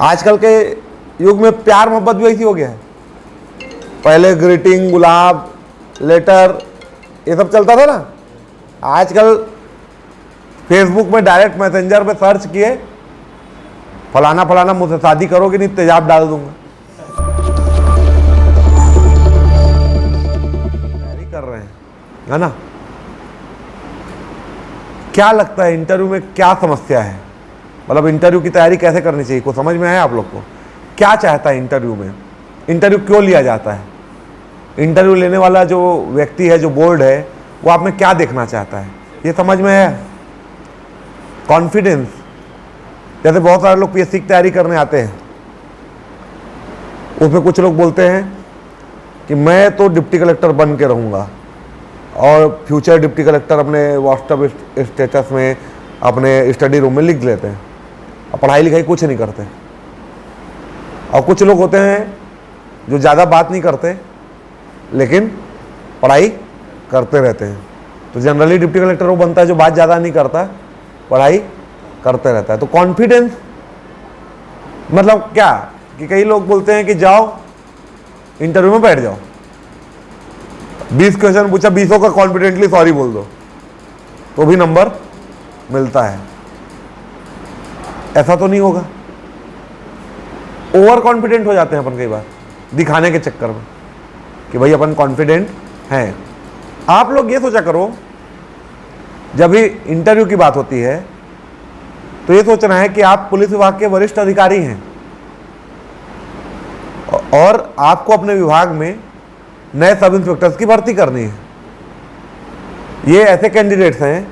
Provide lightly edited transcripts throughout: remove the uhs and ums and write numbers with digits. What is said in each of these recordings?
आजकल के युग में प्यार मोहब्बत भी ऐसी हो गया है। पहले ग्रीटिंग, गुलाब, लेटर, ये सब चलता था ना। आजकल फेसबुक में डायरेक्ट मैसेंजर पे सर्च किए, फलाना फलाना मुझसे शादी करोगे नहीं तेजाब डाल दूंगा। तैयारी कर रहे हैं, है ना। क्या लगता है इंटरव्यू में क्या समस्या है? मतलब इंटरव्यू की तैयारी कैसे करनी चाहिए, को समझ में है आप लोग को? क्या चाहता है इंटरव्यू में? इंटरव्यू क्यों लिया जाता है? इंटरव्यू लेने वाला जो व्यक्ति है, जो बोर्ड है, वो आप में क्या देखना चाहता है, ये समझ में है? कॉन्फिडेंस। जैसे बहुत सारे लोग पीएससी की तैयारी करने आते हैं, उसमें कुछ लोग बोलते हैं कि मैं तो डिप्टी कलेक्टर बन के रहूँगा, और फ्यूचर डिप्टी कलेक्टर अपने व्हाट्सएप स्टेटस में, अपने स्टडी रूम में लिख लेते हैं, और पढ़ाई लिखाई कुछ नहीं करते। और कुछ लोग होते हैं जो ज़्यादा बात नहीं करते लेकिन पढ़ाई करते रहते हैं। तो जनरली डिप्टी कलेक्टर वो बनता है जो बात ज़्यादा नहीं करता, पढ़ाई करते रहता है। तो कॉन्फिडेंस मतलब क्या कि कई लोग बोलते हैं कि जाओ इंटरव्यू में बैठ जाओ, 20 क्वेश्चन पूछा, 20 का कॉन्फिडेंटली सॉरी बोल दो तो भी नंबर मिलता है। ऐसा तो नहीं होगा। ओवर कॉन्फिडेंट हो जाते हैं अपन कई बार दिखाने के चक्कर में कि भाई अपन कॉन्फिडेंट हैं। आप लोग ये सोचा करो, जब भी इंटरव्यू की बात होती है तो ये सोचना है कि आप पुलिस विभाग के वरिष्ठ अधिकारी हैं और आपको अपने विभाग में नए सब इंस्पेक्टर्स की भर्ती करनी है। ये ऐसे कैंडिडेट्स हैं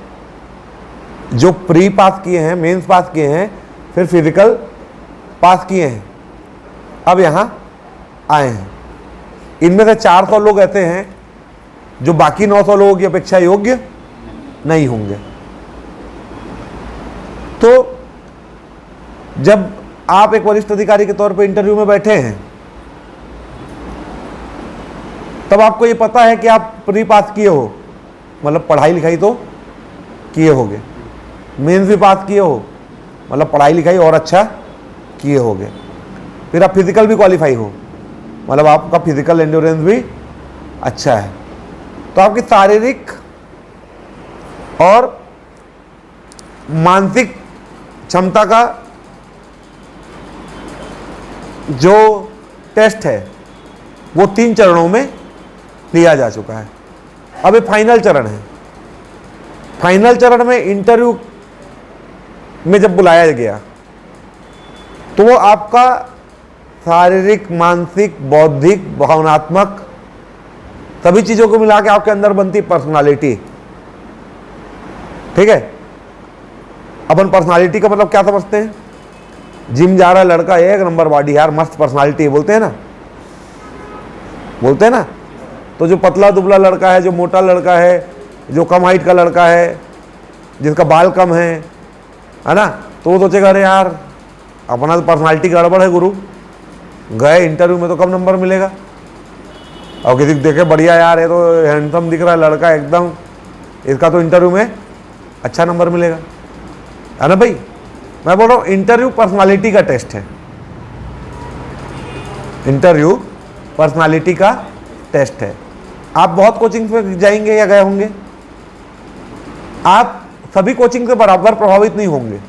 जो प्री पास किए हैं, मेंस पास किए हैं, फिर फिजिकल पास किए हैं, अब यहाँ आए हैं। इनमें से 400 लोग ऐसे हैं जो बाकी 900 लोगों की अपेक्षा योग्य नहीं होंगे। तो जब आप एक वरिष्ठ अधिकारी के तौर पे इंटरव्यू में बैठे हैं, तब आपको ये पता है कि आप प्री पास किए हो, मतलब पढ़ाई लिखाई तो किए होगे, मेंस भी पास किए हो, मतलब पढ़ाई लिखाई और अच्छा किए होगे, फिर आप फिजिकल भी क्वालिफाई हो, मतलब आपका फिजिकल एंड्योरेंस भी अच्छा है। तो आपकी शारीरिक और मानसिक क्षमता का जो टेस्ट है वो 3 चरणों में लिया जा चुका है। अब ये फाइनल चरण है। फाइनल चरण में इंटरव्यू में जब बुलाया गया तो वो आपका शारीरिक, मानसिक, बौद्धिक, भावनात्मक सभी चीजों को मिला के आपके अंदर बनती पर्सनालिटी। ठीक है। अपन पर्सनालिटी का मतलब क्या समझते हैं? जिम जा रहा है लड़का, 1 नंबर बॉडी, यार मस्त पर्सनालिटी है, बोलते हैं ना, बोलते हैं ना। तो जो पतला दुबला लड़का है, जो मोटा लड़का है, जो कम हाइट का लड़का है, जिसका बाल कम है ना, तो वो सोचेगा अरे यार अपना तो पर्सनालिटी गड़बड़ है गुरु, गए इंटरव्यू में तो कम नंबर मिलेगा। और किसी को देखे बढ़िया, यार ये तो हैंडसम दिख रहा है लड़का एकदम, इसका तो इंटरव्यू में अच्छा नंबर मिलेगा, है ना भाई। मैं बोल रहा हूँ इंटरव्यू पर्सनालिटी का टेस्ट है। इंटरव्यू पर्सनालिटी का टेस्ट है। आप बहुत कोचिंग में जाएंगे या गए होंगे, आप सभी कोचिंग से बराबर प्रभावित नहीं होंगे।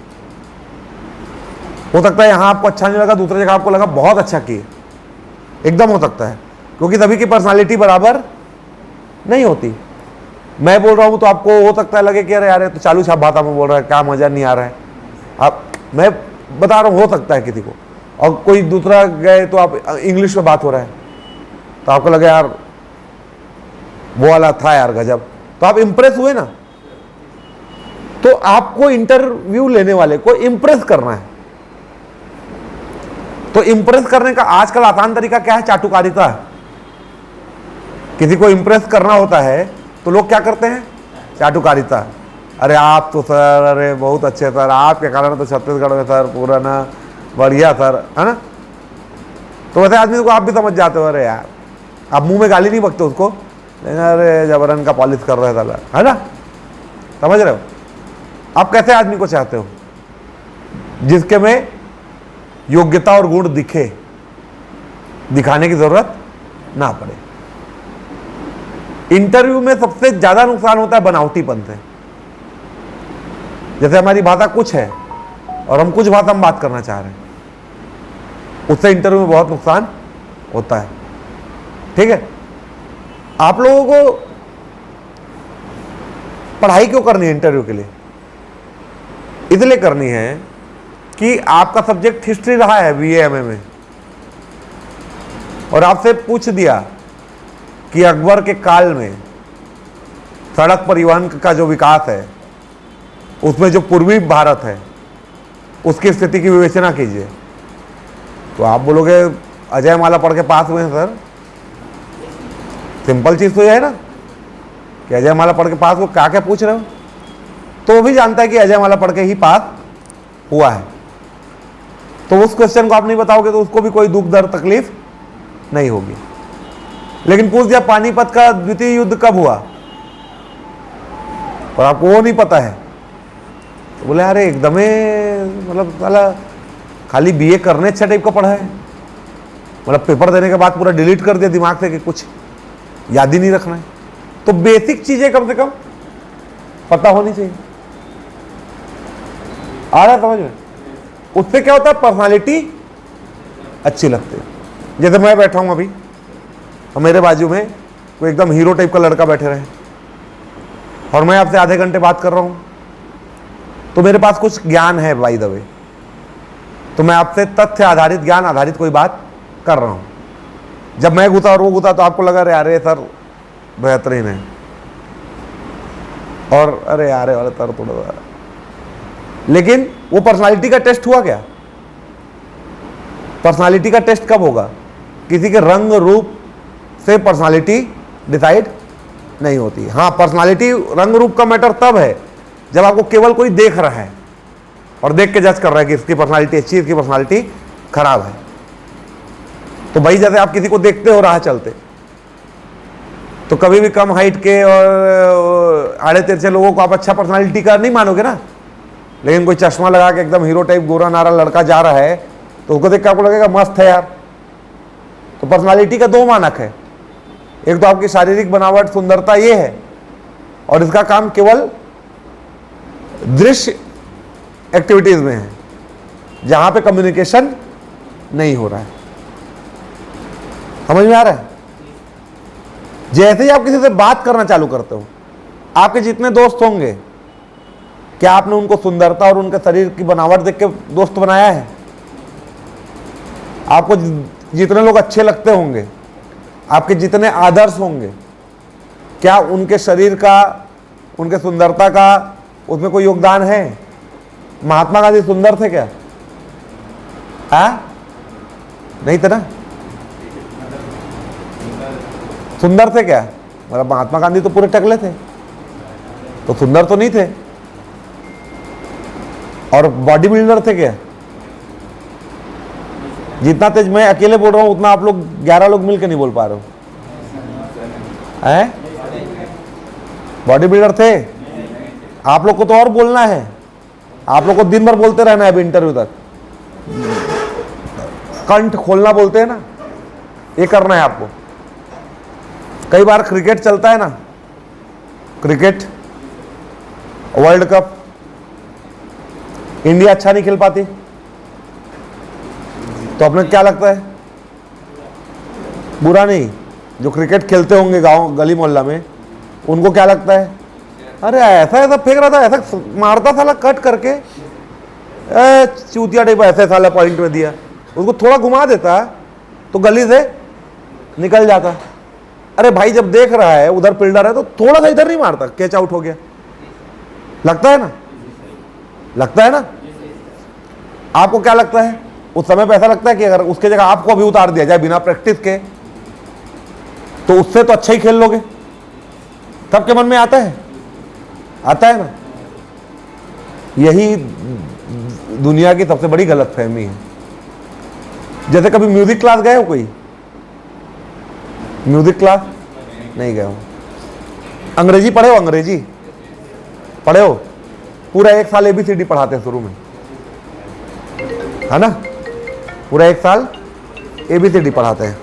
हो सकता है यहां आपको अच्छा नहीं लगा, दूसरी जगह आपको लगा बहुत अच्छा किए, एकदम हो सकता है, क्योंकि सभी की पर्सनालिटी बराबर नहीं होती। मैं बोल रहा हूं तो आपको हो सकता है लगे कि अरे यार तो चालू छाप भाषा में बोल रहा है, क्या मजा नहीं आ रहा है। आप, मैं बता रहा हूं, हो सकता है किसी को, और कोई दूसरा गए तो आप इंग्लिश में बात हो रहा है तो आपको लगे यार वो वाला था यार गजब, तो आप इंप्रेस हुए ना। तो आपको इंटरव्यू लेने वाले को इंप्रेस करना है। तो इंप्रेस करने का आजकल आसान तरीका क्या है? चाटुकारिता। किसी को इंप्रेस करना होता है तो लोग क्या करते हैं? चाटुकारिता। अरे आप तो सर, अरे बहुत अच्छे सर, आपके कारण तो छत्तीसगढ़ में सर पूरा ना बढ़िया सर, है ना। तो वैसे आदमी को आप भी समझ जाते हो, अरे यार आप मुंह में गाली नहीं बकते उसको, अरे जबरन का पॉलिश कर रहे थे, है ना, समझ रहे हो। आप कैसे आदमी को चाहते हो? जिसके में योग्यता और गुण दिखे, दिखाने की जरूरत ना पड़े। इंटरव्यू में सबसे ज्यादा नुकसान होता है बनावटीपन से। जैसे हमारी भाषा कुछ है और हम कुछ भाषा में बात करना चाह रहे हैं, उससे इंटरव्यू में बहुत नुकसान होता है। ठीक है, आप लोगों को पढ़ाई क्यों करनी है इंटरव्यू के लिए? इसलिए करनी है कि आपका सब्जेक्ट हिस्ट्री रहा है बीए एमए में, और आपसे पूछ दिया कि अकबर के काल में सड़क परिवहन का जो विकास है, उसमें जो पूर्वी भारत है उसकी स्थिति की विवेचना कीजिए, तो आप बोलोगे अजय माला पढ़ के पास हुए हैं सर। सिंपल चीज तो यह है ना कि अजय माला पढ़ के पास हुए, क्या क्या पूछ रहे हो? तो वो भी जानता है कि अजय माला पढ़ के ही पास हुआ है। तो उस क्वेश्चन को आप नहीं बताओगे तो उसको भी कोई दुख दर्द तकलीफ नहीं होगी। लेकिन पूछ दिया पानीपत का द्वितीय युद्ध कब हुआ और आपको वो नहीं पता है, तो बोले अरे एकदम मतलब साला खाली बीए करने अच्छा टाइप का पढ़ा है, मतलब पेपर देने के बाद पूरा डिलीट कर दिया दिमाग से कि कुछ याद ही नहीं रखना है। तो बेसिक चीजें कम से कम पता होनी चाहिए। आ रहा है समझ में? उससे क्या होता है, पर्सनालिटी अच्छी लगती है। जैसे मैं बैठा हूं अभी और मेरे बाजू में कोई एकदम हीरो टाइप का लड़का बैठे रहे और मैं आपसे आधे घंटे बात कर रहा हूं, तो मेरे पास कुछ ज्ञान है बाय द वे, तो मैं आपसे तथ्य आधारित ज्ञान आधारित कोई बात कर रहा हूं। जब मैं घुसा और वो घुसा तो आपको लगा अरे यार ये सर बेहतरीन है, और अरे यार वाले सर थोड़ा, लेकिन वो पर्सनालिटी का टेस्ट हुआ क्या? पर्सनालिटी का टेस्ट कब होगा? किसी के रंग रूप से पर्सनालिटी डिसाइड नहीं होती। हाँ, पर्सनालिटी रंग रूप का मैटर तब है जब आपको केवल कोई देख रहा है और देख के जज कर रहा है कि इसकी पर्सनालिटी अच्छी है, इसकी पर्सनालिटी खराब है। तो भाई जैसे आप किसी को देखते हो राह चलते, तो कभी भी कम हाइट के और आड़े तिरछे लोगों को आप अच्छा पर्सनालिटी का नहीं मानोगे ना। लेकिन कोई चश्मा लगा के एकदम हीरो टाइप गोरा नारा लड़का जा रहा है तो उसको देख के आपको लगेगा मस्त है यार। तो पर्सनालिटी का दो मानक है, एक तो आपकी शारीरिक बनावट सुंदरता ये है, और इसका काम केवल दृश्य एक्टिविटीज में है जहां पे कम्युनिकेशन नहीं हो रहा है। समझ में आ रहा है? जैसे ही आप किसी से बात करना चालू करते हो, आपके जितने दोस्त होंगे, क्या आपने उनको सुंदरता और उनके शरीर की बनावट देख के दोस्त बनाया है? आपको जितने लोग अच्छे लगते होंगे, आपके जितने आदर्श होंगे, क्या उनके शरीर का, उनके सुंदरता का उसमें कोई योगदान है? महात्मा गांधी सुंदर थे क्या? नहीं थे ना। सुंदर थे क्या? मतलब महात्मा गांधी तो पूरे टकले थे, तो सुंदर तो नहीं थे। और बॉडी बिल्डर थे क्या? जितना तेज मैं अकेले बोल रहा हूं उतना आप लोग 11 लोग मिलकर नहीं बोल पा रहे हो। हैं? बॉडी बिल्डर थे? आप लोग को तो और बोलना है, आप लोग को दिन भर बोलते रहना है अभी इंटरव्यू तक। कंठ खोलना बोलते हैं ना, ये करना है आपको। कई बार क्रिकेट चलता है ना, क्रिकेट वर्ल्ड कप, इंडिया अच्छा नहीं खेल पाती तो अपने क्या लगता है? बुरा नहीं। जो क्रिकेट खेलते होंगे गांव गली मोहल्ला में, उनको क्या लगता है? अरे ऐसा ऐसा फेंक रहा था, ऐसा मारता साला कट करके, चूतिया टाइप ऐसे साला पॉइंट में दिया, उसको थोड़ा घुमा देता तो गली से निकल जाता। अरे भाई जब देख रहा है उधर फील्डर है तो थोड़ा सा इधर नहीं मारता, कैच आउट हो गया। लगता है ना? लगता है ना? आपको क्या लगता है उस समय पे? ऐसा लगता है कि अगर उसके जगह आपको अभी उतार दिया जाए बिना प्रैक्टिस के, तो उससे तो अच्छा ही खेल लोगे। सबके मन में आता है? आता है ना? यही दुनिया की सबसे बड़ी गलतफहमी है। जैसे कभी म्यूजिक क्लास गए हो? कोई म्यूजिक क्लास नहीं गए हो? अंग्रेजी पढ़े हो? अंग्रेजी पढ़े हो? पूरा 1 साल ABCD पढ़ाते हैं शुरू में, है ना? पूरा 1 साल ABCD पढ़ाते हैं,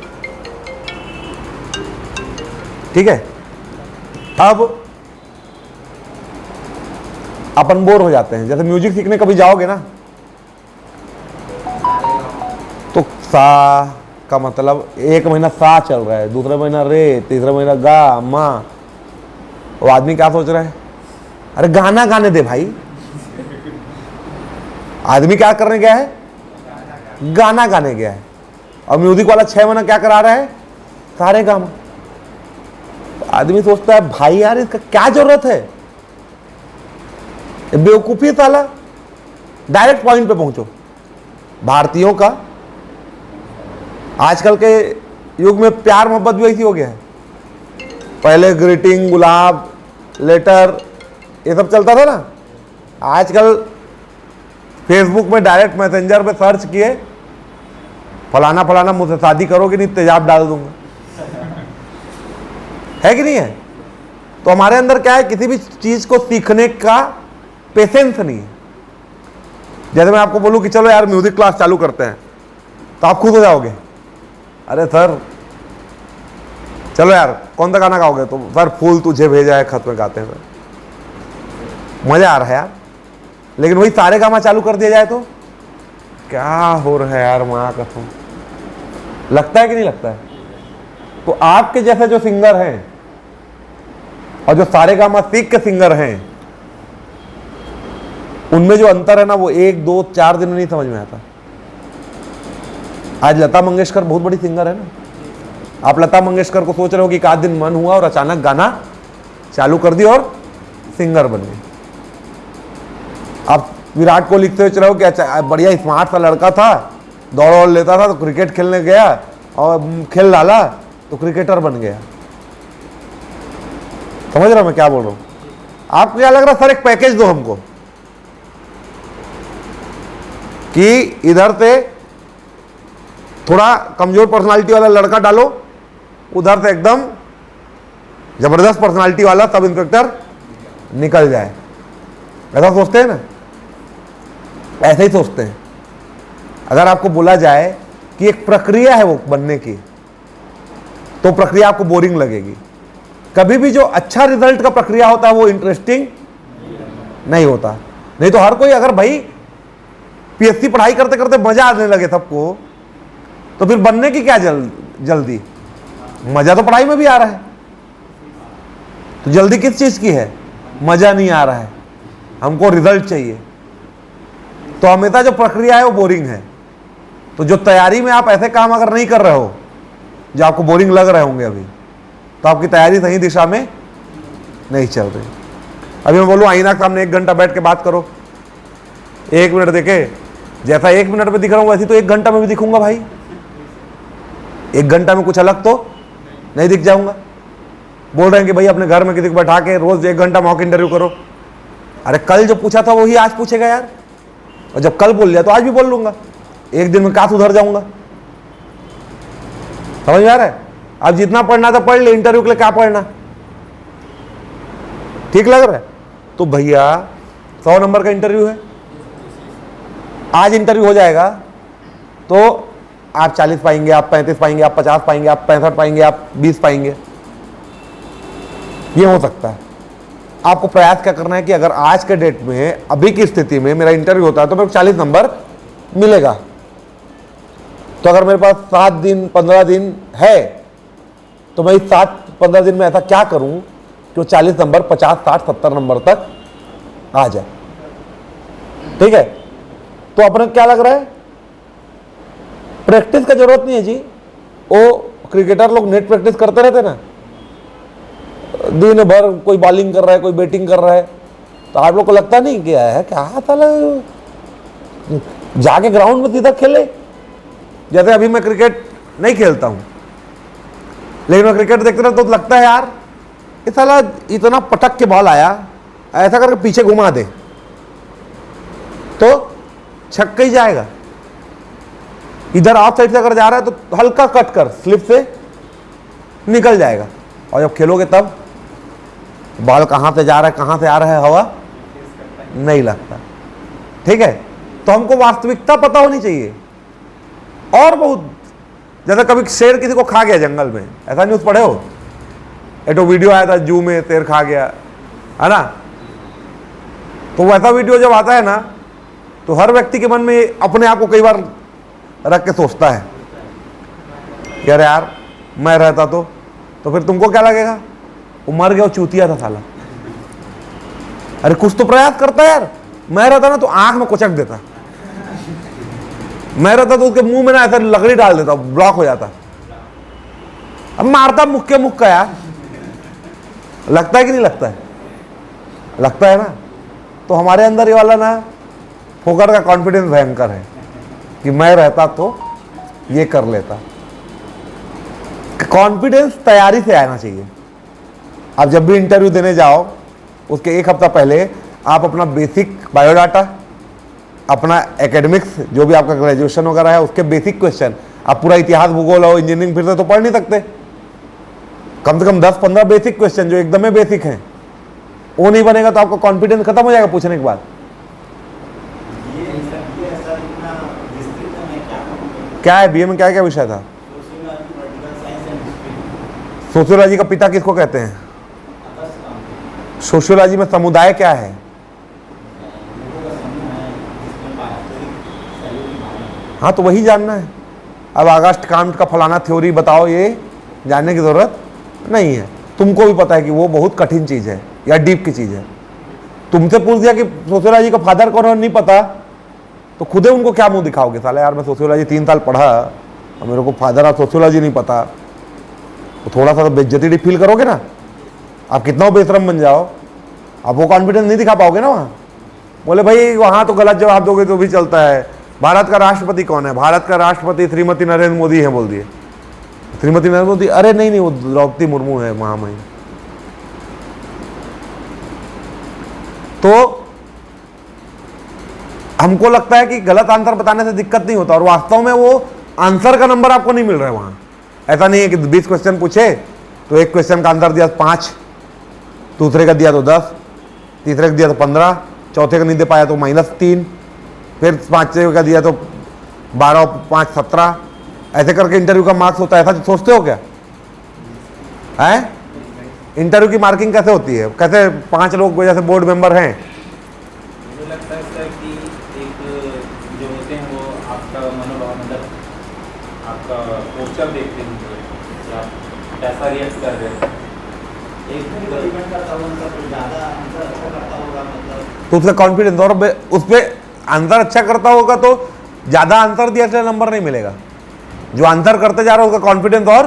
ठीक है। अब अपन बोर हो जाते हैं, जैसे म्यूजिक सीखने कभी जाओगे ना तो सा का मतलब 1 महीना सा चल रहा है, दूसरा महीना रे, तीसरा महीना गा मा। वो आदमी क्या सोच रहा है, अरे गाना गाने दे भाई। आदमी क्या करने गया है, गाना गाने गया है। और म्यूजिक वाला 6 महीना क्या करा रहा है, सारे गामा। आदमी सोचता है भाई यार इसका क्या जरूरत है, बेवकूफी साला। डायरेक्ट पॉइंट पे पहुंचो। भारतीयों का आजकल के युग में प्यार मोहब्बत भी ऐसी हो गया है। पहले ग्रीटिंग, गुलाब, लेटर, ये सब चलता था ना। आजकल फेसबुक में डायरेक्ट मैसेंजर पे सर्च किए, फलाना फलाना मुझसे शादी करोगे नहीं तेजाब डाल दूंगा, है कि नहीं है। तो हमारे अंदर क्या है, किसी भी चीज को सीखने का पेशेंस नहीं है। जैसे मैं आपको बोलूं कि चलो यार म्यूजिक क्लास चालू करते हैं, तो आप खुश हो जाओगे, अरे सर चलो यार कौन सा गाना गाओगे, तो सर फूल तुझे भेजा है खत में गाते हैं, मजा आ रहा है यार। लेकिन वही सारे गामा चालू कर दिया जाए तो क्या हो रहा है यार, मां कसम, लगता है कि नहीं लगता है। तो आपके जैसे जो सिंगर हैं और जो सारे गामा सीख के सिंगर हैं, उनमें जो अंतर है ना, वो 1, 2, 4 दिन में नहीं समझ में आता। आज लता मंगेशकर बहुत बड़ी सिंगर है ना, आप लता मंगेशकर को सोच रहे हो कि एक आध दिन मन हुआ और अचानक गाना चालू कर दिया और सिंगर बन गए। आप विराट कोहली सोच रहे हो कि अच्छा बढ़िया स्मार्ट सा लड़का था, दौड़ लेता था, तो क्रिकेट खेलने गया और खेल डाला तो क्रिकेटर बन गया। समझ रहा हूं मैं क्या बोल रहा हूं। आपको क्या लग रहा है, सर एक पैकेज दो हमको कि इधर से थोड़ा कमजोर पर्सनालिटी वाला लड़का डालो, उधर से एकदम जबरदस्त पर्सनालिटी वाला सब इंस्पेक्टर निकल जाए। ऐसा सोचते हैं ना, ऐसे ही सोचते हैं। अगर आपको बोला जाए कि एक प्रक्रिया है वो बनने की, तो प्रक्रिया आपको बोरिंग लगेगी। कभी भी जो अच्छा रिजल्ट का प्रक्रिया होता है वो इंटरेस्टिंग नहीं होता। नहीं तो हर कोई, अगर भाई PSC पढ़ाई करते करते मजा आने लगे सबको, तो फिर बनने की क्या जल्दी, मजा तो पढ़ाई में भी आ रहा है, तो जल्दी किस चीज की है, मजा नहीं आ रहा है, हमको रिजल्ट चाहिए। तो हमेशा जो प्रक्रिया है वो बोरिंग है। तो जो तैयारी में आप ऐसे काम अगर नहीं कर रहे हो जो आपको बोरिंग लग रहे होंगे अभी, तो आपकी तैयारी सही दिशा में नहीं चल रही। अभी मैं बोलूं आईना के सामने 1 घंटा बैठ के बात करो, 1 मिनट देखे, जैसा 1 मिनट में दिख रहा हूं वैसे तो 1 घंटा में भी दिखूंगा भाई। 1 घंटा में कुछ अलग तो नहीं दिख जाऊंगा। बोल रहे हैं कि भाई अपने घर में किसी को बैठा के रोज 1 घंटा मॉक इंटरव्यू करो। अरे कल जो पूछा था वही आज पूछेगा यार, और जब कल बोल लिया तो आज भी बोल लूंगा। 1 दिन में कहाँ सुधर जाऊंगा। समझ में आ रहा है। अब जितना पढ़ना था पढ़ ले, इंटरव्यू के लिए क्या पढ़ना, ठीक लग रहा है। तो भैया 100 नंबर का इंटरव्यू है, आज इंटरव्यू हो जाएगा तो आप 40 पाएंगे, आप 35 पाएंगे, आप 50 पाएंगे, आप 65 पाएंगे, आप 20 पाएंगे, ये हो सकता है। आपको प्रयास क्या करना है कि अगर आज के डेट में अभी की स्थिति में मेरा इंटरव्यू होता है तो मेरे को 40 नंबर मिलेगा। तो अगर मेरे पास 7 दिन 15 दिन है तो मैं इस 7-15 दिन में ऐसा क्या करूं कि वो 40 नंबर 50, 60, 70 नंबर तक आ जाए। ठीक है। तो अपने क्या लग रहा है, प्रैक्टिस का जरूरत नहीं है जी। वो क्रिकेटर लोग नेट प्रैक्टिस करते रहते ना, दिन भर कोई बॉलिंग कर रहा है, कोई बैटिंग कर रहा है, तो आप लोग को लगता नहीं क्या है, क्या साला जाके ग्राउंड में सीधा खेले। जैसे अभी मैं क्रिकेट नहीं खेलता हूं, लेकिन मैं क्रिकेट देखते रहता तो लगता है यार ये साला इतना पटक के बॉल आया, ऐसा करके पीछे घुमा दे तो छक्का ही जाएगा। इधर ऑफ साइड से अगर जा रहा है तो हल्का कट कर स्लिप से निकल जाएगा, और जब खेलोगे तब बॉल कहां से जा रहा है, कहां से आ रहा है, हवा नहीं लगता। ठीक है। तो हमको वास्तविकता पता होनी चाहिए और बहुत, जैसे कभी शेर किसी को खा गया जंगल में, ऐसा न्यूज पढ़े हो? एक तो वीडियो आया था जू में शेर खा गया, है ना? तो वैसा वीडियो जब आता है ना, तो हर व्यक्ति के मन में अपने आप को कई बार रख के सोचता है यार यार मैं रहता तो फिर तुमको क्या लगेगा? वो मर गया, वो चूतिया था साला। अरे कुछ तो प्रयास करता है यार। मैं रहता ना तो आंख में कुचक देता, मैं रहता तो उसके मुंह में ना ऐसा लकड़ी डाल देता, ब्लॉक हो जाता। अब मारता मुख के मुख का यार, लगता है कि नहीं लगता है? लगता है ना। तो हमारे अंदर ये वाला ना फोकर का कॉन्फिडेंस भयंकर है कि मैं रहता तो ये कर लेता। कॉन्फिडेंस तैयारी से आना चाहिए। आप जब भी इंटरव्यू देने जाओ, उसके एक हफ्ता पहले आप अपना बेसिक बायोडाटा, अपना एकेडमिक्स जो भी आपका ग्रेजुएशन वगैरह है उसके बेसिक क्वेश्चन, आप पूरा इतिहास भूगोल और इंजीनियरिंग फिर से तो पढ़ नहीं सकते, कम से कम 10-15 बेसिक क्वेश्चन जो एकदम बेसिक हैं, वो नहीं बनेगा तो आपका कॉन्फिडेंस खत्म हो जाएगा पूछने के बाद। क्या है बीए में, क्या क्या विषय था? सोशियोलॉजी का पिता किसको कहते हैं? सोशियोलॉजी में समुदाय क्या है? हाँ तो वही जानना है। अब अगस्ट कांट का फलाना थ्योरी बताओ, ये जानने की जरूरत नहीं है। तुमको भी पता है कि वो बहुत कठिन चीज है या डीप की चीज है। तुमसे पूछ दिया कि सोशियोलॉजी का फादर कौन है और नहीं पता, तो खुदे उनको क्या मुंह दिखाओगे? साला यार मैं सोशियोलॉजी 3 साल पढ़ा और मेरे को फादर ऑफ सोशियोलॉजी नहीं पता, तो थोड़ा सा तो बेइज्जती फील करोगे ना। आप कितना बेशरम बन जाओ, आप वो कॉन्फिडेंस नहीं दिखा पाओगे ना वहाँ। बोले भाई वहाँ तो गलत जवाब दोगे तो भी चलता है। भारत का राष्ट्रपति कौन है? भारत का राष्ट्रपति श्रीमती नरेंद्र मोदी है, बोल दिए। श्रीमती नरेंद्र मोदी? अरे नहीं नहीं, वो द्रौपदी मुर्मू है महामहिम। तो हमको लगता है कि गलत आंसर बताने से दिक्कत नहीं होता, और वास्तव में वो आंसर का नंबर आपको नहीं मिल रहा है वहां। ऐसा नहीं है कि 20 क्वेश्चन पूछे तो एक क्वेश्चन का आंसर दिया 5, दूसरे का दिया तो 10, तीसरे का दिया तो 15, चौथे का नहीं दे पाया तो -3, फिर पांचवे का दिया तो 12, 5, 17, ऐसे करके इंटरव्यू का मार्क्स होता है। ऐसा सोचते हो क्या है? इंटरव्यू की मार्किंग कैसे होती है? कैसे 5 लोग जैसे बोर्ड मेंबर हैं, मुझे लगता है सर कि एक जो होते हैं वो आपका मनोभाव, मतलब आपका पोस्चर देखते हैं कि आप कैसा रिएक्ट कर रहे हैं। एक डिपेंड करता होगा, मतलब ज़्यादा आंसर अच्छा करता होगा, मतलब तो उसका कॉन्फिडेंस, और उस पर आंसर अच्छा करता होगा तो ज़्यादा आंसर दिया इसलिए नंबर नहीं मिलेगा। जो आंसर करते जा रहा है उसका कॉन्फिडेंस और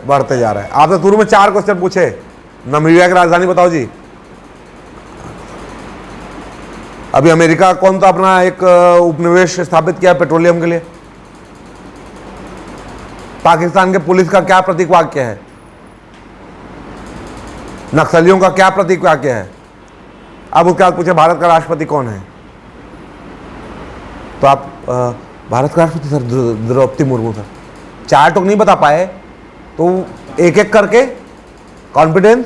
बढ़ते जा रहा है। आपसे शुरू में 4 क्वेश्चन पूछे, नामीबिया की राजधानी बताओ जी। अभी अमेरिका कौन सा अपना एक उपनिवेश स्थापित किया पेट्रोलियम के लिए? पाकिस्तान के पुलिस का क्या प्रतीक वाक्य है? नक्सलियों का क्या प्रतीक वाक्य है? अब उसके बाद पूछे भारत का राष्ट्रपति कौन है, तो आप भारत का राष्ट्रपति सर द्रौपदी मुर्मू सर। 4 टुक नहीं बता पाए तो एक एक करके कॉन्फिडेंस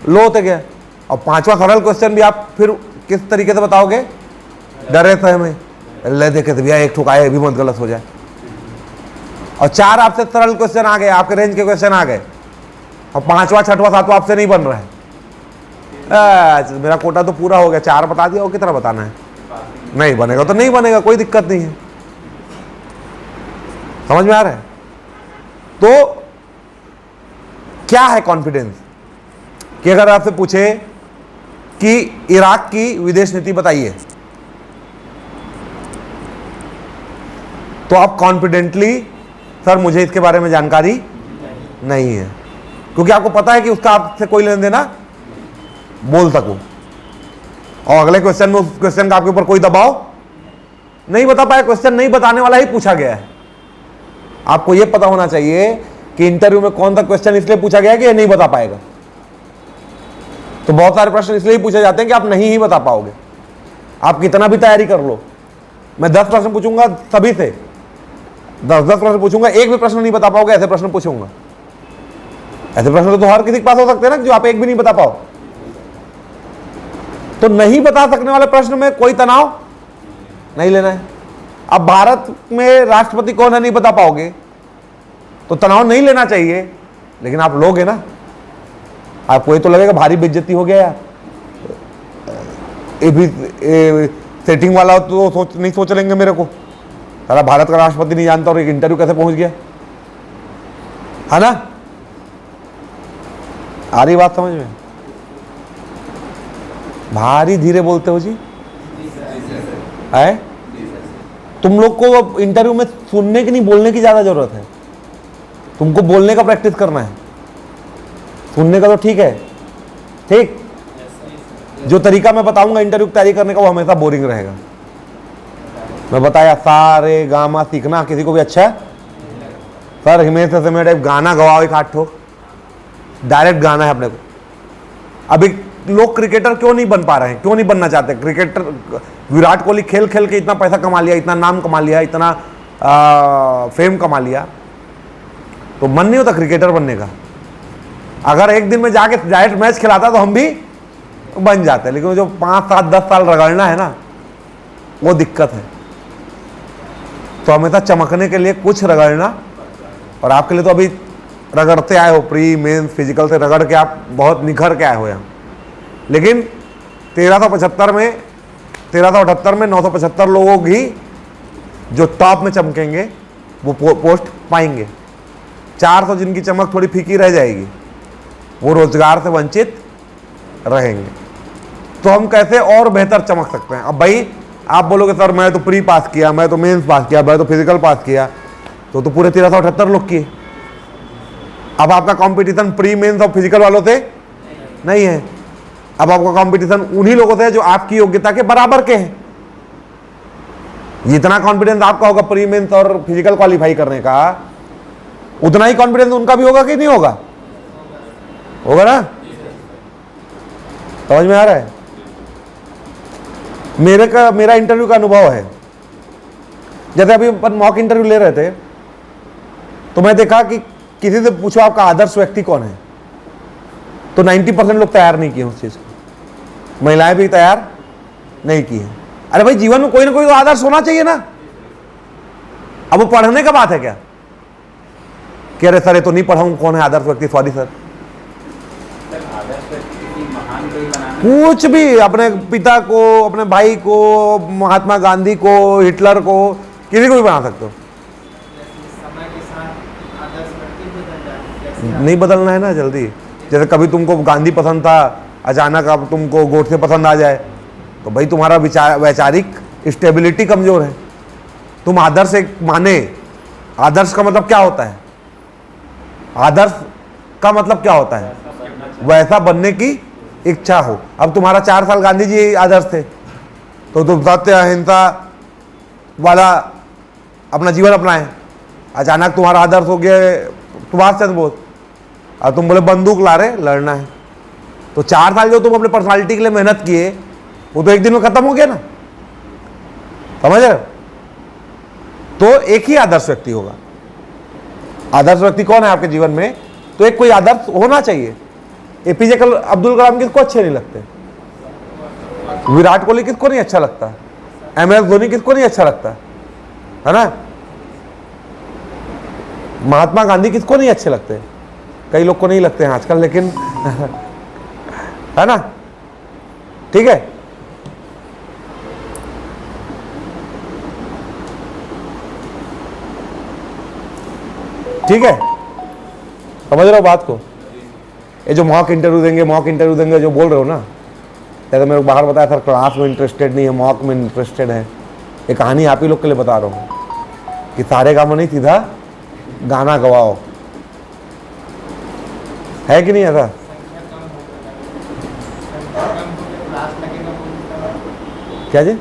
लो होते गया। और 5वां सरल क्वेश्चन भी आप फिर किस तरीके से बताओगे? डरे थे हमें, ले देखे थे भैया एक ठुक आए, भी मत गलत हो जाए। और 4 आपसे सरल क्वेश्चन आ गए, आपके रेंज के क्वेश्चन आ गए, और 5वां 6वां 7वां आपसे नहीं बन रहा है। मेरा कोटा तो पूरा हो गया, 4 बता दिया, वो कितना बताना है? नहीं बनेगा तो नहीं बनेगा, कोई दिक्कत नहीं है। समझ में आ रहा है? तो क्या है कॉन्फिडेंस? कि अगर आपसे पूछे कि इराक की विदेश नीति बताइए, तो आप कॉन्फिडेंटली सर मुझे इसके बारे में जानकारी नहीं है, क्योंकि आपको पता है कि उसका आपसे कोई लेन देना बोल सकूं, और अगले क्वेश्चन में उस क्वेश्चन का आपके ऊपर कोई दबाव नहीं बता पाया। क्वेश्चन नहीं बताने वाला ही पूछा गया है। आपको यह पता होना चाहिए कि इंटरव्यू में कौन सा क्वेश्चन इसलिए पूछा गया है कि ये नहीं बता पाएगा। तो बहुत सारे प्रश्न इसलिए ही पूछे जाते हैं कि आप नहीं ही बता पाओगे। आप कितना भी तैयारी कर लो, मैं 10 प्रश्न पूछूंगा सभी से, 10 प्रश्न पूछूंगा, एक भी प्रश्न नहीं बता पाओगे, ऐसे प्रश्न पूछूंगा। ऐसे प्रश्न तो हर किसी के पास हो सकते हैं ना, जो आप एक भी नहीं बता पाओ। तो नहीं बता सकने वाले प्रश्न में कोई तनाव नहीं लेना है। अब भारत में राष्ट्रपति कौन है नहीं बता पाओगे तो तनाव नहीं लेना चाहिए, लेकिन आप लोगे ना। आपको ये तो लगेगा भारी बेइज्जती हो गया यार, ये भी सेटिंग वाला तो नहीं सोच लेंगे मेरे को, सारा भारत का राष्ट्रपति नहीं जानता और एक इंटरव्यू कैसे पहुंच गया, है ना। आ रही बात समझ में? भारी धीरे बोलते हो जी, है? तुम लोग को अब इंटरव्यू में सुनने की नहीं बोलने की ज्यादा जरूरत है, तुमको बोलने का प्रैक्टिस करना है, सुनने का तो ठीक है, ठीक। जो तरीका मैं बताऊंगा इंटरव्यू की तैयारी करने का वो हमेशा बोरिंग रहेगा। मैं बताया सारे गामा सीखना किसी को भी अच्छा है? सर हिमेश से मेरे गाना गवाओ एक 8 ठो, डायरेक्ट गाना है अपने को। अभी लोग क्रिकेटर क्यों नहीं बन पा रहे हैं, क्यों नहीं बनना चाहते क्रिकेटर? विराट कोहली खेल खेल के इतना पैसा कमा लिया, इतना नाम कमा लिया, इतना फेम कमा लिया, तो मन नहीं होता क्रिकेटर बनने का। अगर एक दिन में जाके डायरेक्ट मैच खिलाता तो हम भी बन जाते, लेकिन जो 5, 7, 10 साल रगड़ना है ना, वो दिक्कत है। तो हमेशा चमकने के लिए कुछ रगड़ना, और आपके लिए तो अभी रगड़ते आए हो, प्री मेंस फिजिकल से रगड़ के आप बहुत निखर के आए हो यहाँ। लेकिन 1378 में 975 लोग ही जो टॉप में चमकेंगे वो पोस्ट पाएंगे। 400 जिनकी चमक थोड़ी फीकी रह जाएगी, वो रोजगार से वंचित रहेंगे। तो हम कैसे और बेहतर चमक सकते हैं? अब भाई आप बोलोगे सर मैं तो प्री पास किया, मैं तो मेंस पास किया, मैं तो फिजिकल पास किया, तो पूरे 1378 लोग किए। अब आपका कंपटीशन प्री मेंस और फिजिकल वालों से नहीं है, अब आपका कंपटीशन उन्हीं लोगों से है जो आपकी योग्यता के बराबर के हैं। जितना कॉन्फिडेंस आपका होगा प्री मेंस और फिजिकल क्वालिफाई करने का, उतना ही कॉन्फिडेंस उनका भी होगा कि नहीं होगा? होगा ना? समझ में आ रहा है? मेरा इंटरव्यू का अनुभव है। जैसे अभी अपन मॉक इंटरव्यू ले रहे थे, तो मैं देखा कि किसी से पूछो आपका आदर्श व्यक्ति कौन है, तो 90% लोग तैयार नहीं किए उस चीज को, महिलाएं भी तैयार नहीं की है। अरे भाई जीवन में कोई ना कोई तो आदर्श होना चाहिए ना। अब वो पढ़ने का बात है क्या कि अरे सर ये तो नहीं पढ़ाऊं, कौन है आदर्श व्यक्ति? सॉरी सर, कुछ भी, अपने पिता को, अपने भाई को, महात्मा गांधी को, हिटलर को, किसी को भी बना सकते हो। नहीं बदलना है ना जल्दी। जैसे कभी तुमको गांधी पसंद था, अचानक अब तुमको गोडसे पसंद आ जाए, तो भाई तुम्हारा वैचारिक स्टेबिलिटी कमजोर है। तुम आदर्श एक माने, आदर्श का मतलब क्या होता है? आदर्श का मतलब क्या होता है? वैसा बनने की इच्छा हो। अब तुम्हारा 4 साल गांधी जी आदर्श थे, तो तुम सत्य अहिंसा वाला अपना जीवन अपनाए। अचानक तुम्हारा आदर्श हो गया सुभाष चंद्र बोस, और तुम बोले बंदूक ला रहे लड़ना है, तो 4 साल जो तुम अपने पर्सनालिटी के लिए मेहनत किए वो तो एक दिन में खत्म हो गया ना। समझ रहे? तो एक ही आदर्श व्यक्ति होगा। आदर्श व्यक्ति कौन है आपके जीवन में? तो एक कोई आदर्श होना चाहिए। एपीजे अब्दुल कलाम किसको अच्छे नहीं लगते? विराट कोहली किसको नहीं अच्छा लगता? MS धोनी किसको नहीं अच्छा लगता? है ना? महात्मा गांधी किसको नहीं अच्छे लगते? कई लोग को नहीं लगते हैं आजकल, लेकिन है ना? ठीक है। ठीक है, समझ रहे हो बात को? ये जो मॉक इंटरव्यू देंगे जो बोल रहे हो ना, जैसे मेरे को बाहर बताया सर क्लास में इंटरेस्टेड नहीं है, मॉक में इंटरेस्टेड है। ये कहानी आप ही लोग के लिए बता रहा हूँ कि सारे काम नहीं, सीधा गाना गवाओ। है कि नहीं ऐसा? क्या जी?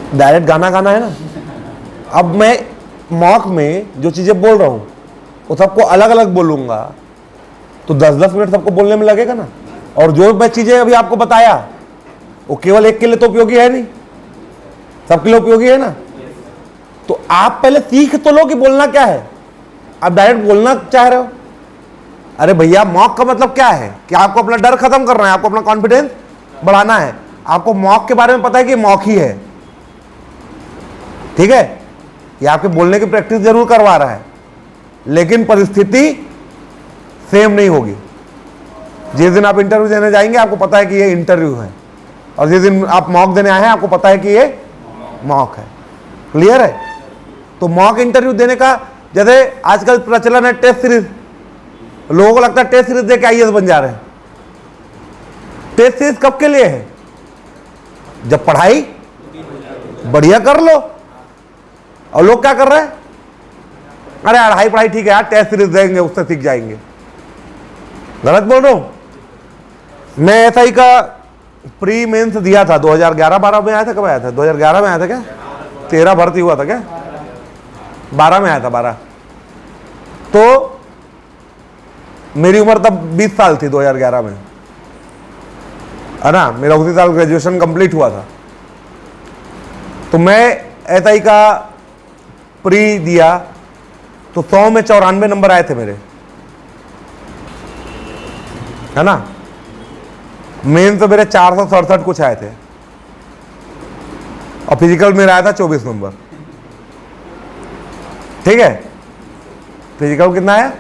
डायरेक्ट गाना गाना है ना। अब मैं मॉक में जो चीजें बोल रहा हूं वो सबको अलग अलग बोलूंगा, तो 10-10 मिनट सबको बोलने में लगेगा ना। और जो मैं चीजें अभी आपको बताया वो केवल एक के लिए तो उपयोगी है नहीं, सबके लिए उपयोगी है ना। तो आप पहले सीख तो लो कि बोलना क्या है। आप डायरेक्ट बोलना चाह रहे हो? अरे भैया मॉक का मतलब क्या है कि आपको अपना डर खत्म करना है, आपको अपना कॉन्फिडेंस बढ़ाना है। आपको मॉक के बारे में पता है कि मॉक ही है, ठीक है, ये आपके बोलने की प्रैक्टिस जरूर करवा रहा है, लेकिन परिस्थिति सेम नहीं होगी। जिस दिन आप इंटरव्यू देने जाएंगे आपको पता है कि ये इंटरव्यू है, और जिस दिन आप मॉक देने आए हैं आपको पता है कि ये मॉक है। क्लियर है? तो मॉक इंटरव्यू देने का, जैसे आजकल प्रचलन है टेस्ट सीरीज, लोगों को लगता है टेस्ट सीरीज देके आईएएस बन जा रहे हैं। टेस्ट सीरीज कब के लिए है? जब पढ़ाई बढ़िया कर लो। और लोग क्या कर रहे हैं, अरे यार पढ़ाई ठीक है यार, टेस्ट सीरीज देंगे उससे सीख जाएंगे। गलत बोल रहा हूं। मैं एसआई का प्री मेंस दिया था 2011-12 में आया था। कब आया था? 2011 में आया था क्या? 13 भर्ती हुआ था क्या? 12 में आया था, 12। तो मेरी उम्र तब 20 साल थी 2011 में, है ना। मेरा उसी साल ग्रेजुएशन कंप्लीट हुआ था। तो मैं एसआई का प्री दिया तो 100 में 94 नंबर आए थे मेरे, है ना। मेन तो मेरे 467 कुछ आए थे, और फिजिकल मेरा आया था 24 नंबर, ठीक है। फिजिकल कितना आया?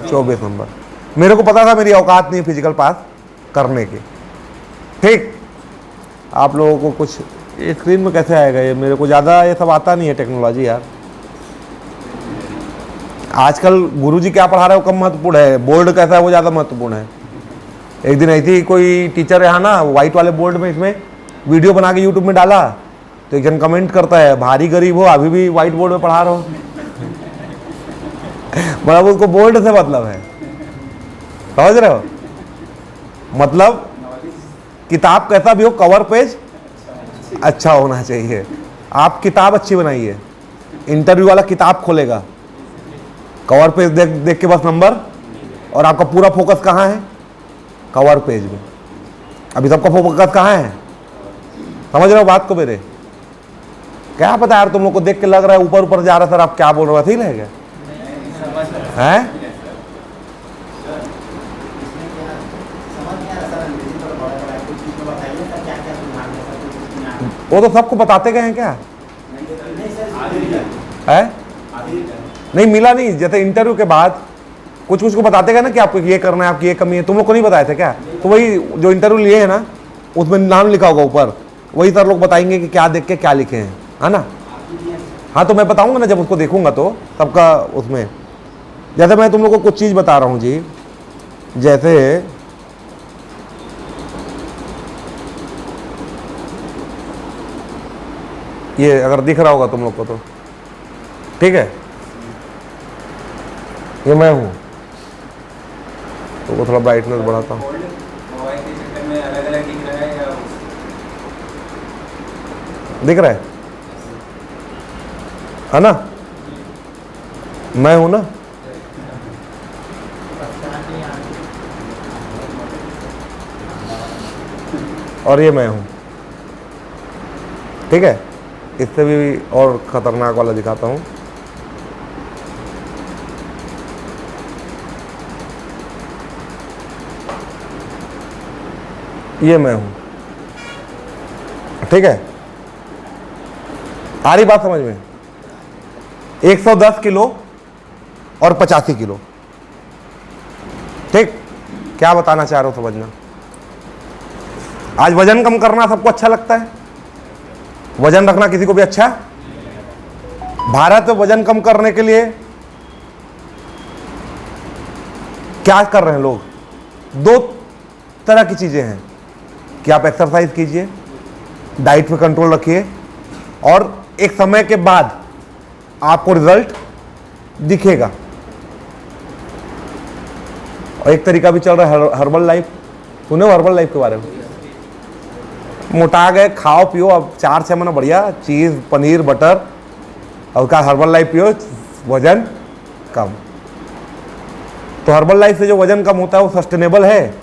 24 नंबर। मेरे को पता था मेरी औकात नहीं फिजिकल पास करने की, ठीक। आप लोगों को कुछ स्क्रीन में कैसे आएगा ये? मेरे को ज़्यादा ये सब आता नहीं है टेक्नोलॉजी यार। आजकल गुरुजी क्या पढ़ा रहे हो कम महत्वपूर्ण है, बोर्ड कैसा है वो ज़्यादा महत्वपूर्ण है। एक दिन ऐसी कोई टीचर यहाँ ना वाइट वाले बोर्ड में इसमें वीडियो बना के यूट्यूब में डाला, तो एक जन कमेंट करता है, भारी गरीब हो अभी भी वाइट बोर्ड में पढ़ा रहे हो। मतलब उसको बोर्ड से मतलब है, समझ रहे हो? मतलब किताब कैसा भी हो, कवर पेज अच्छा होना चाहिए। आप किताब अच्छी बनाइए, इंटरव्यू वाला किताब खोलेगा, कवर पेज देख देख के बस नंबर, और आपका पूरा फोकस कहाँ है? कवर पेज में। अभी सबका फोकस कहाँ है? समझ रहे हो बात को मेरे? क्या पता यार, तुम लोग को देख के लग रहा है ऊपर ऊपर जा रहा है सर, आप क्या बोल रहे हो, ठीक रहेगा हैं? वो तो सबको बताते गए हैं क्या है? नहीं मिला नहीं। जैसे इंटरव्यू के बाद कुछ कुछ को बताते गए ना कि आपको ये करना है, आपकी ये कमी है। तुम लोग को नहीं बताए थे क्या? तो वही जो इंटरव्यू लिए हैं ना, उसमें नाम लिखा होगा ऊपर, वही सर लोग बताएंगे कि क्या देख के क्या लिखे हैं, है ना। हाँ तो मैं बताऊंगा ना जब उसको देखूंगा तो सबका उसमें। जैसे मैं तुम लोग को कुछ चीज़ बता रहा हूँ जी, जैसे ये अगर दिख रहा होगा तुम लोग को तो ठीक है, ये मैं हूँ। तो वो थोड़ा ब्राइटनेस बढ़ाता हूँ। मोबाइल के चक्कर में अलग-अलग दिख रहा है या दिख रहा है ना? मैं हूं ना। और ये मैं हूं, ठीक है। इससे भी और खतरनाक वाला दिखाता हूं। ये मैं हूं, ठीक है। आ रही बात समझ में? 110 किलो और 85 किलो, ठीक। क्या बताना चाह रहे हो समझना। आज वजन कम करना सबको अच्छा लगता है, वजन रखना किसी को भी अच्छा। भारत में वजन कम करने के लिए क्या कर रहे हैं लोग? दो तरह की चीजें हैं कि आप एक्सरसाइज कीजिए, डाइट पे कंट्रोल रखिए, और एक समय के बाद आपको रिजल्ट दिखेगा। और एक तरीका भी चल रहा है हर्बल लाइफ। सुने हो हर्बल लाइफ के बारे में? मोटा गए, खाओ पियो अब 4-6 महीना बढ़िया चीज़, पनीर, बटर, और क्या हर्बल लाइफ पियो, वजन कम। तो हर्बल लाइफ से जो वजन कम होता है वो सस्टेनेबल है,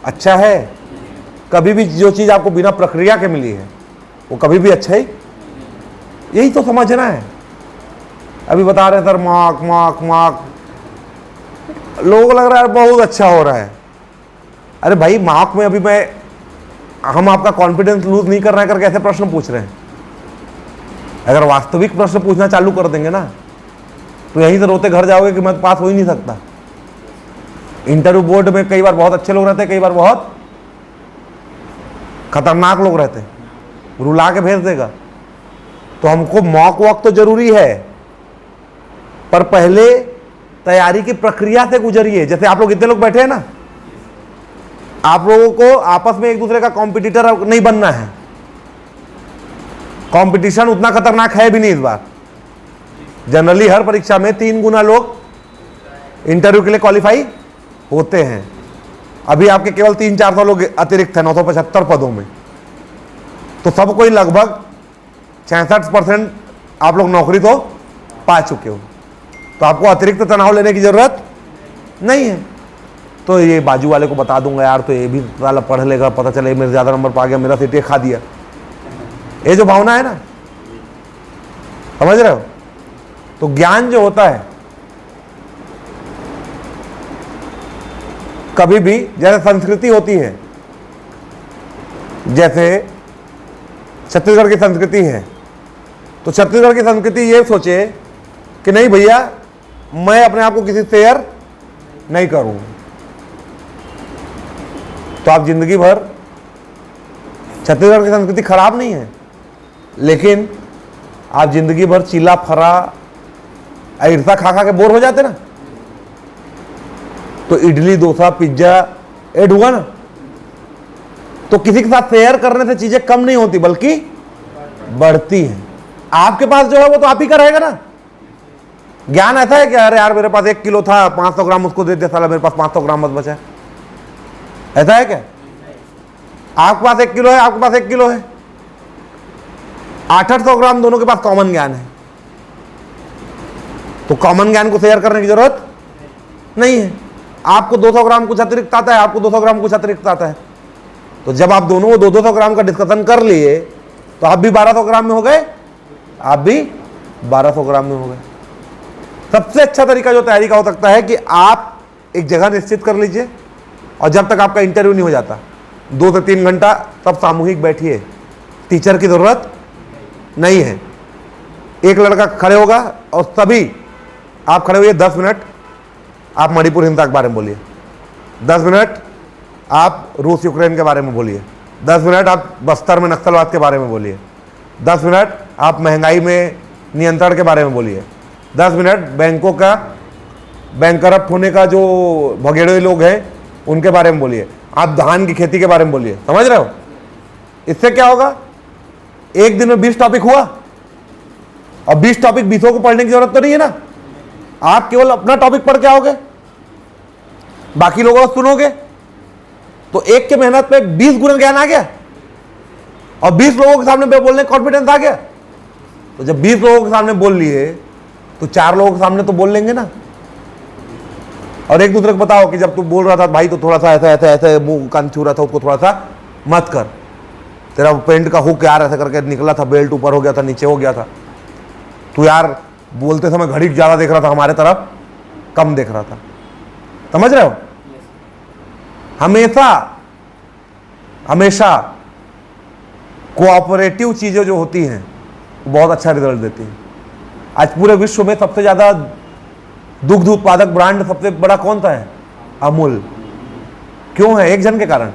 अच्छा है। कभी भी जो चीज़ आपको बिना प्रक्रिया के मिली है वो कभी भी अच्छा ही, यही तो समझना है। अभी बता रहे सर मार्क मार्क मार्क, लोगों को लग रहा है बहुत अच्छा हो रहा है। अरे भाई मार्क में अभी मैं हम आपका कॉन्फिडेंस लूज नहीं कर रहे हैं करके ऐसे प्रश्न पूछ रहे हैं। अगर वास्तविक प्रश्न पूछना चालू कर देंगे ना तो यहीं से रोते घर जाओगे कि मैं पास हो ही नहीं सकता। इंटरव्यू बोर्ड में कई बार बहुत अच्छे लोग रहते हैं, कई बार बहुत खतरनाक लोग रहते हैं, रुला के भेज देगा। तो हमको मॉक वॉक तो जरूरी है, पर पहले तैयारी की प्रक्रिया से गुजरिए। जैसे आप लोग इतने लोग बैठे हैं ना, आप लोगों को आपस में एक दूसरे का कॉम्पिटिटर नहीं बनना है। कंपटीशन उतना खतरनाक है भी नहीं इस बार। जनरली हर परीक्षा में 3 गुना लोग इंटरव्यू के लिए क्वालिफाई होते हैं। अभी आपके केवल 300-400 लोग अतिरिक्त है 975 पदों में, तो सब कोई लगभग 66% आप लोग नौकरी तो पा चुके हो, तो आपको अतिरिक्त तनाव लेने की जरूरत नहीं है। तो ये बाजू वाले को बता दूंगा यार, तो ये भी साला पढ़ लेगा, पता चले मेरे ज़्यादा नंबर पा गया, मेरा सीट खा दिया। ये जो भावना है ना, समझ रहे हो? तो ज्ञान जो होता है कभी भी, जैसे संस्कृति होती है, जैसे छत्तीसगढ़ की संस्कृति है, तो छत्तीसगढ़ की संस्कृति ये सोचे कि नहीं भैया मैं अपने आप को किसी से शेयर नहीं करूं, तो आप जिंदगी भर, छत्तीसगढ़ की संस्कृति खराब नहीं है, लेकिन आप जिंदगी भर चीला फरा ईर्षा खा खा के बोर हो जाते ना। तो इडली डोसा पिज्जा ऐड हुआ ना, तो किसी के साथ शेयर करने से चीजें कम नहीं होती बल्कि बढ़ती हैं। आपके पास जो है वो तो आप ही का रहेगा ना। ज्ञान ऐसा है कि अरे यार मेरे पास 1 किलो था, 500 ग्राम उसको दे दिया, साला मेरे पास 500 ग्राम मत बचा है, ऐसा है क्या? आपके पास 1 किलो है, आपके पास 1 किलो है, 800 ग्राम दोनों के पास कॉमन ज्ञान है, तो कॉमन ज्ञान को शेयर करने की जरूरत नहीं है। आपको 200 ग्राम कुछ अतिरिक्त आता है, आपको 200 ग्राम कुछ अतिरिक्त आता है, तो जब आप दोनों 200 ग्राम का डिस्कशन कर लिए तो आप भी 1200 ग्राम में हो गए, आप भी 1200 ग्राम में हो गए। सबसे अच्छा तरीका जो तैयारी का हो सकता है कि आप एक जगह निश्चित कर लीजिए, और जब तक आपका इंटरव्यू नहीं हो जाता 2 से 3 घंटा तब सामूहिक बैठिए, टीचर की जरूरत नहीं है। एक लड़का खड़े होगा और सभी आप खड़े हुए 10 मिनट आप मणिपुर हिंसा के बारे में बोलिए, 10 मिनट आप रूस यूक्रेन के बारे में बोलिए, 10 मिनट आप बस्तर में नक्सलवाद के बारे में बोलिए, 10 मिनट आप महंगाई में नियंत्रण के बारे में बोलिए, 10 मिनट बैंकों का बैंक करप्ट होने का जो भगेड़े लोग हैं उनके बारे में बोलिए, आप धान की खेती के बारे में बोलिए। समझ रहे हो? इससे क्या होगा, एक दिन में 20 टॉपिक हुआ, और 20 टॉपिक 20 को पढ़ने की जरूरत तो नहीं है ना। आप केवल अपना टॉपिक पढ़ के आओगे, बाकी लोगों को सुनोगे, तो एक के मेहनत पे 20 गुना ज्ञान आ गया, और 20 लोगों के सामने बोलने कॉन्फिडेंस आ गया। तो जब 20 लोगों के सामने बोल लिए तो 4 लोगों के सामने तो बोल लेंगे ना। और एक दूसरे को बताओ कि जब तू बोल रहा था भाई तो थोड़ा सा ऐसा ऐसा ऐसा मुंह कान छू रहा था, उसको थोड़ा सा मत कर, तेरा पेंट का हुक यार ऐसा करके निकला था, बेल्ट ऊपर हो गया था, नीचे हो गया था, तू यार बोलते समय घड़ी ज्यादा देख रहा था, हमारे तरफ कम देख रहा था। समझ रहे हो? हमेशा हमेशा कोऑपरेटिव चीजें जो होती हैं वो बहुत अच्छा रिजल्ट देती हैं। आज पूरे विश्व में सबसे ज्यादा दुग्ध उत्पादक ब्रांड सबसे बड़ा कौन सा है? अमूल। क्यों है? एक जन के कारण,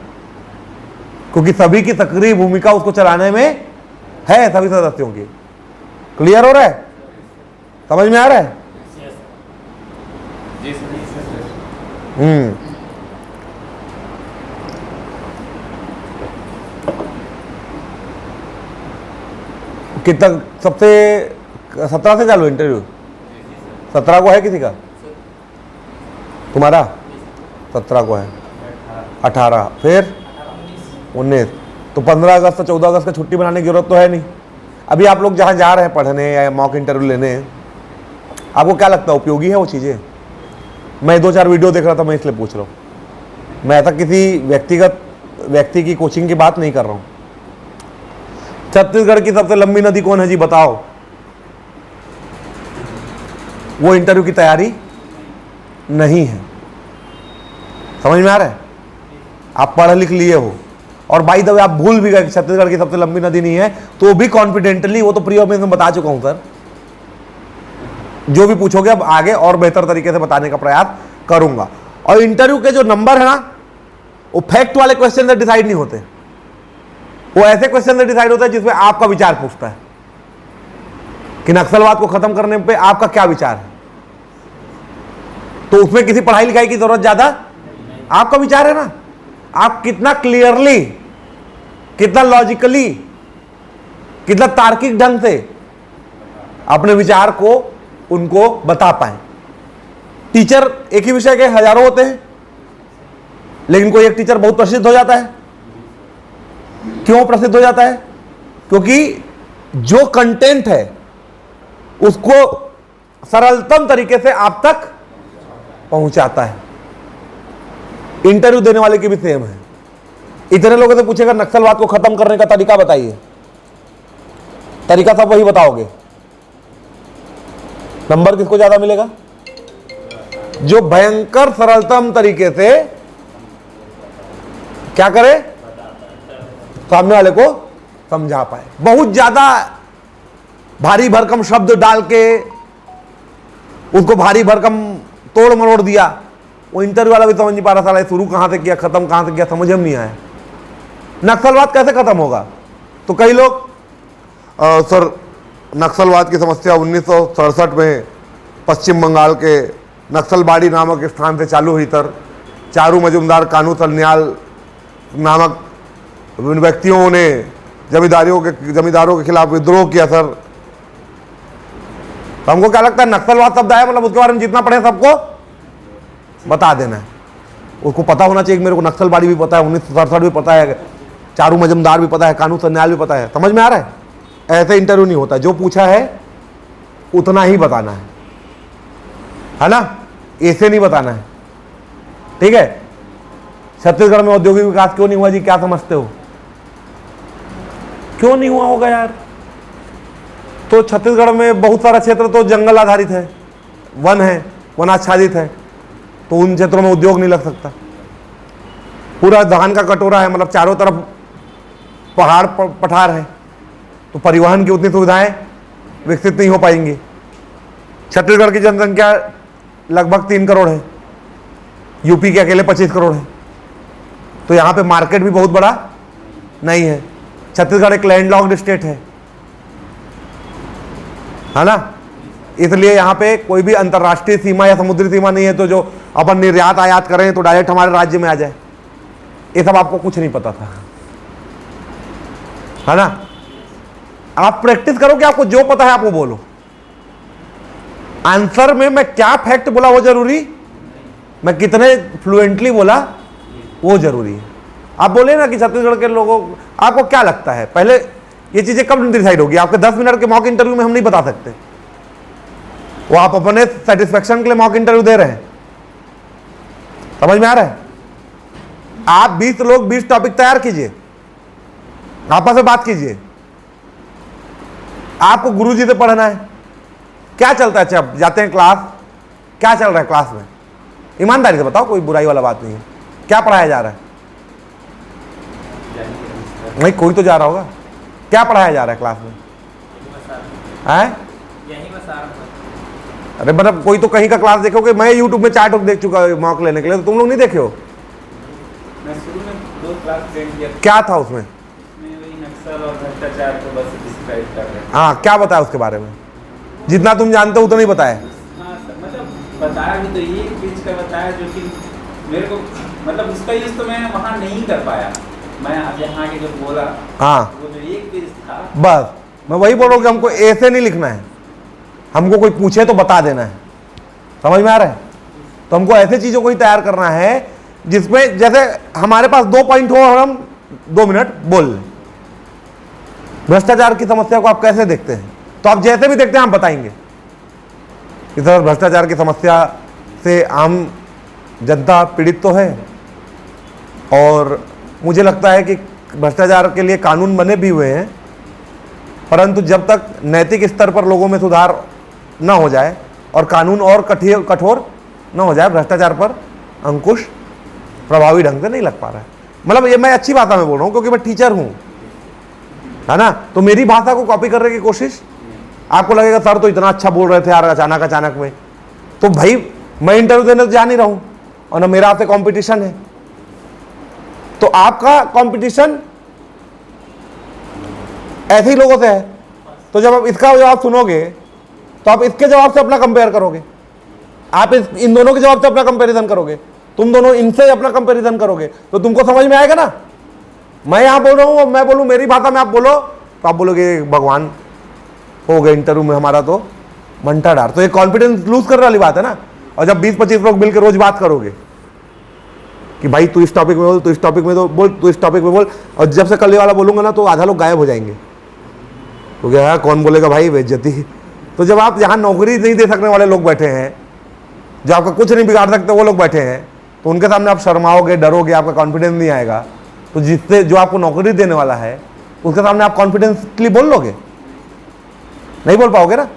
क्योंकि सभी की सक्रिय भूमिका उसको चलाने में है, सभी सदस्यों की। क्लियर हो रहा है? समझ में आ रहा है? कितना सबसे 17 से चालू इंटरव्यू? 17 को है किसी का? तुम्हारा 17 को है, 18 फिर 19, तो 15 अगस्त 14 अगस्त का छुट्टी बनाने की जरूरत तो है नहीं। अभी आप लोग जहाँ जा रहे हैं पढ़ने या मॉक इंटरव्यू लेने, आपको क्या लगता है उपयोगी है वो चीज़ें? मैं 2-4 वीडियो देख रहा था, मैं इसलिए पूछ रहा हूँ। मैं ऐसा किसी व्यक्ति की कोचिंग की बात नहीं कर रहा हूँ। छत्तीसगढ़ की सबसे लंबी नदी कौन है जी बताओ? वो इंटरव्यू की तैयारी नहीं है। समझ में आ रहा है? आप पढ़ लिख लिए हो, और बाय द वे आप भूल भी गए कि छत्तीसगढ़ की सबसे लंबी नदी नहीं है, तो भी कॉन्फिडेंटली, वो तो प्री में मैं बता चुका हूं सर, जो भी पूछोगे अब आगे और बेहतर तरीके से बताने का प्रयास करूंगा। और इंटरव्यू के जो नंबर है ना, वो फैक्ट वाले क्वेश्चन से डिसाइड नहीं होते, वो ऐसे क्वेश्चन से डिसाइड होता है जिसमें आपका विचार पूछता है कि नक्सलवाद को खत्म करने पे आपका क्या विचार है। तो उसमें किसी पढ़ाई लिखाई की जरूरत ज्यादा, आपका विचार है ना, आप कितना क्लियरली, कितना लॉजिकली, कितना तार्किक ढंग से अपने विचार को उनको बता पाए। टीचर एक ही विषय के हजारों होते हैं, लेकिन कोई एक टीचर बहुत प्रसिद्ध हो जाता है। क्यों प्रसिद्ध हो जाता है? क्योंकि जो कंटेंट है उसको सरलतम तरीके से आप तक पहुंचाता है। इंटरव्यू देने वाले की भी सेम है। इतने लोगों से पूछेगा नक्सलवाद को खत्म करने का तरीका बताइए, तरीका सब वही बताओगे, नंबर किसको ज्यादा मिलेगा? जो भयंकर सरलतम तरीके से क्या करे, सामने वाले को समझा पाए। बहुत ज्यादा भारी भरकम शब्द डाल के उसको भारी भरकम तोड़ मरोड़ दिया, वो इंटरव्यू वाला भी समझ नहीं पा रहा, साला शुरू कहां से किया, खत्म कहां से किया, समझ में नहीं आया। नक्सलवाद कैसे खत्म होगा? तो कई लोग सर नक्सलवाद की समस्या 1967 में पश्चिम बंगाल के नक्सलबाड़ी नामक स्थान से चालू हुई सर। चारू मजुमदार, कानू सन्याल नामक व्यक्तियों ने जमींदारों के खिलाफ विद्रोह किया सर। तो हमको क्या लगता है, नक्सलवाद शब्द आया मतलब उसके बारे में जितना पढ़े सबको बता देना है। उसको पता होना चाहिए कि मेरे को नक्सलबाड़ी भी पता है, 1967 भी पता है, चारू मजुमदार भी पता है, कानू सन्याल भी पता है। समझ में आ रहा है? ऐसे इंटरव्यू नहीं होता, जो पूछा है उतना ही बताना है ना, ऐसे नहीं बताना है। ठीक है? छत्तीसगढ़ में औद्योगिक विकास क्यों नहीं हुआ जी, क्या समझते हो? क्यों नहीं हुआ होगा यार? तो छत्तीसगढ़ में बहुत सारा क्षेत्र तो जंगल आधारित है, वन है, वनाच्छादित है, तो उन क्षेत्रों में उद्योग नहीं लग सकता। पूरा धान का कटोरा है, मतलब चारों तरफ पहाड़ पठार है, तो परिवहन की उतनी सुविधाएं विकसित नहीं हो पाएंगी। छत्तीसगढ़ की जनसंख्या लगभग 3 करोड़ है, यूपी के अकेले 25 करोड़ है, तो यहाँ पे मार्केट भी बहुत बड़ा नहीं है। छत्तीसगढ़ एक लैंडलॉक्ड स्टेट है ना, इसलिए यहाँ पे कोई भी अंतर्राष्ट्रीय सीमा या समुद्री सीमा नहीं है, तो जो अपन निर्यात आयात करें तो डायरेक्ट हमारे राज्य में आ जाए, ये सब आपको कुछ नहीं पता था, है ना। आप प्रैक्टिस करो कि आपको जो पता है आप वो बोलो। आंसर में मैं क्या फैक्ट बोला वो जरूरी, मैं कितने फ्लुएंटली बोला वो जरूरी है। आप बोले ना कि छत्तीसगढ़ के लोगों, आपको क्या लगता है पहले ये चीजें कब डिसाइड होगी? आपके 10 मिनट के मॉक इंटरव्यू में हम नहीं बता सकते, वो आप अपने सेटिस्फेक्शन के लिए मॉक इंटरव्यू दे रहे हैं। समझ में आ रहा है? आप 20 लोग 20 टॉपिक तैयार कीजिए, आपस में बात कीजिए। आपको गुरुजी से पढ़ना है, क्या चलता है? अच्छा जाते हैं क्लास, क्या चल रहा है क्लास में? ईमानदारी से बताओ, कोई बुराई वाला बात नहीं है। क्या पढ़ाया जा रहा है? नहीं, कोई तो जा रहा होगा। क्या पढ़ाया जा रहा है क्लास में? अरे मतलब कोई तो कहीं का क्लास देखोगे। मैं यूट्यूब में 4 देख चुका मॉक लेने के लिए, तो तुम लोग नहीं देखे हो? मैं शुरू में 2 क्लास अटेंड किया। क्या था उसमें? वही नक्सल और भ्रष्टाचार को बस डिस्क्राइब कर रहे हैं। हाँ, क्या बताया उसके बारे में? जितना तुम जानते हो उतना ही बताया। हाँ सर, मतलब बताया भी तो ये चीज का बताया जो कि मेरे को, मतलब उसका यूज तो मैं वहाँ नहीं कर पाया। मैं अब यहाँ के जो बोला, हाँ, वो जो एक पेज था, बस मैं वही बोल रहा हूँ कि हमको ऐसे नहीं लिखना है, हमको कोई पूछे तो बता देना है। समझ में आ रहा है? तो हमको ऐसे चीजों को ही तैयार करना है जिसमें जैसे हमारे पास 2 पॉइंट हो और हम 2 मिनट बोल लें। भ्रष्टाचार की समस्या को आप कैसे देखते हैं? तो आप जैसे भी देखते हैं हम बताएंगे। इधर भ्रष्टाचार की समस्या से आम जनता पीड़ित तो है, और मुझे लगता है कि भ्रष्टाचार के लिए कानून बने भी हुए हैं, परंतु जब तक नैतिक स्तर पर लोगों में सुधार न हो जाए और कानून और कठोर न हो जाए, भ्रष्टाचार पर अंकुश प्रभावी ढंग से नहीं लग पा रहा है। मतलब ये मैं अच्छी भाषा में बोल रहा हूँ क्योंकि मैं टीचर हूँ, है ना। तो मेरी भाषा को कॉपी करने की कोशिश, आपको लगेगा सर तो इतना अच्छा बोल रहे थे यार अचानक में। तो भाई मैं इंटरव्यू देने तो जा नहीं रहा हूँ और ना मेरा आपसे कंपटीशन है। तो आपका कंपटीशन ऐसे ही लोगों से है। तो जब आप इसका जवाब सुनोगे तो आप इसके जवाब से अपना कंपेयर करोगे, आप इन दोनों के जवाब से अपना कंपैरिजन करोगे, तुम दोनों इनसे अपना कंपैरिजन करोगे, तो तुमको समझ में आएगा ना। मैं यहां बोल रहा हूं, मैं बोलूं मेरी भाषा में, आप बोलो तो आप बोलोगे भगवान हो गए इंटरव्यू में हमारा तो मंटा डार। तो ये कॉन्फिडेंस लूज करने वाली बात है ना। और जब 20-25 लोग मिलकर रोज बात करोगे कि भाई तू इस टॉपिक में बोल, तू इस टॉपिक में तो बोल, तू इस टॉपिक में बोल, और जब से कल वाला बोलूंगा ना तो आधा लोग गायब हो जाएंगे। तो क्या कौन बोलेगा भाई बेइज्जती। तो जब आप यहाँ नौकरी नहीं दे सकने वाले लोग बैठे हैं, जो आपका कुछ नहीं बिगाड़ सकते वो लोग बैठे हैं, तो उनके सामने आप शर्माओगे, डरोगे, आपका कॉन्फिडेंस नहीं आएगा। तो जिससे जो आपको नौकरी देने वाला है उसके सामने आप कॉन्फिडेंसली बोल लोगे? नहीं बोल पाओगे ना।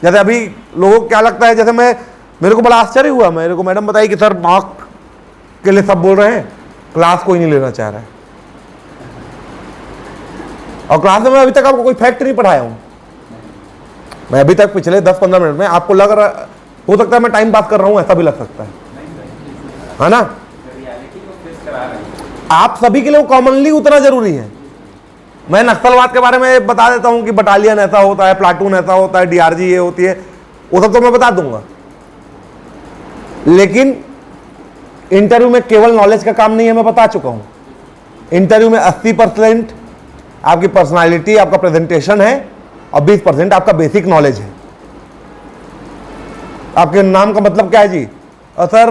जैसे अभी लोगों को क्या लगता है, जैसे मेरे को बड़ा आश्चर्य हुआ, मेरे को मैडम बताई कि सर मार्क के लिए सब बोल रहे हैं, क्लास कोई नहीं लेना चाह रहा है। और क्लास में मैं अभी तक आपको कोई फैक्ट नहीं पढ़ाया हूं। मैं अभी तक पिछले 10-15 मिनट में आपको लग रहा हो सकता है मैं टाइम पास कर रहा हूं, ऐसा भी लग सकता है ना। आप सभी के लिए कॉमनली उतना जरूरी है। मैं नक्सलवाद के बारे में बता देता हूं कि बटालियन ऐसा होता है, प्लाटून ऐसा होता है, डीआरजी ये होती है, वो सब तो मैं बता दूंगा। लेकिन इंटरव्यू में केवल नॉलेज का काम नहीं है, मैं बता चुका हूं। इंटरव्यू में 80% आपकी पर्सनालिटी, आपका प्रेजेंटेशन है और 20% आपका बेसिक नॉलेज है। आपके नाम का मतलब क्या है जी? सर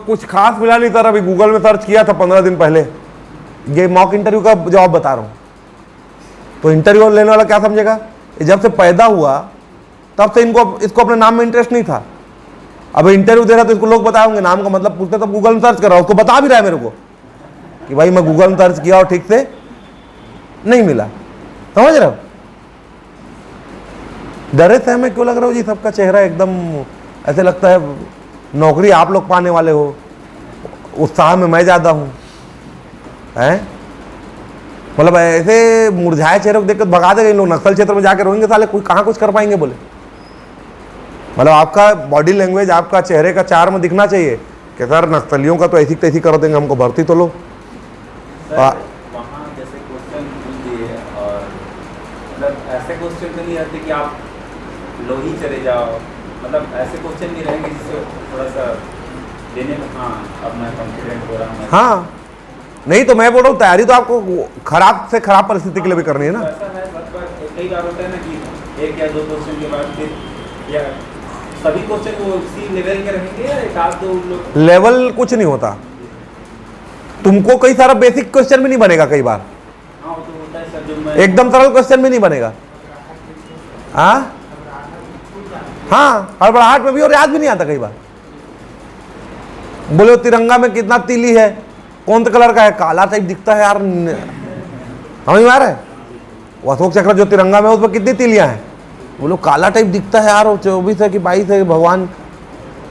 कुछ खास मिला नहीं सर, अभी गूगल में सर्च किया था 15 दिन पहले। ये मॉक इंटरव्यू का जवाब बता रहा हूं। तो इंटरव्यू लेने वाला क्या समझेगा, जब से पैदा हुआ तब से इसको अपने नाम में इंटरेस्ट नहीं था। अब इंटरव्यू दे रहा तो इसको लोग बताएंगे नाम का मतलब पूछते, तो गूगल में सर्च कर रहा हूं, उसको बता भी रहा है मेरे को कि भाई मैं गूगल में सर्च किया और ठीक से नहीं मिला। समझ रहे हो? डरे सहमे क्यों लग रहा हो जी? सबका चेहरा एकदम ऐसे लगता है नौकरी आप लोग पाने वाले हो, उत्साह में मैं ज्यादा हूं, हैं? मतलब ऐसे मुरझाए चेहरे को देखकर भगा देंगे इन लोग। नक्सल क्षेत्र में जाकर रोएंगे, साले कोई कहां कुछ कर पाएंगे बोले। मतलब आपका बॉडी लैंग्वेज, आपका चेहरे का चार्म दिखना चाहिए कि सर नक्सलियों का तो ऐसी तैसी कर देंगे, हमको भर्ती तो लो। ऐसे क्वेश्चन तो नहीं आते कि आप लो ही चले जाओ, मतलब ऐसे क्वेश्चन नहीं रहेंगे जिससे थोड़ा सा देने में हाँ अब मैं कॉन्फिडेंट हो रहा हूँ। हाँ नहीं तो मैं बोल रहा हूँ तैयारी तो आपको खराब से खराब परिस्थिति के लिए भी करनी है ना। तो ऐसा है कई बार होता है ना कि 1 या 2 क्वेश्चन के बाद फिर या सभी क्वेश्चन वो उसी लेवल के रहेंगे या एक आध दो लोग? लेवल कुछ नहीं होता, तुमको कई सारा बेसिक क्वेश्चन भी नहीं बनेगा कई बार। हाँ तो होता है सर, जो मैं एकदम सरल क्वेश्चन भी नहीं बनेगा। हाँ हड़बड़ाहट में भी और याद भी नहीं आता कई बार। बोले तिरंगा में कितना तीली है, कौन सा कलर का है? काला टाइप दिखता है यार, समझ में आ रहा है? वो अशोक चक्र जो तिरंगा में है उसमें कितनी तीलियां हैं? बोलो काला टाइप दिखता है यार, 24 है कि 22 है भगवान।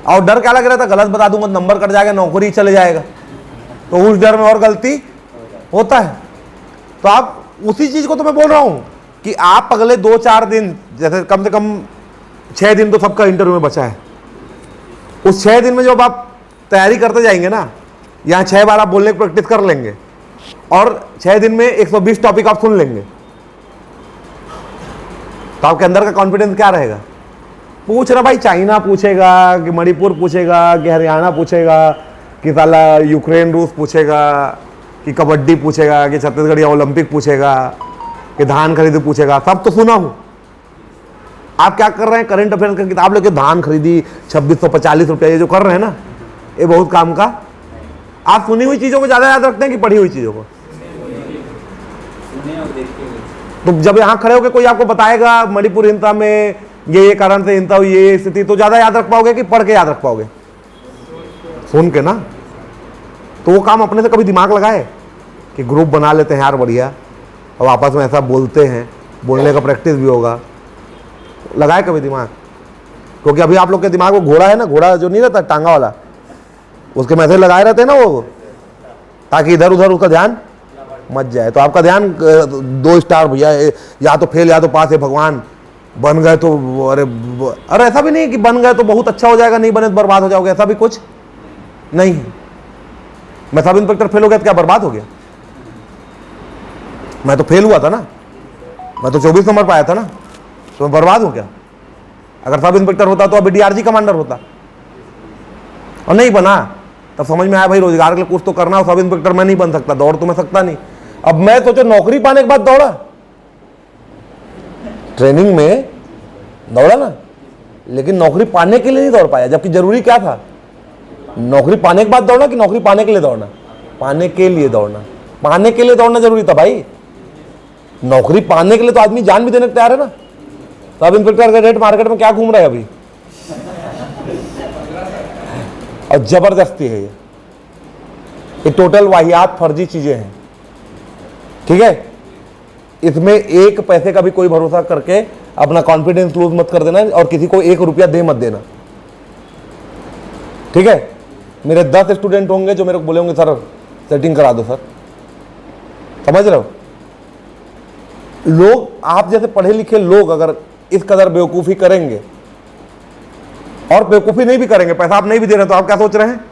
और डर क्या लग रहा था, गलत बता दूंगा नंबर कट जाएगा, नौकरी चले जाएगा। तो उस डर में और गलती होता है। तो आप उसी चीज को तो मैं बोल रहा हूं कि आप अगले 2-4 दिन, जैसे कम से कम 6 दिन तो सबका इंटरव्यू में बचा है, उस 6 दिन में जब आप तैयारी करते जाएंगे ना, यहाँ 6 बार आप बोलने की प्रैक्टिस कर लेंगे और 6 दिन में 120 टॉपिक आप सुन लेंगे, तो आपके अंदर का कॉन्फिडेंस क्या रहेगा? पूछ रहा भाई, चाइना पूछेगा कि मणिपुर पूछेगा कि हरियाणा पूछेगा कि साला यूक्रेन रूस पूछेगा कि कबड्डी पूछेगा कि छत्तीसगढ़ या ओलंपिक पूछेगा कि धान खरीदी पूछेगा, सब तो सुना हूं। आप क्या कर रहे हैं? करंट अफेयर्स की किताब लेके धान खरीदी 2640 रुपया, ये जो कर रहे हैं ना, ये बहुत काम का। आप सुनी हुई चीजों को ज्यादा याद रखते हैं कि पढ़ी हुई चीजों को? तो जब यहां खड़े होकर कोई आपको बताएगा मणिपुर हिंसा में ये कारण से हिंसा हुई, ये स्थिति, तो ज्यादा याद रख पाओगे कि पढ़ के याद रख पाओगे? सुन के ना। तो वो काम अपने से कभी दिमाग लगाए कि ग्रुप बना लेते हैं यार बढ़िया, और आपस में ऐसा बोलते हैं, बोलने का प्रैक्टिस भी होगा, लगाए कभी दिमाग? क्योंकि अभी आप लोग के दिमाग में घोड़ा है ना, घोड़ा जो नहीं रहता टांगा वाला, उसके मैसेज लगाए रहते हैं ना वो, ताकि इधर उधर उसका ध्यान मत जाए। तो आपका ध्यान 2 स्टार भैया, या तो फेल या तो पास है, भगवान बन गए तो अरे ऐसा भी नहीं कि बन गए तो बहुत अच्छा हो जाएगा, नहीं बने तो बर्बाद हो जाओगे, ऐसा भी कुछ नहीं है। मैं सब इंस्पेक्टर फेल हो गया तो क्या बर्बाद हो गया? मैं तो फेल हुआ था ना, मैं तो 24 नंबर पर आया था ना, तो मैं बर्बाद हूं क्या? अगर सब इंस्पेक्टर होता तो अभी डीआरजी कमांडर होता, और नहीं बना। तब समझ में आया भाई रोजगार के लिए कुछ तो करना, और सब इंस्पेक्टर मैं नहीं बन सकता, दौड़ तो मैं सकता नहीं। अब मैं सोचो नौकरी पाने के बाद दौड़ा, ट्रेनिंग में दौड़ा ना, लेकिन नौकरी पाने के लिए नहीं दौड़ पाया, जबकि जरूरी क्या था? नौकरी पाने के बाद दौड़ना कि नौकरी पाने के लिए दौड़ना? पाने के लिए दौड़ना, पाने के लिए दौड़ना जरूरी था भाई। नौकरी पाने के लिए तो आदमी जान भी देने को तैयार है ना। सब इंस्पेक्टर का रेट मार्केट में क्या घूम रहा है अभी, और जबरदस्ती है ये टोटल वाहियात फर्जी चीजें हैं, ठीक है। इसमें 1 पैसे का भी कोई भरोसा करके अपना कॉन्फिडेंस लूज मत कर देना, और किसी को 1 रुपया दे मत देना, ठीक है। मेरे 10 स्टूडेंट होंगे जो मेरे को बोले होंगे सर सेटिंग करा दो सर, समझ रहे हो। लोग आप जैसे पढ़े लिखे लोग अगर इस कदर बेवकूफ़ी करेंगे, और बेवकूफ़ी नहीं भी करेंगे, पैसा आप नहीं भी दे रहे, तो आप क्या सोच रहे हैं?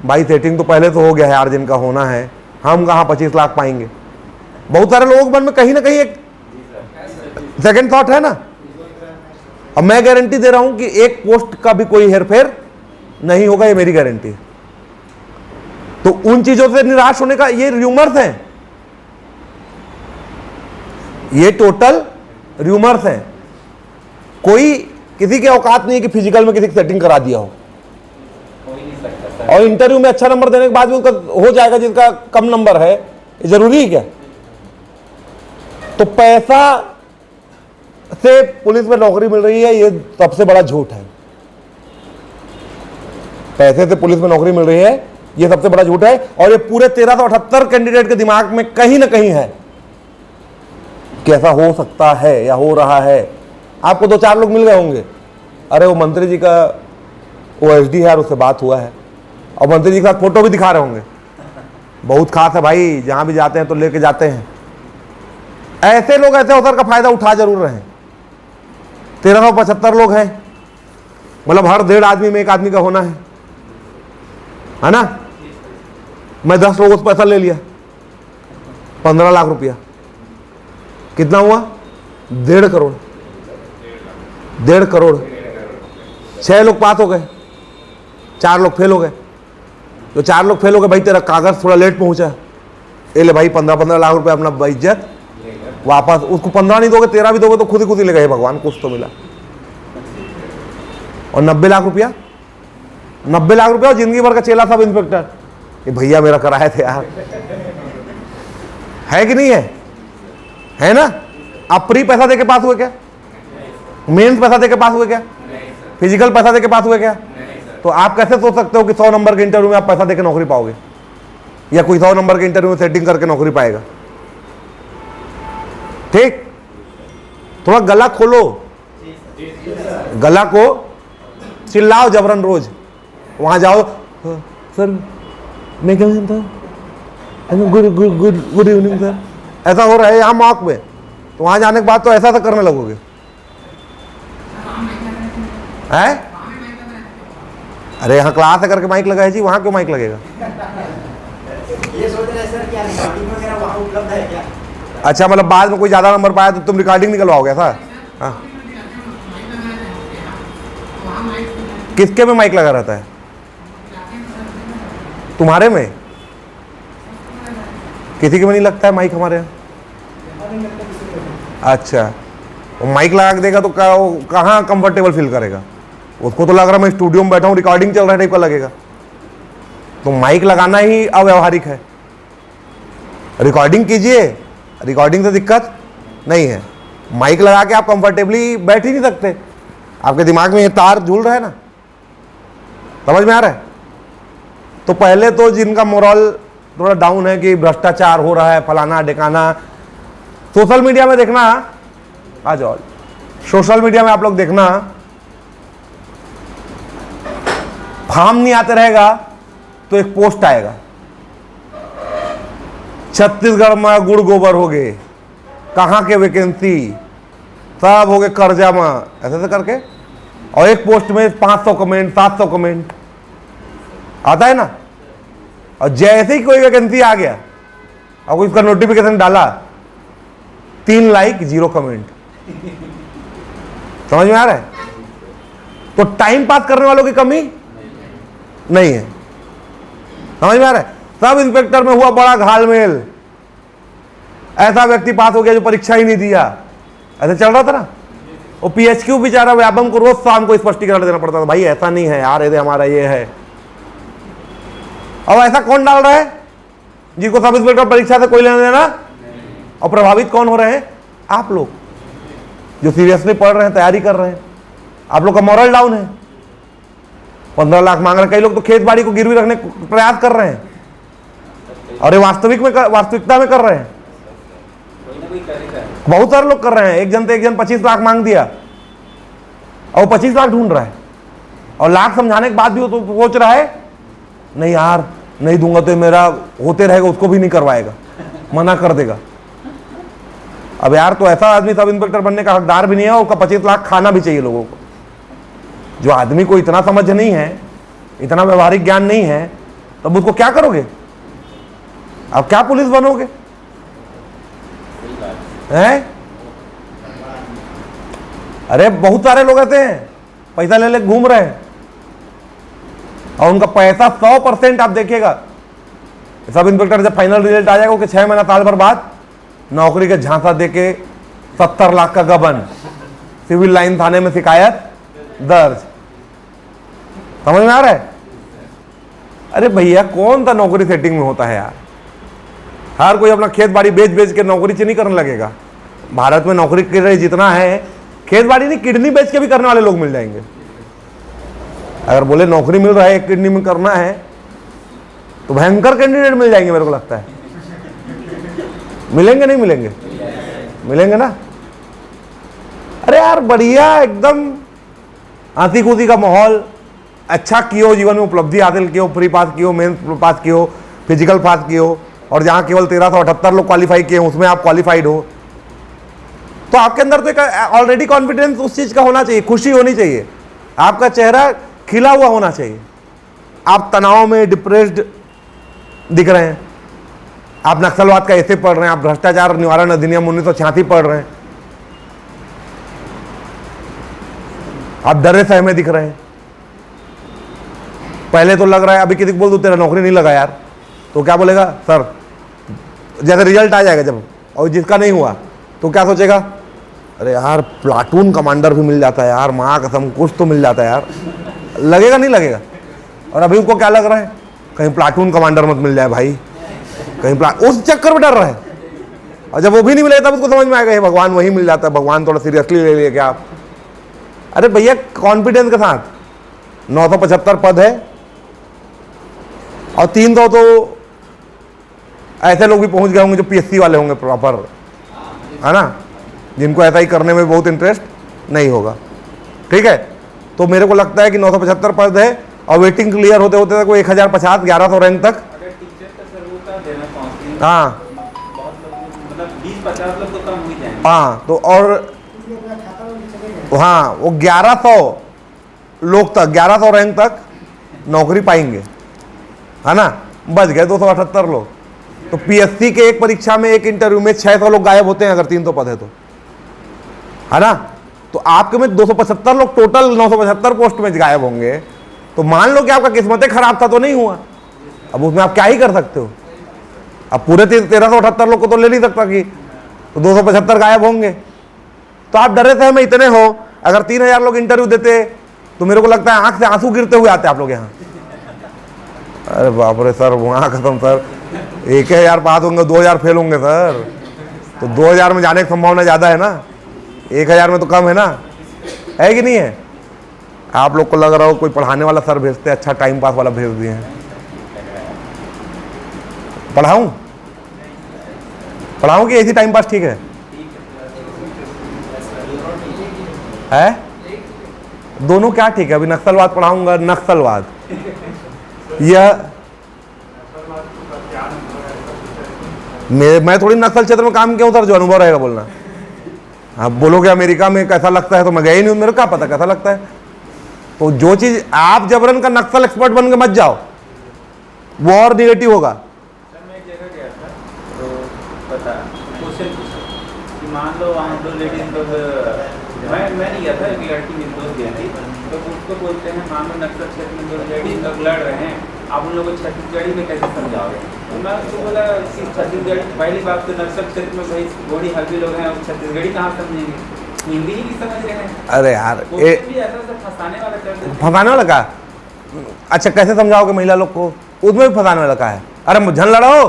भाई सेटिंग तो पहले तो हो गया है यार, जिनका होना है, हम कहाँ 25 लाख पाएंगे। बहुत सारे लोगों के मन में कहीं ना कहीं एक सेकंड थॉट है ना। अब मैं गारंटी दे रहा हूं कि 1 पोस्ट का भी कोई हेरफेर नहीं होगा, ये मेरी गारंटी है। तो उन चीजों से निराश होने का, ये र्यूमर्स हैं, ये टोटल र्यूमर्स हैं। कोई किसी के औकात नहीं है कि फिजिकल में किसी की सेटिंग करा दिया हो, और इंटरव्यू में अच्छा नंबर देने के बाद भी उसका हो जाएगा जिसका कम नंबर है, ये जरूरी है क्या? तो पैसा से पुलिस में नौकरी मिल रही है, ये सबसे बड़ा झूठ है। पैसे से पुलिस में नौकरी मिल रही है, ये सबसे बड़ा झूठ है। और ये पूरे 1378 कैंडिडेट के दिमाग में कहीं ना कहीं है कि ऐसा हो सकता है या हो रहा है। आपको 2-4 लोग मिल गए होंगे, अरे वो मंत्री जी का OSD है यार, उससे बात हुआ है, और मंत्री जी के साथ फोटो भी दिखा रहे होंगे, बहुत खास है भाई, जहां भी जाते हैं तो लेके जाते हैं। ऐसे लोग ऐसे अवसर का फायदा उठा जरूर रहे हैं। 1375 लोग हैं, मतलब हर 1.5 आदमी में 1 आदमी का होना है ना। मैं 10 लोगों से पैसा ले लिया, 15 लाख रुपया, कितना हुआ? 1.5 करोड़। 1.5 करोड़। 6 लोग पास हो गए, 4 लोग फेल हो गए। जो 4 लोग फेल हो गए, भाई तेरा कागज थोड़ा लेट पहुंचा, ये ले भाई 15 लाख रुपया अपना इज्जत वापस। उसको 15 नहीं दोगे, 13 भी दोगे तो खुद ही ले गए, भगवान कुछ तो मिला। और 90 लाख रुपया, 90 लाख रुपया और जिंदगी भर का चेला सब इंस्पेक्टर। ये भैया मेरा कराए थे यार, है कि नहीं है ना। आप प्री पैसा दे के पास हुए क्या? मेंस पैसा दे के पास हुए क्या? फिजिकल पैसा दे के पास हुए क्या? तो आप कैसे सोच सकते हो कि 100 नंबर के इंटरव्यू में आप पैसा दे के नौकरी पाओगे, या कोई 100 नंबर के इंटरव्यू में सेटिंग करके नौकरी पाएगा? ठीक, थोड़ा गला खोलो, गला को चिल्लाओ जबरन रोज। वहां जाओ, सर मैं क्या जानता हूँ, गुड इवनिंग सर, ऐसा हो रहा है यहाँ मॉक में, तो वहां जाने के बाद तो ऐसा तो करने लगोगे हैं? अरे यहाँ क्लास है करके माइक लगा है जी, वहां क्यों माइक लगेगा? ये सोच रहे सर क्या रिकॉर्डिंग वगैरह वहाँ उपलब्ध है क्या? अच्छा, मतलब बाद में कोई ज्यादा नंबर पाया तो तुम रिकॉर्डिंग निकलवाओगे ऐसा? हाँ, किसके में माइक लगा रहता है? तुम्हारे में? किसी के में नहीं लगता है माइक हमारे यहाँ? अच्छा, वो माइक लगा के देगा तो कहाँ कंफर्टेबल फील करेगा? उसको तो लग रहा मैं स्टूडियो में बैठा हूँ, रिकॉर्डिंग चल रहा है टाइप का लगेगा। तो माइक लगाना ही अव्यवहारिक है। रिकॉर्डिंग कीजिए, रिकॉर्डिंग से दिक्कत नहीं है, माइक लगा के आप कंफर्टेबली बैठ ही नहीं सकते, आपके दिमाग में ये तार झूल रहा है ना, समझ में आ रहा है? तो पहले तो जिनका मोरल थोड़ा डाउन है कि भ्रष्टाचार हो रहा है, फलाना ढिकाना, सोशल मीडिया में देखना, आ जाओ सोशल मीडिया में आप लोग देखना, फॉर्म नहीं आते रहेगा तो एक पोस्ट आएगा, छत्तीसगढ़ में गुड़ गोबर हो गए, कहाँ के वैकेंसी सब हो गए कर्जा में, ऐसे ऐसे करके। और एक पोस्ट में 500 कमेंट 700 कमेंट आता है ना। और जैसे ही कोई वैकेंसी आ गया और उसका नोटिफिकेशन डाला, 3 लाइक 0 कमेंट। समझ में आ रहा है? तो टाइम पास करने वालों की कमी नहीं है। समझ में आ रहा है? सब इंस्पेक्टर में हुआ बड़ा घालमेल, ऐसा व्यक्ति पास हो गया जो परीक्षा ही नहीं दिया, ऐसे चल रहा था ना। वो PHQ बेचारा व्यापम को रोज शाम को स्पष्टीकरण देना पड़ता था, भाई ऐसा नहीं है यार, ये हमारा ये है। अब ऐसा कौन डाल रहा है जिसको सब इंस्पेक्टर परीक्षा से कोई लेना देना, और प्रभावित कौन हो रहे हैं? आप लोग जो सीरियसली पढ़ रहे हैं, तैयारी कर रहे हैं। आप लोग का मॉरल डाउन है। 15 लाख मांग रहे हैं, कई लोग तो खेत बाड़ी को गिरवी रखने का प्रयास कर रहे हैं, और ये वास्तविकता में कर रहे हैं। बहुत सारे लोग कर रहे हैं। एक जन 25 लाख मांग दिया और 25 लाख ढूंढ रहा है, और लाख समझाने के बाद भी वो तो सोच रहा है नहीं यार नहीं दूंगा तो मेरा होते रहेगा, उसको भी नहीं करवाएगा, मना कर देगा। अब यार तो ऐसा आदमी सब इंस्पेक्टर बनने का हकदार भी नहीं है, और उसका 25 लाख खाना भी चाहिए लोगों को। जो आदमी को इतना समझ नहीं है, इतना व्यवहारिक ज्ञान नहीं है, तब उसको क्या करोगे? आप क्या पुलिस बनोगे? हैं? अरे बहुत सारे लोग ऐसे हैं, पैसा ले ले घूम रहे हैं, और उनका पैसा 100% आप देखिएगा। सब इंस्पेक्टर जब फाइनल रिजल्ट आ जाएगा, उसके 6 महीना साल भर बाद नौकरी के झांसा देके 70 लाख का गबन, सिविल लाइन थाने में शिकायत दर्ज। समझ में आ रहा है? अरे भैया कौन सा नौकरी सेटिंग में होता है यार? हर कोई अपना खेत बाड़ी बेच बेच के नौकरी नहीं करने लगेगा। भारत में नौकरी के लिए जितना है, खेत बाड़ी नहीं, किडनी बेच के भी करने वाले लोग मिल जाएंगे। अगर बोले नौकरी मिल रहा है, एक किडनी में करना है, तो भयंकर कैंडिडेट मिल जाएंगे मेरे को लगता है। मिलेंगे नहीं मिलेंगे? मिलेंगे ना। अरे यार बढ़िया एकदम हंसी खुशी का माहौल, अच्छा कियो, जीवन में उपलब्धि हासिल कियो, प्री पास कियो, मेंस पास कियो, फिजिकल पास कियो, और जहां केवल 1378 लोग क्वालिफाई किए उसमें आप क्वालिफाइड हो, तो आपके अंदर तो एक ऑलरेडी कॉन्फिडेंस उस चीज का होना चाहिए, खुशी होनी चाहिए, आपका चेहरा खिला हुआ होना चाहिए। आप तनाव में डिप्रेस्ड दिख रहे हैं, आप नक्सलवाद का ऐसे पढ़ रहे हैं, आप भ्रष्टाचार निवारण अधिनियम 1986 पढ़ रहे हैं, आप डरे सहमे दिख रहे हैं। पहले तो लग रहा है, अभी किसी को बोल दो तेरा नौकरी नहीं लगा यार, तो क्या बोलेगा? सर जैसे रिजल्ट आ जाएगा जब, और जिसका नहीं हुआ तो क्या सोचेगा? अरे यार प्लाटून कमांडर भी मिल जाता है यार, माँ कसम कुछ तो मिल जाता है यार। लगेगा नहीं लगेगा? और अभी उनको क्या लग रहा है? कहीं प्लाटून कमांडर मत मिल जाए भाई, कहीं उस चक्कर में डर रहा है। और जब वो भी नहीं मिलेगा तब उसको समझ में आएगा भगवान वही मिल जाता है, भगवान थोड़ा सीरियसली ले लिए क्या आप? अरे भैया कॉन्फिडेंस के साथ 975 पद है, और 300 तो ऐसे लोग भी पहुंच गए होंगे जो PSC वाले होंगे प्रॉपर, है ना, जिनको ऐसा ही करने में बहुत इंटरेस्ट नहीं होगा। ठीक है, तो मेरे को लगता है कि 975 पद है, और वेटिंग क्लियर होते होते तक वो 1050 1100 रैंक तक। अगर टीचर का सर वो का देना काउंसलिंग, हाँ बहुत लोग मतलब 20-50 लोग तो कम हो ही जाएंगे। हाँ, तो और हाँ वो 1100 लोग तक, 1100 रैंक तक नौकरी पाएंगे, है ना। बच गए 278 लोग। तो PSC के एक परीक्षा में, एक इंटरव्यू में 600 लोग गायब होते हैं अगर 300 पद है तो, है ना। तो आपके में 275 लोग टोटल 975 पोस्ट में गायब होंगे। तो मान लो कि आपका किस्मत खराब था तो नहीं हुआ, अब उसमें आप क्या ही कर सकते हो। अब पूरे 1378 लोग को तो ले नहीं सकता कि, तो 275 गायब होंगे। तो आप डरे थे में इतने हो, अगर 3000 लोग इंटरव्यू देते तो मेरे को लगता है आंख से आंसू गिरते हुए आते आप लोग यहाँ। अरे बाप रे सर, वहाँ खत्म सर, 1000 पास होंगे, 2000 फेल होंगे सर। तो 2000 में जाने की संभावना ज़्यादा है ना, 1000 में तो कम है ना, है कि नहीं है। आप लोग को लग रहा हो कोई पढ़ाने वाला सर भेजते, अच्छा टाइम पास वाला भेज दिए हैं। पढ़ाऊं कि ऐसी टाइम पास ठीक है? दोनों क्या ठीक है? अभी नक्सलवाद पढ़ाऊंगा, नक्सलवाद यह मैं थोड़ी नक्सल क्षेत्र में काम किया हूँ सर, जो अनुभव रहेगा बोलना। आप बोलोगे अमेरिका में कैसा लगता है, तो मैं गया ही नहीं हूँ, मेरे को क्या पता कैसा लगता है। तो जो चीज़ आप जबरन का नक्सल एक्सपर्ट बन के मत जाओ, वो और निगेटिव होगा। सर मैं एक जगह गया था, तो पता क्वेश्चन पूछा कि मान लो वहाँ दो लेडीज लोग, मैं नहीं गया था, एक लड़की मेरी दोस्त गई थी, तो उसको बोलते हैं मान लो नक्सल क्षेत्र में दो लेडीज लोग लड़ रहे हैं, आप उन लोगों को छत्तीसगढ़ी में कैसे समझाओगे। तो मैं उसको बोला कि छत्तीसगढ़ी, पहली बात तो नक्सल क्षेत्र में भाई घोड़ी हल्दी लोग हैं, और छत्तीसगढ़ी कहाँ समझेंगे, हिंदी ही नहीं समझ रहे हैं। अरे यार क्वेश्चन भी ऐसा फंसाने वाला कर देते हैं। फंसाने वाला का, अच्छा कैसे समझाओगे महिला लोग को, उसमें भी फंसाने वाला का है। अरे झन लड़ाओ,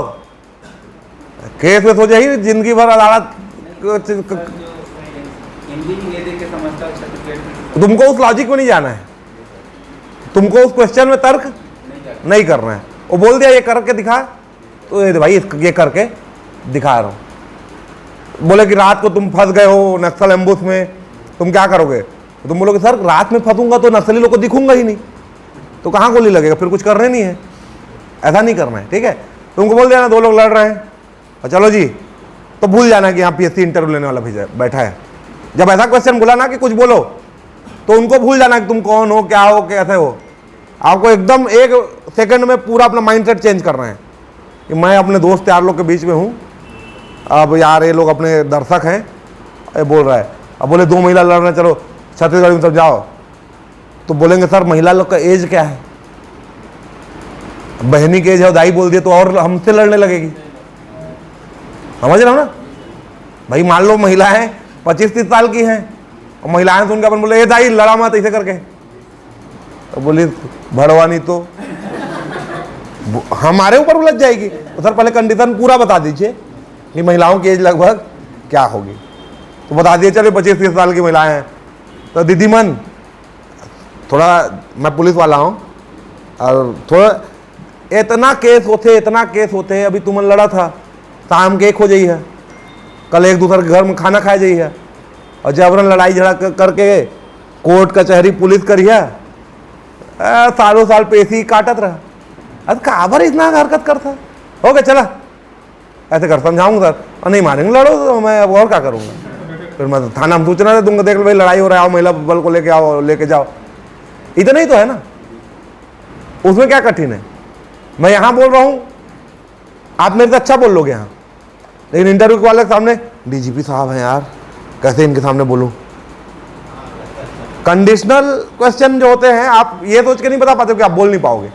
केस में सोचे ही जिंदगी भर अदालत। हिंदी ही नहीं देख के समझता हूँ छत्तीसगढ़ में तुमको उस लॉजिक में नहीं जाना है, तुमको उस क्वेश्चन में तर्क नहीं करना है। वो बोल दिया ये करके दिखा, तो ये भाई ये करके दिखा रहा हूँ। बोले कि रात को तुम फंस गए हो नक्सल एम्बुश में, तुम क्या करोगे, तो तुम बोलोगे सर रात में फंसूंगा तो नक्सली लोग को दिखूंगा ही नहीं, तो कहाँ गोली लगेगा, फिर कुछ करने नहीं है। ऐसा नहीं करना है, ठीक है। तुमको बोल देना दो लोग लड़ रहे हैं और चलो जी, तो भूल जाना कि यहाँ पीएससी इंटरव्यू लेने वाला भेजा बैठा है। जब ऐसा क्वेश्चन बोला ना कि कुछ बोलो, तो उनको भूल जाना कि तुम कौन हो, क्या हो, कैसे हो। आपको एकदम 1 सेकंड में पूरा अपना माइंडसेट चेंज करना है कि मैं अपने दोस्त यार लोग के बीच में हूँ, अब यार ये लोग अपने दर्शक हैं, ये बोल रहा है। अब बोले दो महिला लड़ रहे हैं, चलो छत्तीसगढ़ में समझाओ, तो बोलेंगे सर महिला लोग का एज क्या है, बहनी की एज है, दाई बोल दिए तो और हमसे लड़ने लगेगी। समझ रहे हो ना भाई, मान लो महिलाएं 25-30 साल की हैं, और महिलाएं सुन के अपन बोले ये दाई लड़ा मत ऐसे करके, तो बोली भड़वानी तो हमारे ऊपर उलझ जाएगी। तो सर पहले कंडीशन पूरा बता दीजिए कि महिलाओं की एज लगभग क्या होगी, तो बता दिए चलिए 25-30 साल की महिलाएं हैं। तो दीदी मन थोड़ा, मैं पुलिस वाला हूँ और थोड़ा इतना केस होते, अभी तुमन लड़ा था, शाम के 1 हो जाइए, कल एक दूसरे के घर में खाना खाए जाइए, और जबरन लड़ाई झगड़ा करके कोर्ट कचहरी पुलिस करिए, सालों साल पेशी काटत रहा। अरे काबर इतना हरकत करता, हो गया चला ऐसे कर समझाऊंगा सर, और नहीं मानेंगे लड़ो तो मैं अब और क्या करूँगा, फिर मैं थाना में सूचना दे दूंगा, देख लो भाई लड़ाई हो रहा है, आओ महिला बल को लेके आओ, लेके जाओ। इतना ही तो है ना, उसमें क्या कठिन है। मैं यहाँ बोल रहा हूँ, आप मेरे से अच्छा बोल लोगे यहाँ, लेकिन इंटरव्यू वाले के सामने डीजीपी साहब हैं यार, कैसे इनके सामने बोलूँ। कंडीशनल क्वेश्चन जो होते हैं, आप ये सोच के नहीं बता पाते कि आप बोल नहीं पाओगे,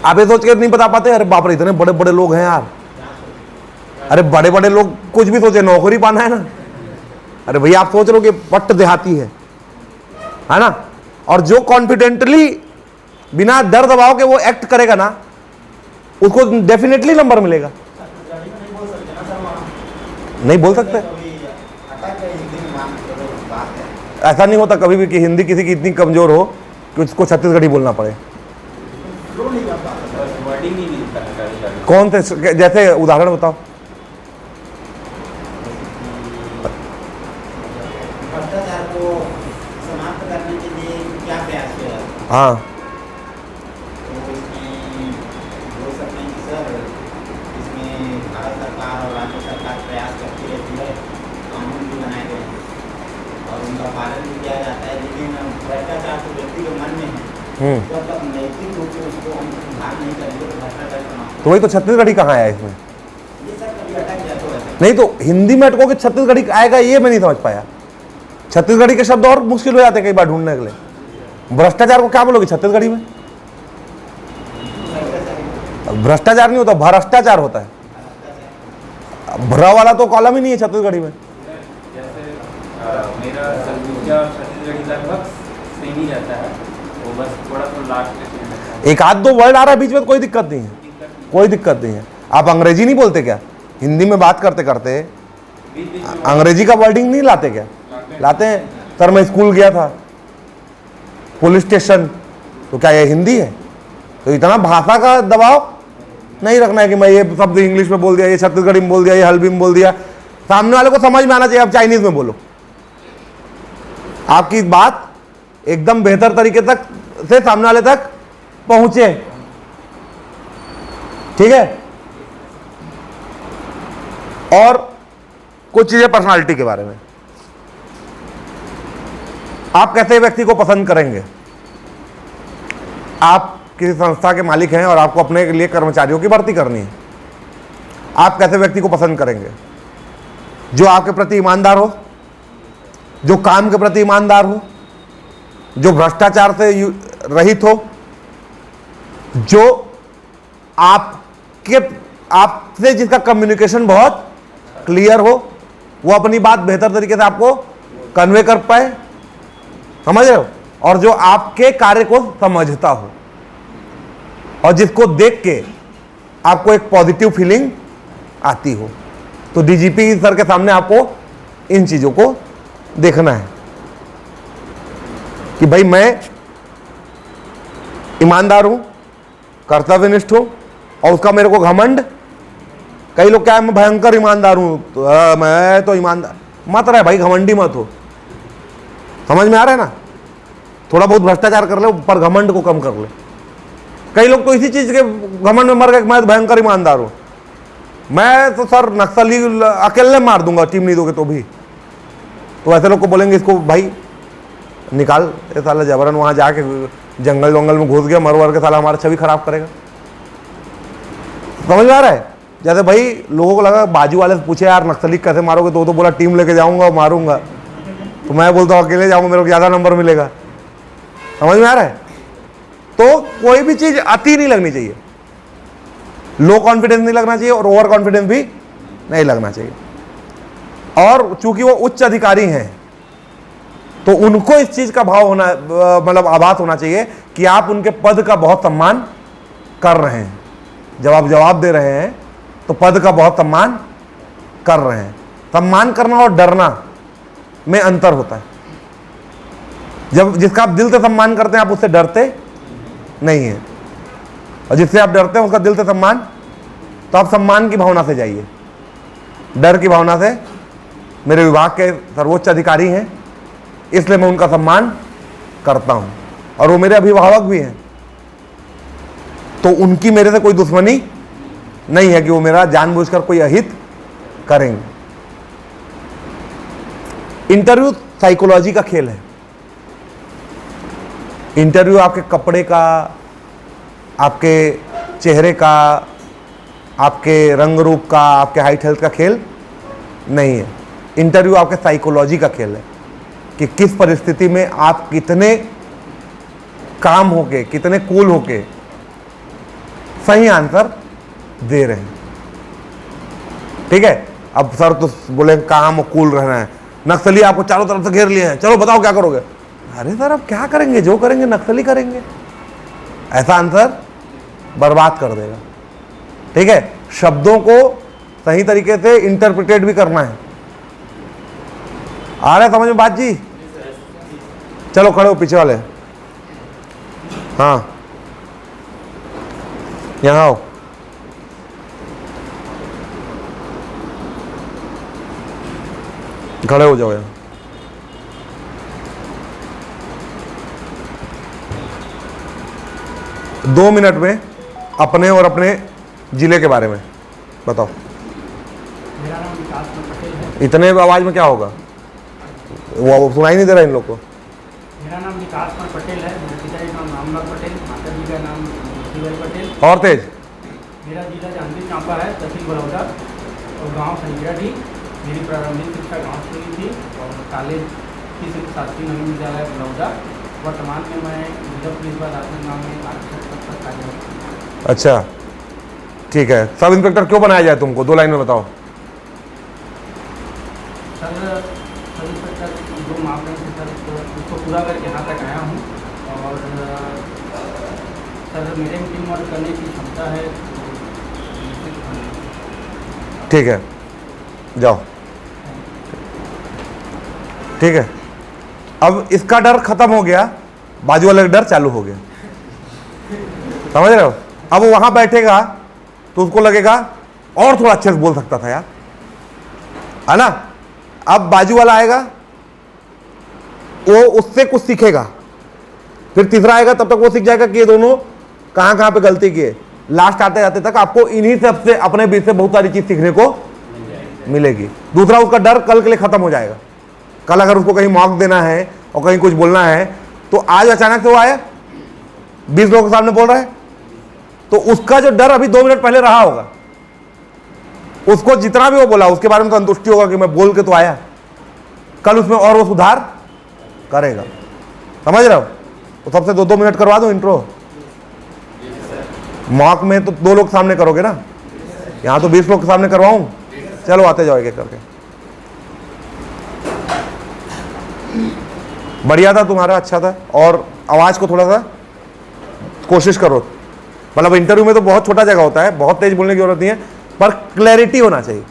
आप ये सोच के नहीं बता पाते अरे बाप रे इतने बड़े बड़े लोग हैं यार, अरे बड़े बड़े लोग कुछ भी सोचे, नौकरी पाना है ना। अरे भैया आप सोच रहे हो कि पट्ट देहाती है ना, और जो कॉन्फिडेंटली बिना डर दबाव के वो एक्ट करेगा ना, उसको डेफिनेटली नंबर मिलेगा। नहीं बोल सकते, ऐसा नहीं होता कभी भी कि हिंदी किसी की इतनी कमजोर हो कि उसको छत्तीसगढ़ी बोलना पड़े। वर्डिंग नहीं मिलता है। कौन थे, जैसे उदाहरण बताओ। भ्रष्टाचार को समाप्त करने के लिए क्या प्रयास किया जाता है? हाँ तो इसमें बोल सकते हैं कि सर इसमें भारत सरकार और राज्य सरकार प्रयास करती रहती है, कानून भी बनाए गए हैं और उनका पालन भी किया जाता है, लेकिन भ्रष्टाचार तो व्यक्ति के मन में है, जब तक नैतिक रूप से उसको हम सुधार नहीं करेंगे तो भ्रष्टाचार समाप्त। तो वही तो छत्तीसगढ़ी कहाँ आया इसमें। ये सर कभी अटक जाए तो ऐसा नहीं तो हिंदी में अटको कि छत्तीसगढ़ी आएगा, ये मैं नहीं समझ पाया। छत्तीसगढ़ी के शब्द और मुश्किल हो जाते हैं कई बार ढूंढने के लिए। भ्रष्टाचार को क्या बोलोगे छत्तीसगढ़ी में? भ्रष्टाचार नहीं होता, भ्रष्टाचार होता है। भ्र वाला तो कॉलम ही नहीं है छत्तीसगढ़ी में। जैसे मेरा सरगुजा छत्तीसगढ़ी लगभग सेम ही रहता है, वो बस थोड़ा सा लास्ट में चेंज रहता है। एक आध दो वर्ड आ रहा है बीच में तो कोई दिक्कत नहीं है, कोई दिक्कत नहीं है। आप अंग्रेजी नहीं बोलते क्या? हिंदी में बात करते करते अंग्रेजी का वर्डिंग नहीं लाते क्या? लाते हैं। सर मैं स्कूल गया था, पुलिस स्टेशन, तो क्या ये हिंदी है? तो इतना भाषा का दबाव नहीं रखना है कि मैं ये शब्द इंग्लिश में बोल दिया, ये छत्तीसगढ़ी में बोल दिया, ये हल्बी में बोल दिया। सामने वाले को समझ में आना चाहिए। आप चाइनीज में बोलो, आपकी बात एकदम बेहतर तरीके तक से सामने वाले तक पहुंचे, ठीक है? और कुछ चीजें पर्सनालिटी के बारे में। आप कैसे व्यक्ति को पसंद करेंगे? आप किसी संस्था के मालिक हैं और आपको अपने लिए कर्मचारियों की भर्ती करनी है। आप कैसे व्यक्ति को पसंद करेंगे? जो आपके प्रति ईमानदार हो, जो काम के प्रति ईमानदार हो, जो भ्रष्टाचार से रहित हो, जो आपसे जिसका कम्युनिकेशन बहुत क्लियर हो, वो अपनी बात बेहतर तरीके से आपको कन्वे कर पाए, समझ रहे हो, और जो आपके कार्य को समझता हो और जिसको देख के आपको एक पॉजिटिव फीलिंग आती हो। तो डीजीपी सर के सामने आपको इन चीजों को देखना है कि भाई मैं ईमानदार हूं, कर्तव्यनिष्ठ हूं, और उसका मेरे को घमंड। कई लोग क्या है, मैं भयंकर ईमानदार हूं, तो मैं तो ईमानदार मत रहे भाई, घमंडी मत हो। समझ में आ रहा है ना? थोड़ा बहुत भ्रष्टाचार कर ले पर घमंड को कम कर ले। कई लोग तो इसी चीज के घमंड में मर गए, मैं भयंकर ईमानदार हूं, मैं तो सर नक्सली अकेले मार दूंगा, टीम नहीं दोगे तो भी। तो ऐसे लोग को बोलेंगे इसको भाई निकाल, ये साला जबरन वहां जाके जंगल जंगल में घुस गया, मर वर के साला हमारा छवि खराब करेगा। समझ में आ रहा है? जैसे भाई लोगों को लगा, बाजू वाले से पूछे यार नक्सली कैसे मारोगे, तो बोला टीम लेके जाऊंगा और मारूंगा। तो मैं बोलता हूँ अकेले जाऊंगा, मेरे को ज्यादा नंबर मिलेगा। समझ में आ रहा है? तो कोई भी चीज अति नहीं लगनी चाहिए, लो कॉन्फिडेंस नहीं लगना चाहिए और ओवर कॉन्फिडेंस भी नहीं लगना चाहिए। और चूंकि वो उच्च अधिकारी हैं तो उनको इस चीज का भाव होना, मतलब आभास होना चाहिए कि आप उनके पद का बहुत सम्मान कर रहे हैं। जब आप जवाब दे रहे हैं तो पद का बहुत सम्मान कर रहे हैं। सम्मान करना और डरना में अंतर होता है। जब जिसका आप दिल से सम्मान करते हैं आप उससे डरते नहीं हैं, और जिससे आप डरते हैं उसका दिल से सम्मान, तो आप सम्मान की भावना से जाइए, डर की भावना से। मेरे विभाग के सर्वोच्च अधिकारी हैं इसलिए मैं उनका सम्मान करता हूं, और वो मेरे अभिभावक भी हैं, तो उनकी मेरे से कोई दुश्मनी नहीं है कि वो मेरा जानबूझकर कोई अहित करेंगे। इंटरव्यू साइकोलॉजी का खेल है। इंटरव्यू आपके कपड़े का, आपके चेहरे का, आपके रंग रूप का, आपके हाइट हेल्थ का खेल नहीं है। इंटरव्यू आपके साइकोलॉजी का खेल है कि किस परिस्थिति में आप कितने काम होके, कितने कूल होके सही आंसर दे रहे हैं। ठीक है? अब सर तो बोले काम और कूल रहना है, नक्सली आपको चारों तरफ से घेर लिए हैं, चलो बताओ क्या करोगे। अरे सर अब क्या करेंगे, जो करेंगे नक्सली करेंगे, ऐसा आंसर बर्बाद कर देगा। ठीक है? शब्दों को सही तरीके से इंटरप्रिटेट भी करना है। आ रहा है समझ में बात जी? चलो खड़े हो पीछे वाले, हाँ यहां आओ। खड़े हो जाओ यहाँ। दो मिनट में अपने और अपने जिले के बारे में बताओ। मेरा नाम विकास पटेल है। इतने आवाज में क्या होगा, वो सुनाई नहीं दे रहा इन लोग को। मेरा नाम विकास पटेल है। मेरे पिताजी का नाम रामलाल पटेल, माता जी का नाम शिवल पटेल। और तेज। मेरा जिला जांजगीर चांपा है, तहसील बड़ौदा, और गांव संजराडी। मेरी प्रारंभिक शिक्षा गांव से हुई थी और कॉलेज की शिक्षा शासकीय नवीन विद्यालय बड़ौदा। वर्तमान में मैं जिला पुलिस बल राजनांदगांव में आरक्षक पद पर कार्यरत हूँ। अच्छा ठीक है। सब इंस्पेक्टर क्यों बनाया जाए तुमको, दो लाइन में बताओ। सर सब इंस्पेक्टर जो मापदंड से सर उसको पूरा करके यहाँ तक आया हूँ, और सर मेरे में टीम वर्क करने की क्षमता है। ठीक है जाओ। ठीक है, अब इसका डर खत्म हो गया, बाजू वाले का डर चालू हो गया। समझ रहे हो? अब वो वहां बैठेगा तो उसको लगेगा और थोड़ा अच्छे से बोल सकता था यार, है ना। अब बाजू वाला आएगा, वो उससे कुछ सीखेगा, फिर तीसरा आएगा, तब तक वो सीख जाएगा कि ये दोनों कहां कहां पे गलती किए। लास्ट आते जाते तक आपको इन्हीं सबसे, अपने बीच से बहुत सारी चीज सीखने को मिलेगी। दूसरा, उसका डर कल के लिए खत्म हो जाएगा। कल अगर उसको कहीं मॉक देना है और कहीं कुछ बोलना है तो आज अचानक से वो आया 20 लोगों के सामने बोल रहा है, तो उसका जो डर अभी 2 मिनट पहले रहा होगा, उसको जितना भी वो बोला उसके बारे में तो संतुष्टि होगा कि मैं बोल के तो आया, कल उसमें और वो सुधार करेगा। समझ रहे हो? तो सबसे 2-2 मिनट करवा दो इंट्रो। मॉक में तो 2 लोग सामने करोगे ना, यहां तो 20 लोग के सामने करवाऊं। चलो आते जाओ एक करके। बढ़िया था तुम्हारा, अच्छा था। और आवाज को थोड़ा सा कोशिश करो, मतलब इंटरव्यू में तो बहुत छोटा जगह होता है, बहुत तेज बोलने की जरूरत नहीं है, पर क्लैरिटी होना चाहिए।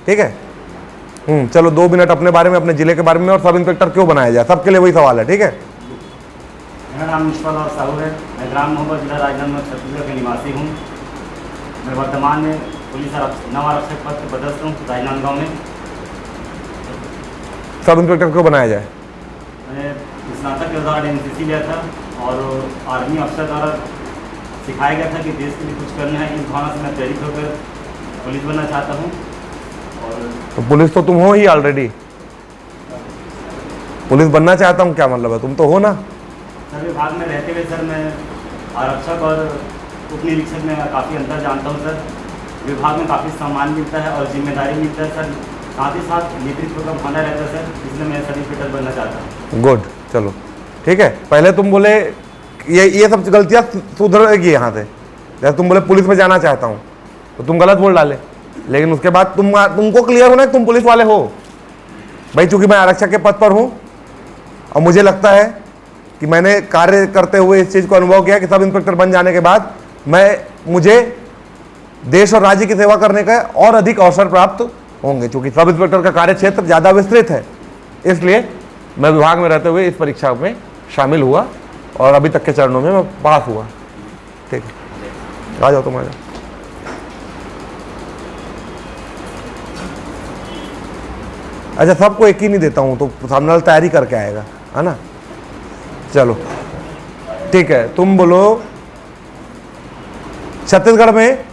ठीक है? चलो 2 मिनट अपने बारे में, अपने जिले के बारे में, और सब इंस्पेक्टर क्यों बनाया जाए, सबके लिए वही सवाल है। ठीक है? मेरा नाम निष्फल और साहू है। मैं ग्राम मोहब्बत जिला राजनांदगांव छत्तीसगढ़ का निवासी हूँ। मैं वर्तमान में पुलिस नव आरक्षक पद पर पदस्थ हूँ राजनांदगांव में। सब इंस्पेक्टर क्यों बनाया जाए? मैंने स्नातक के दौरान NCC लिया था और आर्मी अफसर द्वारा सिखाया गया था कि देश के लिए कुछ करना है। इस भावना से मैं प्रेरित होकर पुलिस बनना चाहता हूँ। और तो पुलिस तो तुम हो ही ऑलरेडी। पुलिस बनना चाहता हूँ क्या मतलब है? तुम तो हो ना। सर विभाग में रहते हुए सर मैं आरक्षक और उप निरीक्षक में काफ़ी अंतर जानता हूँ सर। विभाग में काफ़ी सम्मान मिलता है और जिम्मेदारी मिलता है सर, साथ ही साथ नेतृत्व का भावना रहता है सर, इसलिए मैं सब इंस्पेक्टर बनना चाहता हूँ। गुड, चलो ठीक है। पहले तुम बोले ये सब गलतियाँ सुधरेगी यहाँ से। जैसे तुम बोले पुलिस में जाना चाहता हूँ, तो तुम गलत बोल डाले, लेकिन उसके बाद तुमको क्लियर होना है कि तुम पुलिस वाले हो। भाई चूंकि मैं आरक्षक के पद पर हूँ और मुझे लगता है कि मैंने कार्य करते हुए इस चीज़ को अनुभव किया कि सब इंस्पेक्टर बन जाने के बाद मुझे देश और राज्य की सेवा करने का और अधिक अवसर प्राप्त होंगे। चूंकि सब इंस्पेक्टर का कार्य क्षेत्र ज़्यादा विस्तृत है, इसलिए मैं विभाग में रहते हुए इस परीक्षा में शामिल हुआ और अभी तक के चरणों में मैं पास हुआ। ठीक है, आ जाओ तुम आ जाओ। अच्छा, सबको एक ही नहीं देता हूँ, तो सामने वाला तैयारी करके आएगा, है ना। चलो ठीक है, तुम बोलो छत्तीसगढ़ में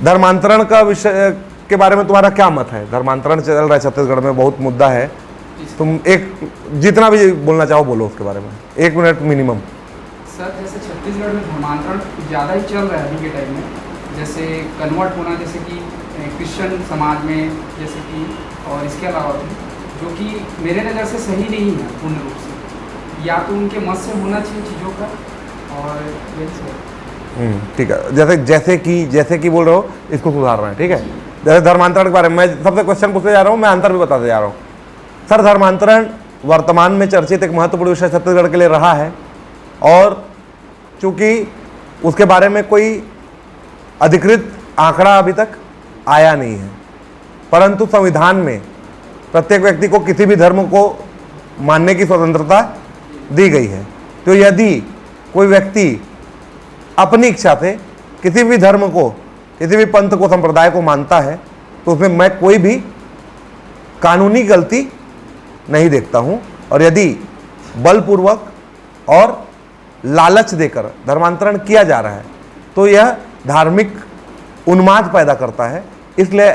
धर्मांतरण का विषय के बारे में तुम्हारा क्या मत है? धर्मांतरण चल रहा है छत्तीसगढ़ में, बहुत मुद्दा है। तुम एक जितना भी बोलना चाहो बोलो उसके बारे में, 1 मिनट मिनिमम। सर जैसे छत्तीसगढ़ में धर्मांतरण ज़्यादा ही चल रहा है अभी के टाइम में, जैसे कन्वर्ट होना, जैसे कि क्रिश्चियन समाज में, जैसे कि, और इसके अलावा भी जो कि मेरे नज़र से सही नहीं है पूर्ण रूप से। या तो उनके मत से होना चाहिए चीज़ों का, और यही सर। ठीक है, जैसे कि बोल रहे हो, इसको सुधारना है। ठीक है, जैसे धर्मांतरण के बारे में मैं सबसे क्वेश्चन पूछते जा रहा हूँ, मैं आंसर भी बताते जा रहा हूँ। सर, धर्मांतरण वर्तमान में चर्चित एक महत्वपूर्ण विषय छत्तीसगढ़ के लिए रहा है, और चूंकि उसके बारे में कोई अधिकृत आंकड़ा अभी तक आया नहीं है, परंतु संविधान में प्रत्येक व्यक्ति को किसी भी धर्म को मानने की स्वतंत्रता दी गई है। तो यदि कोई व्यक्ति अपनी इच्छा से किसी भी धर्म को, किसी भी पंथ को, संप्रदाय को मानता है, तो उसमें मैं कोई भी कानूनी गलती नहीं देखता हूं। और यदि बलपूर्वक और लालच देकर धर्मांतरण किया जा रहा है तो यह धार्मिक उन्माद पैदा करता है। इसलिए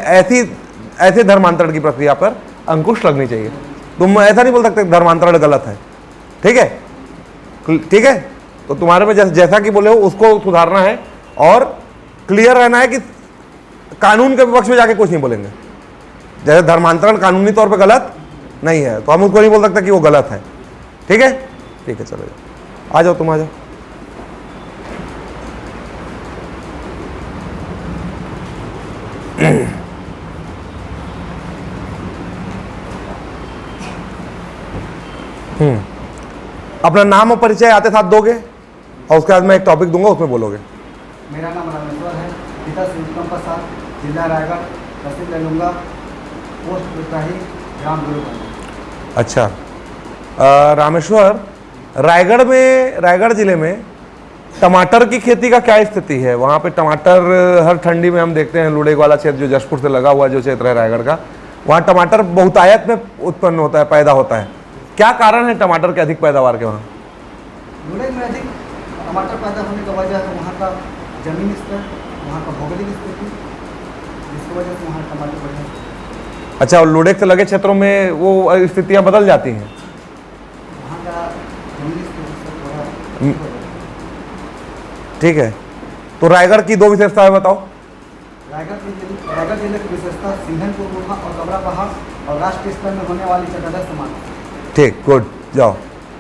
ऐसे धर्मांतरण की प्रक्रिया पर अंकुश लगनी चाहिए। तुम ऐसा नहीं बोल सकते धर्मांतरण गलत है। ठीक है, ठीक है, तो तुम्हारे में जैसा कि बोले हो उसको सुधारना है और क्लियर रहना है कि कानून के विपक्ष में जाके कुछ नहीं बोलेंगे। जैसे धर्मांतरण कानूनी तौर पे गलत नहीं है, तो हम उसको नहीं बोल सकते कि वो गलत है। ठीक है, ठीक है, चलो आ जाओ, तुम आ जाओ। अपना नाम और परिचय आते साथ दोगे, और उसके बाद मैं एक टॉपिक दूंगा, उसमें बोलोगे। मेरा नाम रामेश्वर है, पिता शिवकम प्रसाद, जिला रायगढ़, तहसील ललूंगा, पोस्ट पिपराही, ग्राम गुरुकुल। अच्छा, रामेश्वर, रायगढ़ जिले में टमाटर की खेती का क्या स्थिति है? वहाँ पे टमाटर हर ठंडी में हम देखते हैं, लुड़ेग वाला क्षेत्र जो जशपुर से लगा हुआ जो क्षेत्र है रायगढ़ का, वहाँ टमाटर बहुतायत में उत्पन्न होता है, पैदा होता है। क्या कारण है टमाटर के अधिक पैदावार के? वहाँ लुड़ेग में अधिक टमाटर पैदा होने का वजह है वहाँ का जमीन स्तर, वहाँ का भौगोलिक स्थिति, जिसकी वजह से वहाँ टमाटर बढ़िया अच्छा, और लुडेक से लगे क्षेत्रों में वो स्थितियां बदल जाती हैं। वहाँ का इंग्लिश थोड़ा ठीक है, तो रायगढ़ की 2 विशेषताएं बताओ। रायगढ़ जिले की विशेषता सिंघनपुर गुफा और कबरा पहाड़ और राष्ट्रीय स्तर में होने वाली चटाधर समाधि। ठीक, गुड, जाओ।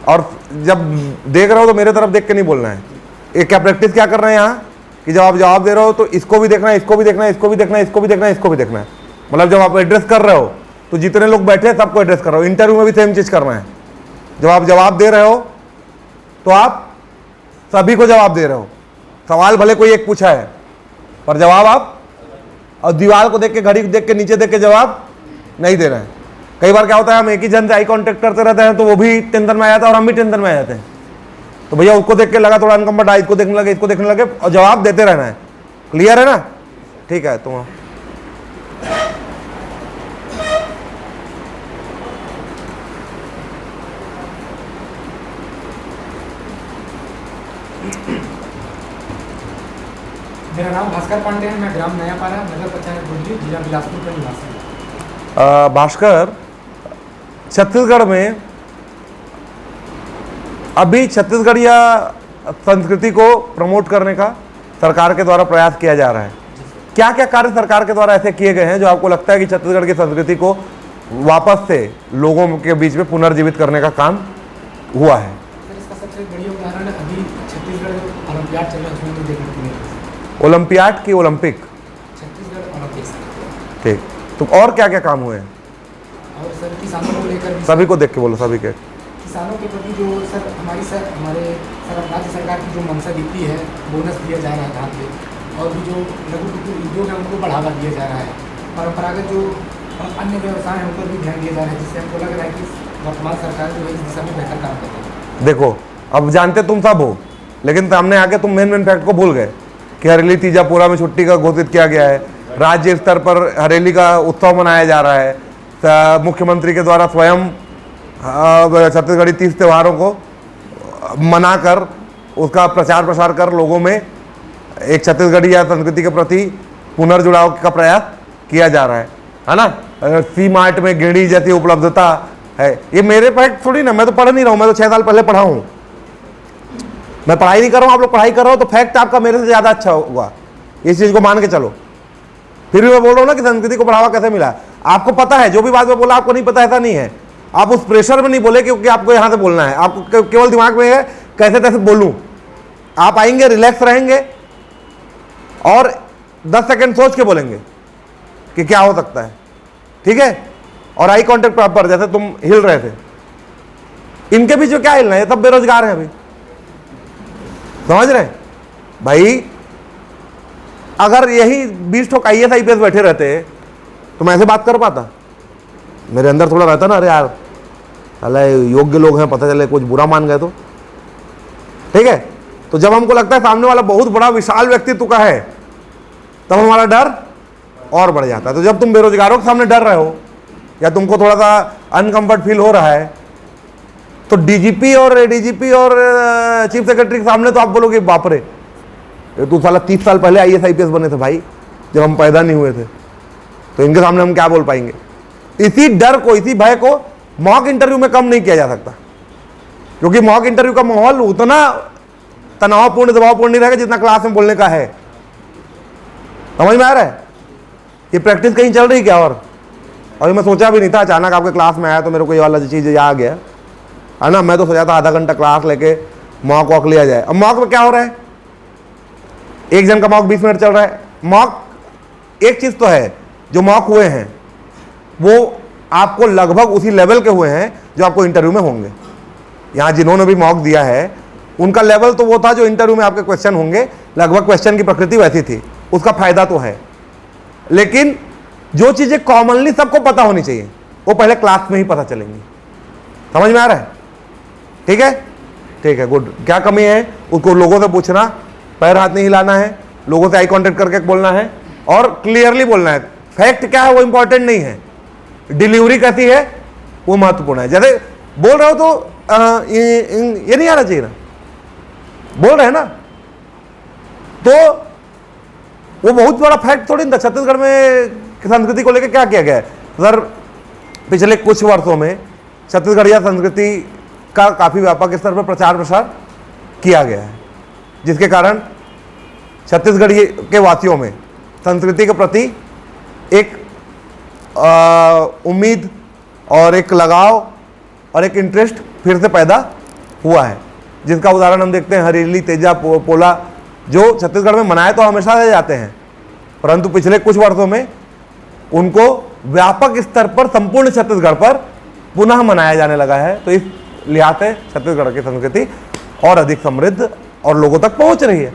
और जब देख रहे हो तो मेरे तरफ देख के नहीं बोलना है। एक क्या प्रैक्टिस क्या कर रहे हैं यहाँ कि जब आप जवाब दे रहे हो तो इसको भी देखना है, इसको भी देखना है, इसको भी देखना है, इसको भी देखना है, इसको भी देखना है। मतलब जब आप एड्रेस कर रहे हो तो जितने लोग बैठे हैं सबको एड्रेस कर रहे हो। इंटरव्यू में भी सेम चीज़ करना है। जब आप जवाब दे रहे हो तो आप सभी को जवाब दे रहे हो। सवाल भले कोई एक पूछा है पर जवाब आप, और दीवार को देख के, घड़ी को देख के, नीचे देख के जवाब नहीं दे रहे हैं। कई बार क्या होता है, हम एक ही जन से आई कांटेक्ट करते रहते हैं तो वो भी टेंशन में आ जाता है और हम भी टेंशन में आ जाते हैं। तो भैया उसको देख के लगा थोड़ा अनकम्फर्ट, इसको देखने लगे, इसको देखने लगे, और जवाब देते रहना है। क्लियर है ना? ठीक है। तो मेरा नाम भास्कर पांडे है, मैं ग्राम नयापारा, नगर पंचायत गुंजी, जिला बिलासपुर का निवासी हूँ। भास्कर, छत्तीसगढ़ में अभी छत्तीसगढ़िया संस्कृति को प्रमोट करने का सरकार के द्वारा प्रयास किया जा रहा है। क्या क्या कार्य सरकार के द्वारा ऐसे किए गए हैं जो आपको लगता है कि छत्तीसगढ़ की संस्कृति को वापस से लोगों के बीच में पुनर्जीवित करने का काम हुआ है? सर, इसका सबसे बढ़िया उदाहरण है अभी छत्तीसगढ़ जो ओलंपियाड चल रहा है उसमें भी देखने को मिला। ओलंपियाड की ओलंपिक? छत्तीसगढ़ ओलंपिक्स। ठीक, तो और क्या क्या काम हुए हैं? और सर किसानों को लेकर भी, सभी को देख के बोलो, सभी के। किसानों के प्रति जो सर हमारे राज्य सरकार की जो मंशा दिखती है, बोनस दिया जा रहा है धान पे, और भी जो लघु कुटीर उद्योग है उनको बढ़ावा दिया जा रहा है। परंपरागत जो अन्य व्यवसाय हैं उन पर भी ध्यान दिया जा रहा है, जिससे हमको लग रहा है कि वर्तमान सरकार जो है इस दिशा में बेहतर काम कर रही है। देखो, अब जानते तुम सब हो, लेकिन सामने आके तुम मेन फैक्ट को भूल गए कि हरेली तीजापुरा में छुट्टी का घोषित किया गया है। राज्य स्तर पर हरेली का उत्सव मनाया जा रहा है। मुख्यमंत्री के द्वारा स्वयं छत्तीसगढ़ी 30 त्योहारों को मनाकर उसका प्रचार प्रसार कर लोगों में एक छत्तीसगढ़ी या संस्कृति के प्रति पुनर्जुड़ाव का प्रयास किया जा रहा है ना? सी मार्ट में गेड़ी जैसी उपलब्धता है। ये मेरे फैक्ट थोड़ी ना, मैं तो पढ़ नहीं रहा हूँ, मैं तो 6 साल पहले पढ़ा हूँ। मैं पढ़ाई नहीं कर रहा हूँ, आप लोग पढ़ाई कर रहे हो, तो फैक्ट आपका मेरे से ज़्यादा अच्छा होगा, इस चीज़ को मान के चलो। फिर भी मैं बोल रहा हूँ ना कि संस्कृति को बढ़ावा कैसे मिला। आपको पता है, जो भी बात मैं बोला आपको नहीं पता, ऐसा नहीं है। आप उस प्रेशर में नहीं बोले क्योंकि आपको यहाँ से बोलना है, आपको केवल दिमाग में है कैसे कैसे बोलूँ। आप आएंगे, रिलैक्स रहेंगे और 10 सेकंड सोच के बोलेंगे कि क्या हो सकता है, ठीक है? और आई कांटेक्ट पर, जैसे तुम हिल रहे थे, इनके बीच में क्या हिलना है? ये सब बेरोजगार हैं अभी, समझ रहे भाई? अगर यही 20 ठोक IAS IPS बैठे रहते तो मैं ऐसे बात कर पाता? मेरे अंदर थोड़ा रहता ना, अरे यार अल्लाह योग्य लोग हैं, पता चले कुछ बुरा मान गए तो, ठीक है? तो जब हमको लगता है सामने वाला बहुत बड़ा विशाल व्यक्तित्व का है तब हमारा डर और बढ़ जाता है। तो जब तुम बेरोजगारों के सामने डर रहे हो या तुमको थोड़ा सा अनकंफर्ट फील हो रहा है तो DGP और ADGP और चीफ सेक्रेटरी के सामने तो आप बोलोगे बाप रे, ये तो साला 30 साल पहले IAS IPS बने थे भाई, जब हम पैदा नहीं हुए थे। तो इनके सामने हम क्या बोल पाएंगे? इसी डर को, इसी भय को मॉक इंटरव्यू में कम नहीं किया जा सकता, क्योंकि मॉक इंटरव्यू का माहौल उतना तनावपूर्ण, दबावपूर्ण नहीं रहेगा जितना क्लास में बोलने का है। समझ में आ रहा है? ये प्रैक्टिस कहीं चल रही क्या? और मैं सोचा भी नहीं था, अचानक आपके क्लास में आया तो मेरे को ये वाला चीज़ आ गया है ना। मैं तो सोचा था आधा घंटा क्लास लेके मॉक वॉक लिया जाए। अब मॉक में क्या हो रहा है? एक जन का मॉक 20 मिनट चल रहा है। मॉक एक चीज़ तो है, जो मॉक हुए हैं वो आपको लगभग उसी लेवल के हुए हैं जो आपको इंटरव्यू में होंगे। यहाँ जिन्होंने भी मॉक दिया है उनका लेवल तो वो था जो इंटरव्यू में आपके क्वेश्चन होंगे, लगभग क्वेश्चन की प्रकृति वैसी थी, उसका फायदा तो है। लेकिन जो चीज़ें कॉमनली सबको पता होनी चाहिए वो पहले क्लास में ही पता चलेंगी। समझ में आ रहा है? ठीक है, ठीक है, गुड। क्या कमी है उसको लोगों से पूछना, पैर हाथ नहीं हिलाना है, लोगों से आई कांटेक्ट करके बोलना है और क्लियरली बोलना है। फैक्ट क्या है वो इंपॉर्टेंट नहीं है, डिलीवरी कैसी है वो महत्वपूर्ण है। जैसे बोल रहे हो तो ये नहीं आना चाहिए ना, बोल रहे हैं ना, तो वो बहुत बड़ा फैक्ट थोड़ी ना। छत्तीसगढ़ में संस्कृति को लेकर क्या किया गया है? सर पिछले कुछ वर्षों में छत्तीसगढ़िया संस्कृति का काफ़ी व्यापक स्तर पर प्रचार प्रसार किया गया है, जिसके कारण छत्तीसगढ़ के वासियों में संस्कृति के प्रति एक उम्मीद और एक लगाव और एक इंटरेस्ट फिर से पैदा हुआ है, जिसका उदाहरण हम देखते हैं हरेली, तेजा, पोला, जो छत्तीसगढ़ में मनाए तो हमेशा से जाते हैं, परंतु पिछले कुछ वर्षों में उनको व्यापक स्तर पर संपूर्ण छत्तीसगढ़ पर पुनः मनाया जाने लगा है। तो इस लिहाज से छत्तीसगढ़ की संस्कृति और अधिक समृद्ध और लोगों तक पहुंच रही है।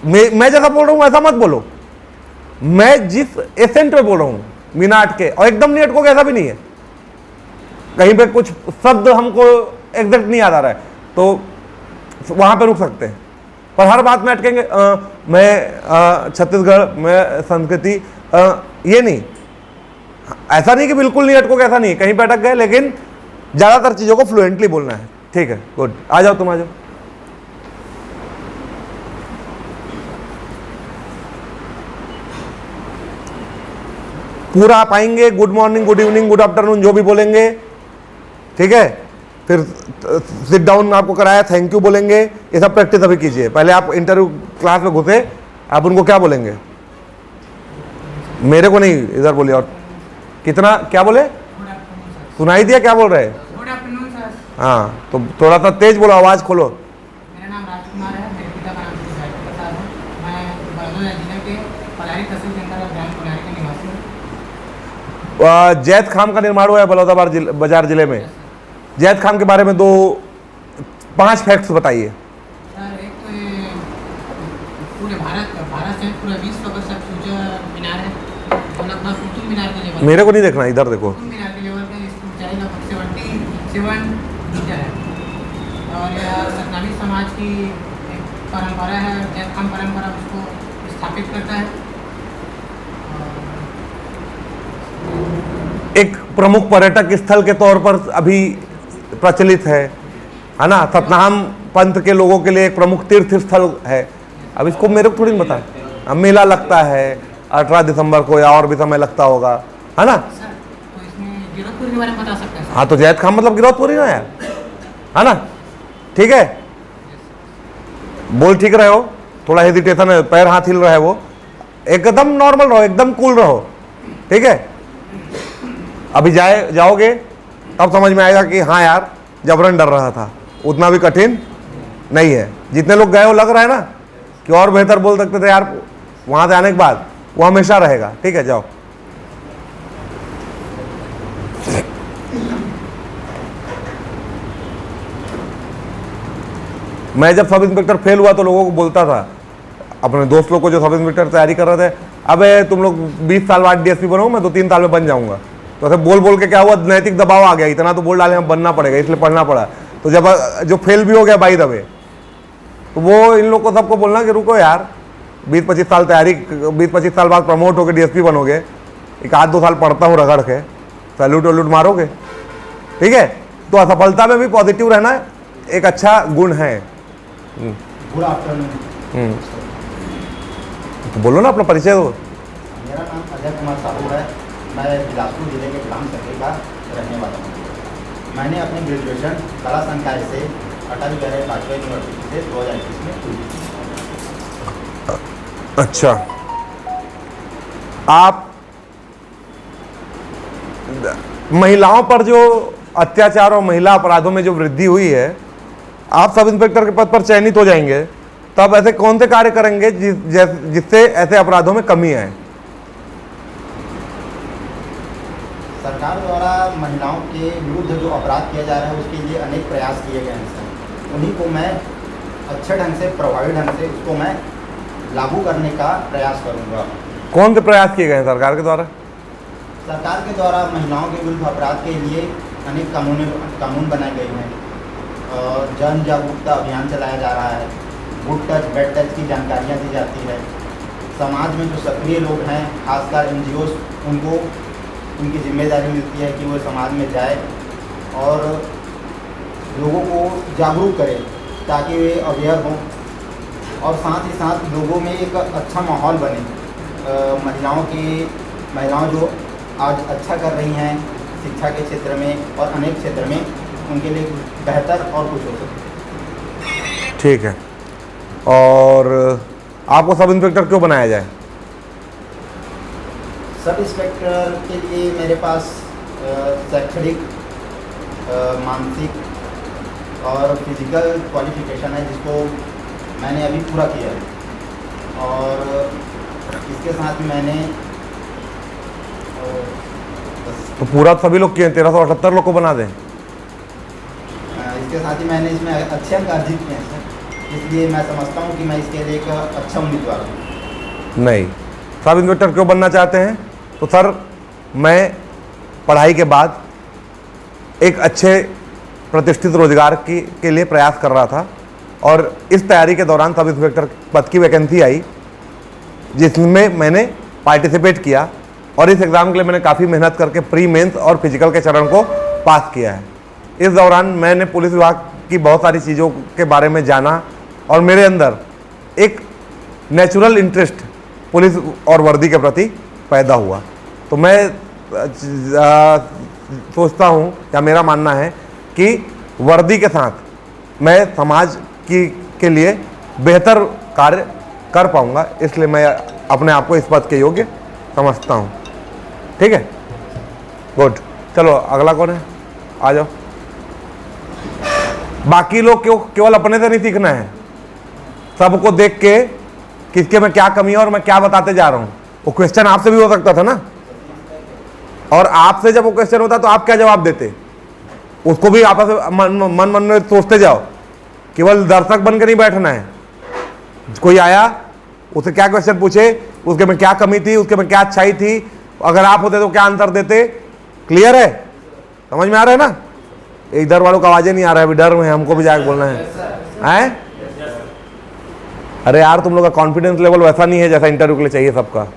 मैं जैसा बोल रहा हूँ ऐसा मत बोलो, मैं जिस एसेंट में बोल रहा हूँ बिना अटके, और एकदम नहीं अटको, ऐसा भी नहीं है, कहीं पे कुछ शब्द हमको एग्जैक्ट नहीं याद आ रहा है तो वहां पे रुक सकते हैं, पर हर बात में अटकेंगे मैं छत्तीसगढ़ में संस्कृति ये नहीं, ऐसा नहीं कि बिल्कुल नहीं अटको, ऐसा नहीं, कहीं पे अटक गए, लेकिन ज्यादातर चीजों को फ्लुएंटली बोलना है। ठीक है, गुड, आ जाओ तुम आ जाओ। पूरा आप आएंगे, good morning, good evening, good afternoon जो भी बोलेंगे, ठीक है, फिर सिट डाउन आपको कराया, थैंक यू बोलेंगे, ये सब प्रैक्टिस अभी कीजिए। पहले आप इंटरव्यू क्लास में घुसे, आप उनको क्या बोलेंगे, मेरे को नहीं, इधर बोलिए, और कितना क्या बोले, सुनाई दिया क्या बोल रहे हैं? Good afternoon sir. हाँ, तो थोड़ा सा तेज बोलो, आवाज खोलो। मेरा नाम राजकुमार है, मेरे पिता का नाम साहित्य प्रसाद है, मैं बलौदा जिले के पलारी तहसील के अंतर्गत ग्राम पुनारी का निवासी हूँ। जैत खाम का निर्माण हुआ है बलौदा बाजार जिले में। जैत खाम के बारे में 5 फैक्ट्स बताइए। सर एक तो ये पूरे भारत से पूरे विश्व का सबसे ऊंचा मीनार है, जो लगभग कुतुब मीनार के लेवल, मेरे को नहीं देखना, इधर देखो। कुतुब मीनार के लेवल पे इसकी ऊंचाई लगभग 77 मीटर है। और यह सतनामी समाज की एक परंपरा है, जैत खाम परंपरा उसको स्थापित करता है। एक प्रमुख पर्यटक स्थल के तौर पर अभी प्रचलित है ना, सतनाम पंथ के लोगों के लिए एक प्रमुख तीर्थ स्थल है। अब इसको मेरे को थोड़ी नहीं पता, अब मेला लगता है 18 दिसंबर को, या और भी समय लगता होगा, है ना। सर तो इसमें गिरधपुर के बारे में बता सकते हैं? हाँ, तो जैत खाम मतलब गिरौदपुर ही ना यार, है ना, ठीक है, बोल ठीक रहे हो, थोड़ा हेजिटेशन है, पैर हाथ हिल रहा है, वो एकदम नॉर्मल रहो, एकदम कूल रहो, ठीक है। अभी जाओगे तब समझ में आएगा कि हाँ यार जबरन डर रहा था, उतना भी कठिन नहीं है। जितने लोग गए हो लग रहा है ना कि और बेहतर बोल सकते थे यार, वहां से आने के बाद वो हमेशा रहेगा, ठीक है, जाओ। मैं जब सब इंस्पेक्टर फेल हुआ तो लोगों को बोलता था, अपने दोस्त लोग को जो सब इंस्पेक्टर तैयारी कर रहे थे, अबे तुम लोग 20 साल बाद डीएसपी बनो, मैं 2-3 साल में बन जाऊंगा। तो ऐसे बोल बोल के क्या हुआ, नैतिक दबाव आ गया, इतना तो बोल डाले हम बनना पड़ेगा, इसलिए पढ़ना पड़ा। तो जब जो फेल भी हो गया बाई द वे, तो वो इन लोग को सबको बोलना कि रुको यार, 20-25 साल तैयारी, 20-25 साल बाद प्रमोट होकर डीएसपी बनोगे, एक 8-2 साल पढ़ता हूँ रगड़ के, सैल्यूट वैल्यूट मारोगे, ठीक है। तो असफलता में भी पॉजिटिव रहना एक अच्छा गुण है। Good afternoon. तो बोलो ना, अपना परिचय दो। मेरा नाम अजय कुमार साहू है, मैं बिलासपुर जिले के ग्राम सर्कल का रहने वाला हूँ। मैंने अपनी ग्रेजुएशन कला संकाय से अटल बिहारी वाजपेयी यूनिवर्सिटी से 2021 में की। अच्छा, आप महिलाओं पर जो अत्याचार और महिला अपराधों में जो वृद्धि हुई है, आप सब इंस्पेक्टर के पद पर चयनित हो जाएंगे, तब ऐसे कौन से कार्य करेंगे जिससे ऐसे अपराधों में कमी आए? सरकार द्वारा महिलाओं के विरुद्ध जो अपराध किया जा रहा है उसके लिए अनेक प्रयास किए गए हैं सर, उन्हीं को मैं अच्छे ढंग से, प्रभावी ढंग से उसको मैं लागू करने का प्रयास करूंगा। कौन से प्रयास किए गए हैं सरकार के द्वारा? सरकार के द्वारा महिलाओं के विरुद्ध अपराध के लिए अनेक कानून बनाए गए हैं और जन जागरूकता अभियान चलाया जा रहा है। गुड टच बैड टच की जानकारियाँ दी जाती है। समाज में जो सक्रिय लोग हैं, खासकर NGOs, उनको उनकी जिम्मेदारी मिलती है कि वो समाज में जाए और लोगों को जागरूक करें ताकि वे अवेयर हों और साथ ही साथ लोगों में एक अच्छा माहौल बने। महिलाओं जो आज अच्छा कर रही हैं शिक्षा के क्षेत्र में और अनेक क्षेत्र में, उनके लिए बेहतर और कुछ हो सकता। ठीक है। और आपको सब इंस्पेक्टर क्यों बनाया जाए? सब इंस्पेक्टर के लिए मेरे पास शैक्षणिक, मानसिक और फिजिकल क्वालिफिकेशन है, जिसको मैंने अभी पूरा किया है। और इसके साथ ही मैंने तो पूरा सभी लोग किए, 1378 लोग को बना दें। इसके साथ ही मैंने इसमें अच्छे अंक अर्जित किए हैं सर, इसलिए मैं समझता हूँ कि मैं इसके लिए एक अच्छा उम्मीदवार हूँ। नहीं, सब इंस्पेक्टर क्यों बनना चाहते हैं? तो सर, मैं पढ़ाई के बाद एक अच्छे प्रतिष्ठित रोजगार के लिए प्रयास कर रहा था, और इस तैयारी के दौरान सब इंस्पेक्टर पद की वैकेंसी आई, जिसमें मैंने पार्टिसिपेट किया, और इस एग्ज़ाम के लिए मैंने काफ़ी मेहनत करके प्री मेंस और फिजिकल के चरण को पास किया है। इस दौरान मैंने पुलिस विभाग की बहुत सारी चीज़ों के बारे में जाना, और मेरे अंदर एक नेचुरल इंटरेस्ट पुलिस और वर्दी के प्रति पैदा हुआ। तो मैं सोचता हूँ, या मेरा मानना है कि वर्दी के साथ मैं समाज के लिए बेहतर कार्य कर पाऊँगा, इसलिए मैं अपने आप को इस पद के योग्य समझता हूँ। ठीक है, गुड। चलो अगला कौन है, आ जाओ। बाकी लोग क्यों केवल अपने से नहीं सीखना है, सबको देख के किसके में क्या कमी है और मैं क्या बताते जा रहा हूँ। वो क्वेश्चन आपसे भी हो सकता था ना, और आपसे जब वो क्वेश्चन होता तो आप क्या जवाब देते, उसको भी आपस में मन में सोचते जाओ, केवल दर्शक बन के नहीं बैठना है। कोई आया, उसे क्या क्वेश्चन पूछे, उसके में क्या कमी थी, उसके में क्या अच्छाई थी, अगर आप होते तो क्या आंसर देते। क्लियर है, समझ में आ रहा है ना? इधर वालों का आवाजें नहीं आ रहा है, अभी डर में हमको भी जाके बोलना है। अरे यार, तुम लोग का कॉन्फिडेंस लेवल वैसा नहीं है जैसा इंटरव्यू के लिए चाहिए सबका।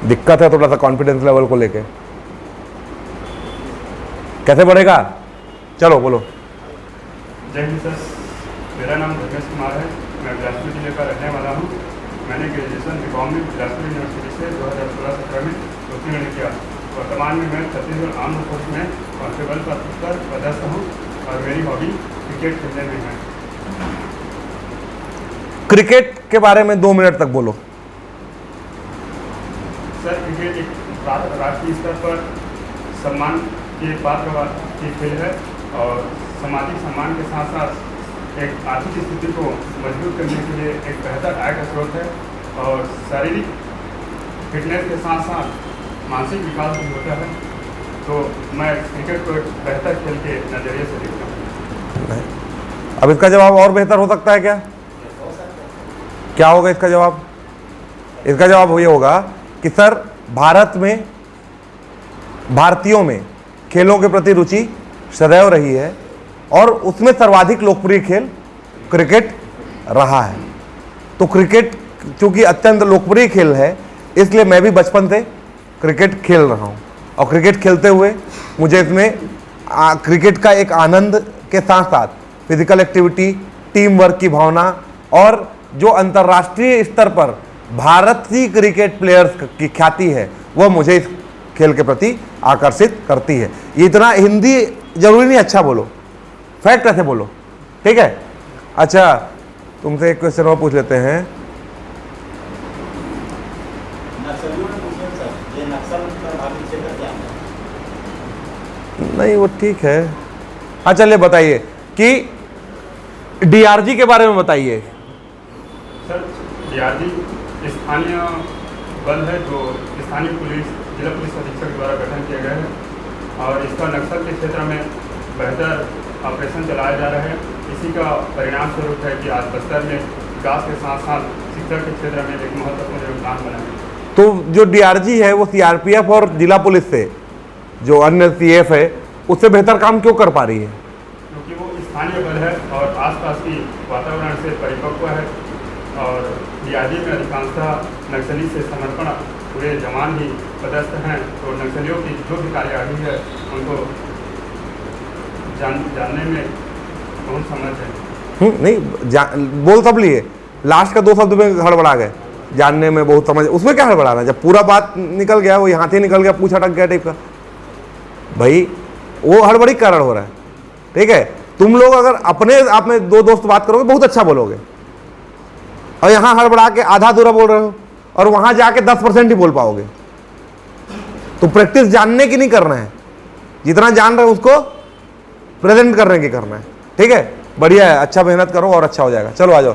दिक्कत है थोड़ा सा कॉन्फिडेंस लेवल को लेके। कैसे बढ़ेगा? चलो बोलो। जय हिंद सर, मेरा नाम धर्मेश कुमार है, मैं बिलासपुर जिले का रहने वाला हूँ। मैंने ग्रेजुएशन बीकॉम में बिलासपुर यूनिवर्सिटी से 2016-17 में उत्तीर्ण किया। वर्तमान में मैं छत्तीसगढ़ आर्म्ड फोर्स में कांस्टेबल पद पर पदस्थ हूँ, और मेरी हॉबी क्रिकेट खेलने में है। क्रिकेट के बारे में 2 मिनट तक बोलो। सर, क्रिकेट एक राष्ट्रीय स्तर पर सम्मान के पात्र की खेल है, और सामाजिक सम्मान के साथ साथ एक आर्थिक स्थिति को मजबूत करने के लिए एक बेहतर आय का स्रोत है, और शारीरिक फिटनेस के साथ साथ मानसिक विकास भी होता है। तो मैं क्रिकेट को एक बेहतर खेल के नज़रिए से देखता हूँ। अब इसका जवाब और बेहतर हो सकता है क्या? क्या होगा इसका जवाब? इसका जवाब ये होगा कि सर, भारत में भारतीयों में खेलों के प्रति रुचि सदैव रही है, और उसमें सर्वाधिक लोकप्रिय खेल क्रिकेट रहा है। तो क्रिकेट चूंकि अत्यंत लोकप्रिय खेल है, इसलिए मैं भी बचपन से क्रिकेट खेल रहा हूँ, और क्रिकेट खेलते हुए मुझे इसमें क्रिकेट का एक आनंद के साथ साथ फिजिकल एक्टिविटी, टीम वर्क की भावना, और जो अंतर्राष्ट्रीय स्तर पर भारतीय क्रिकेट प्लेयर्स की ख्याति है, वह मुझे इस खेल के प्रति आकर्षित करती है। ये इतना हिंदी जरूरी नहीं, अच्छा बोलो, फैक्ट ऐसे बोलो, ठीक है? अच्छा, तुमसे एक क्वेश्चन और पूछ लेते हैं। नक्सलियों ने पूछे सर, ये नक्सल प्रभावित क्षेत्र क्या है? नहीं, वो ठीक है। हाँ, चलिए बताइए कि डीआरजी के बारे में बताइए। सर, डीआरजी स्थानीय बल है जो स्थानीय पुलिस, जिला पुलिस अधीक्षक द्वारा गठन किया गया है, और इसका नक्सल के क्षेत्र में बेहतर ऑपरेशन चलाया जा रहा है। इसी का परिणाम स्वरूप है कि आज बस्तर में विकास के साथ साथ शिक्षा के क्षेत्र में एक महत्वपूर्ण योगदान बना है। तो जो डीआरजी है वो सीआरपीएफ और जिला पुलिस से, जो अन्य सीएफ है, उससे बेहतर काम क्यों कर पा रही है? क्योंकि वो स्थानीय बल है और आसपास की वातावरण से परिपक्व है, और डीआरजी में अधिकांशतः नक्सली से समर्पण पूरे जवान ही पदस्थ हैं। तो नक्सलियों की जो भी कार्यवाही है उनको जानने में बहुत समझ है। नहीं बोल सब लिए, लास्ट का 2 शब्द में हड़बड़ा गए। जानने में, बहुत समझ, उसमें क्या हड़बड़ाना, जब पूरा बात निकल गया, वो यहाँ से निकल गया, पूछ अटक गया टाइप का, भाई वो हड़बड़ी का कारण हो रहा है। ठीक है, तुम लोग अगर अपने आप में दो दोस्त बात करोगे बहुत अच्छा बोलोगे, और यहाँ हड़बड़ा के आधा अधूरा बोल रहे हो, और वहां जाके 10% ही बोल पाओगे। तो प्रैक्टिस जानने की नहीं करना है, जितना जान रहे हो उसको प्रेजेंट करने की करना है। ठीक है, बढ़िया है, अच्छा मेहनत करो और अच्छा हो जाएगा। चलो आ जाओ।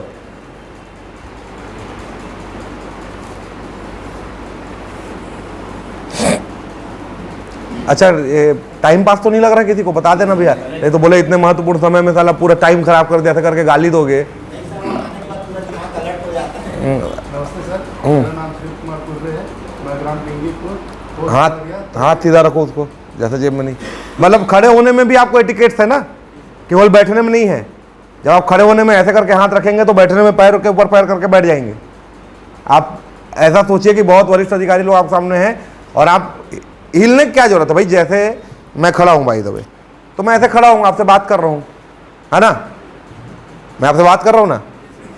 अच्छा, टाइम पास तो नहीं लग रहा किसी को? बता देना भैया, नहीं तो बोले इतने महत्वपूर्ण समय में साला पूरा टाइम खराब कर दिया, ऐसा करके गाली दोगे। नहीं सर, आने के बाद पूरा दिमाग अलर्ट हो जाता है। नमस्ते सर, मेरा नाम शिव कुमार कुर्रे है, मैं ग्राम पिंगीपुर। हाथ सीधा रखो उसको, जैसे जेब में नहीं। मतलब खड़े होने में भी आपको एटिकेट्स है ना, केवल बैठने में नहीं है। जब आप खड़े होने में ऐसे करके हाथ रखेंगे तो बैठने में पैर के ऊपर पैर करके बैठ जाएंगे। आप ऐसा सोचिए कि बहुत वरिष्ठ अधिकारी लोग आप सामने हैं और आप हिलने की क्या जरूरत है भाई। जैसे मैं खड़ा हूँ भाई दबे, तो मैं ऐसे खड़ा हूँ, आपसे बात कर रहा हूँ, है ना, मैं आपसे बात कर रहा हूँ ना,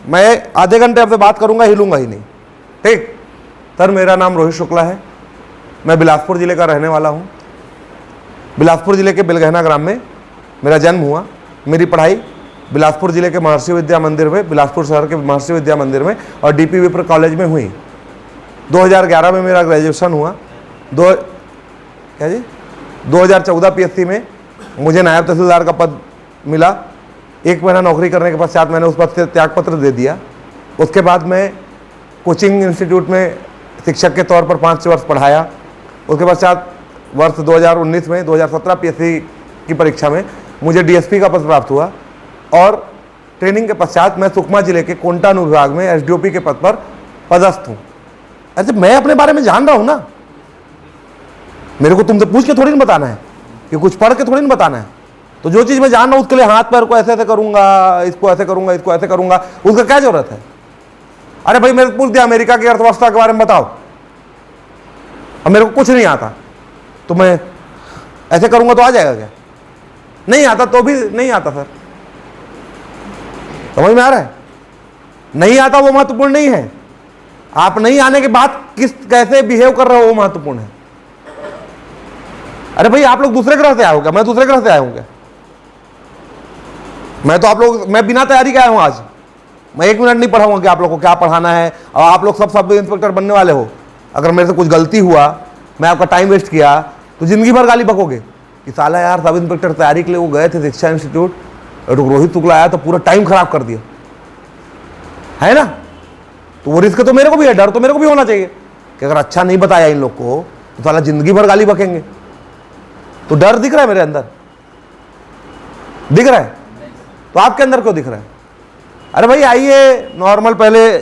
मैं आधे घंटे आपसे बात करूँगा, हिलूंगा ही नहीं। ठीक सर, मेरा नाम रोहित शुक्ला है, मैं बिलासपुर ज़िले का रहने वाला हूँ। बिलासपुर ज़िले के बिलगहना ग्राम में मेरा जन्म हुआ। मेरी पढ़ाई बिलासपुर ज़िले के महर्षि विद्या मंदिर में, बिलासपुर शहर के महर्षि विद्या मंदिर में और डीपी विप्र कॉलेज में हुई। 2011 में मेरा ग्रेजुएशन हुआ। 2014 पीएससी में मुझे नायब तहसीलदार का पद मिला। 1 महीना नौकरी करने के पश्चात मैंने उस पद से त्यागपत्र दे दिया। उसके बाद मैं कोचिंग इंस्टीट्यूट में शिक्षक के तौर पर 5 वर्ष पढ़ाया। उसके पश्चात वर्ष 2019 में 2017 पीएससी की परीक्षा में मुझे डीएसपी का पद प्राप्त हुआ और ट्रेनिंग के पश्चात मैं सुकमा जिले के कोंटा अनुविभाग में एसडीओपी के पद पर पदस्थ हूँ। ऐसे मैं अपने बारे में जान रहा हूँ ना, मेरे को तुमसे पूछ के थोड़ी ना बताना है, कि कुछ पढ़ के थोड़ी ना बताना है। तो जो चीज़ मैं जान रहा हूँ उसके लिए हाथ पैर को ऐसे ऐसे करूँगा, इसको ऐसे करूँगा, इसको ऐसे करूँगा, उसका क्या जरूरत है? अरे भाई मेरे को पूछ दिया अमेरिका की अर्थव्यवस्था के बारे में बताओ, अब मेरे को कुछ नहीं आता, तो मैं ऐसे करूँगा तो आ जाएगा क्या? नहीं आता तो भी नहीं आता सर, समझ में आ रहा है? नहीं आता वो महत्वपूर्ण नहीं है, आप नहीं आने के बाद कैसे बिहेव कर रहे हो वो महत्वपूर्ण है। अरे भाई आप लोग दूसरे ग्रह से आए हो क्या? मैं दूसरे ग्रह से आया हूं क्या? मैं बिना तैयारी के आया हूं आज। मैं 1 मिनट नहीं पढ़ाऊंगा कि आप लोग को क्या पढ़ाना है, और आप लोग सब इंस्पेक्टर बनने वाले हो। अगर मेरे से कुछ गलती हुआ, मैं आपका टाइम वेस्ट किया, तो जिंदगी भर गाली बकोगे कि साला यार सब इंस्पेक्टर तैयारी के लिए वो गए थे शिक्षा इंस्टीट्यूट, रोहित शुक्ला आया तो पूरा टाइम खराब कर दिया, है ना? तो वो रिस्क तो मेरे को भी है, डर तो मेरे को भी होना चाहिए कि अगर अच्छा नहीं बताया इन लोग को तो साला जिंदगी भर गाली बकेंगे। तो डर दिख रहा है मेरे अंदर, दिख रहा है? तो आपके अंदर क्यों दिख रहा है? अरे भाई आइए नॉर्मल, पहले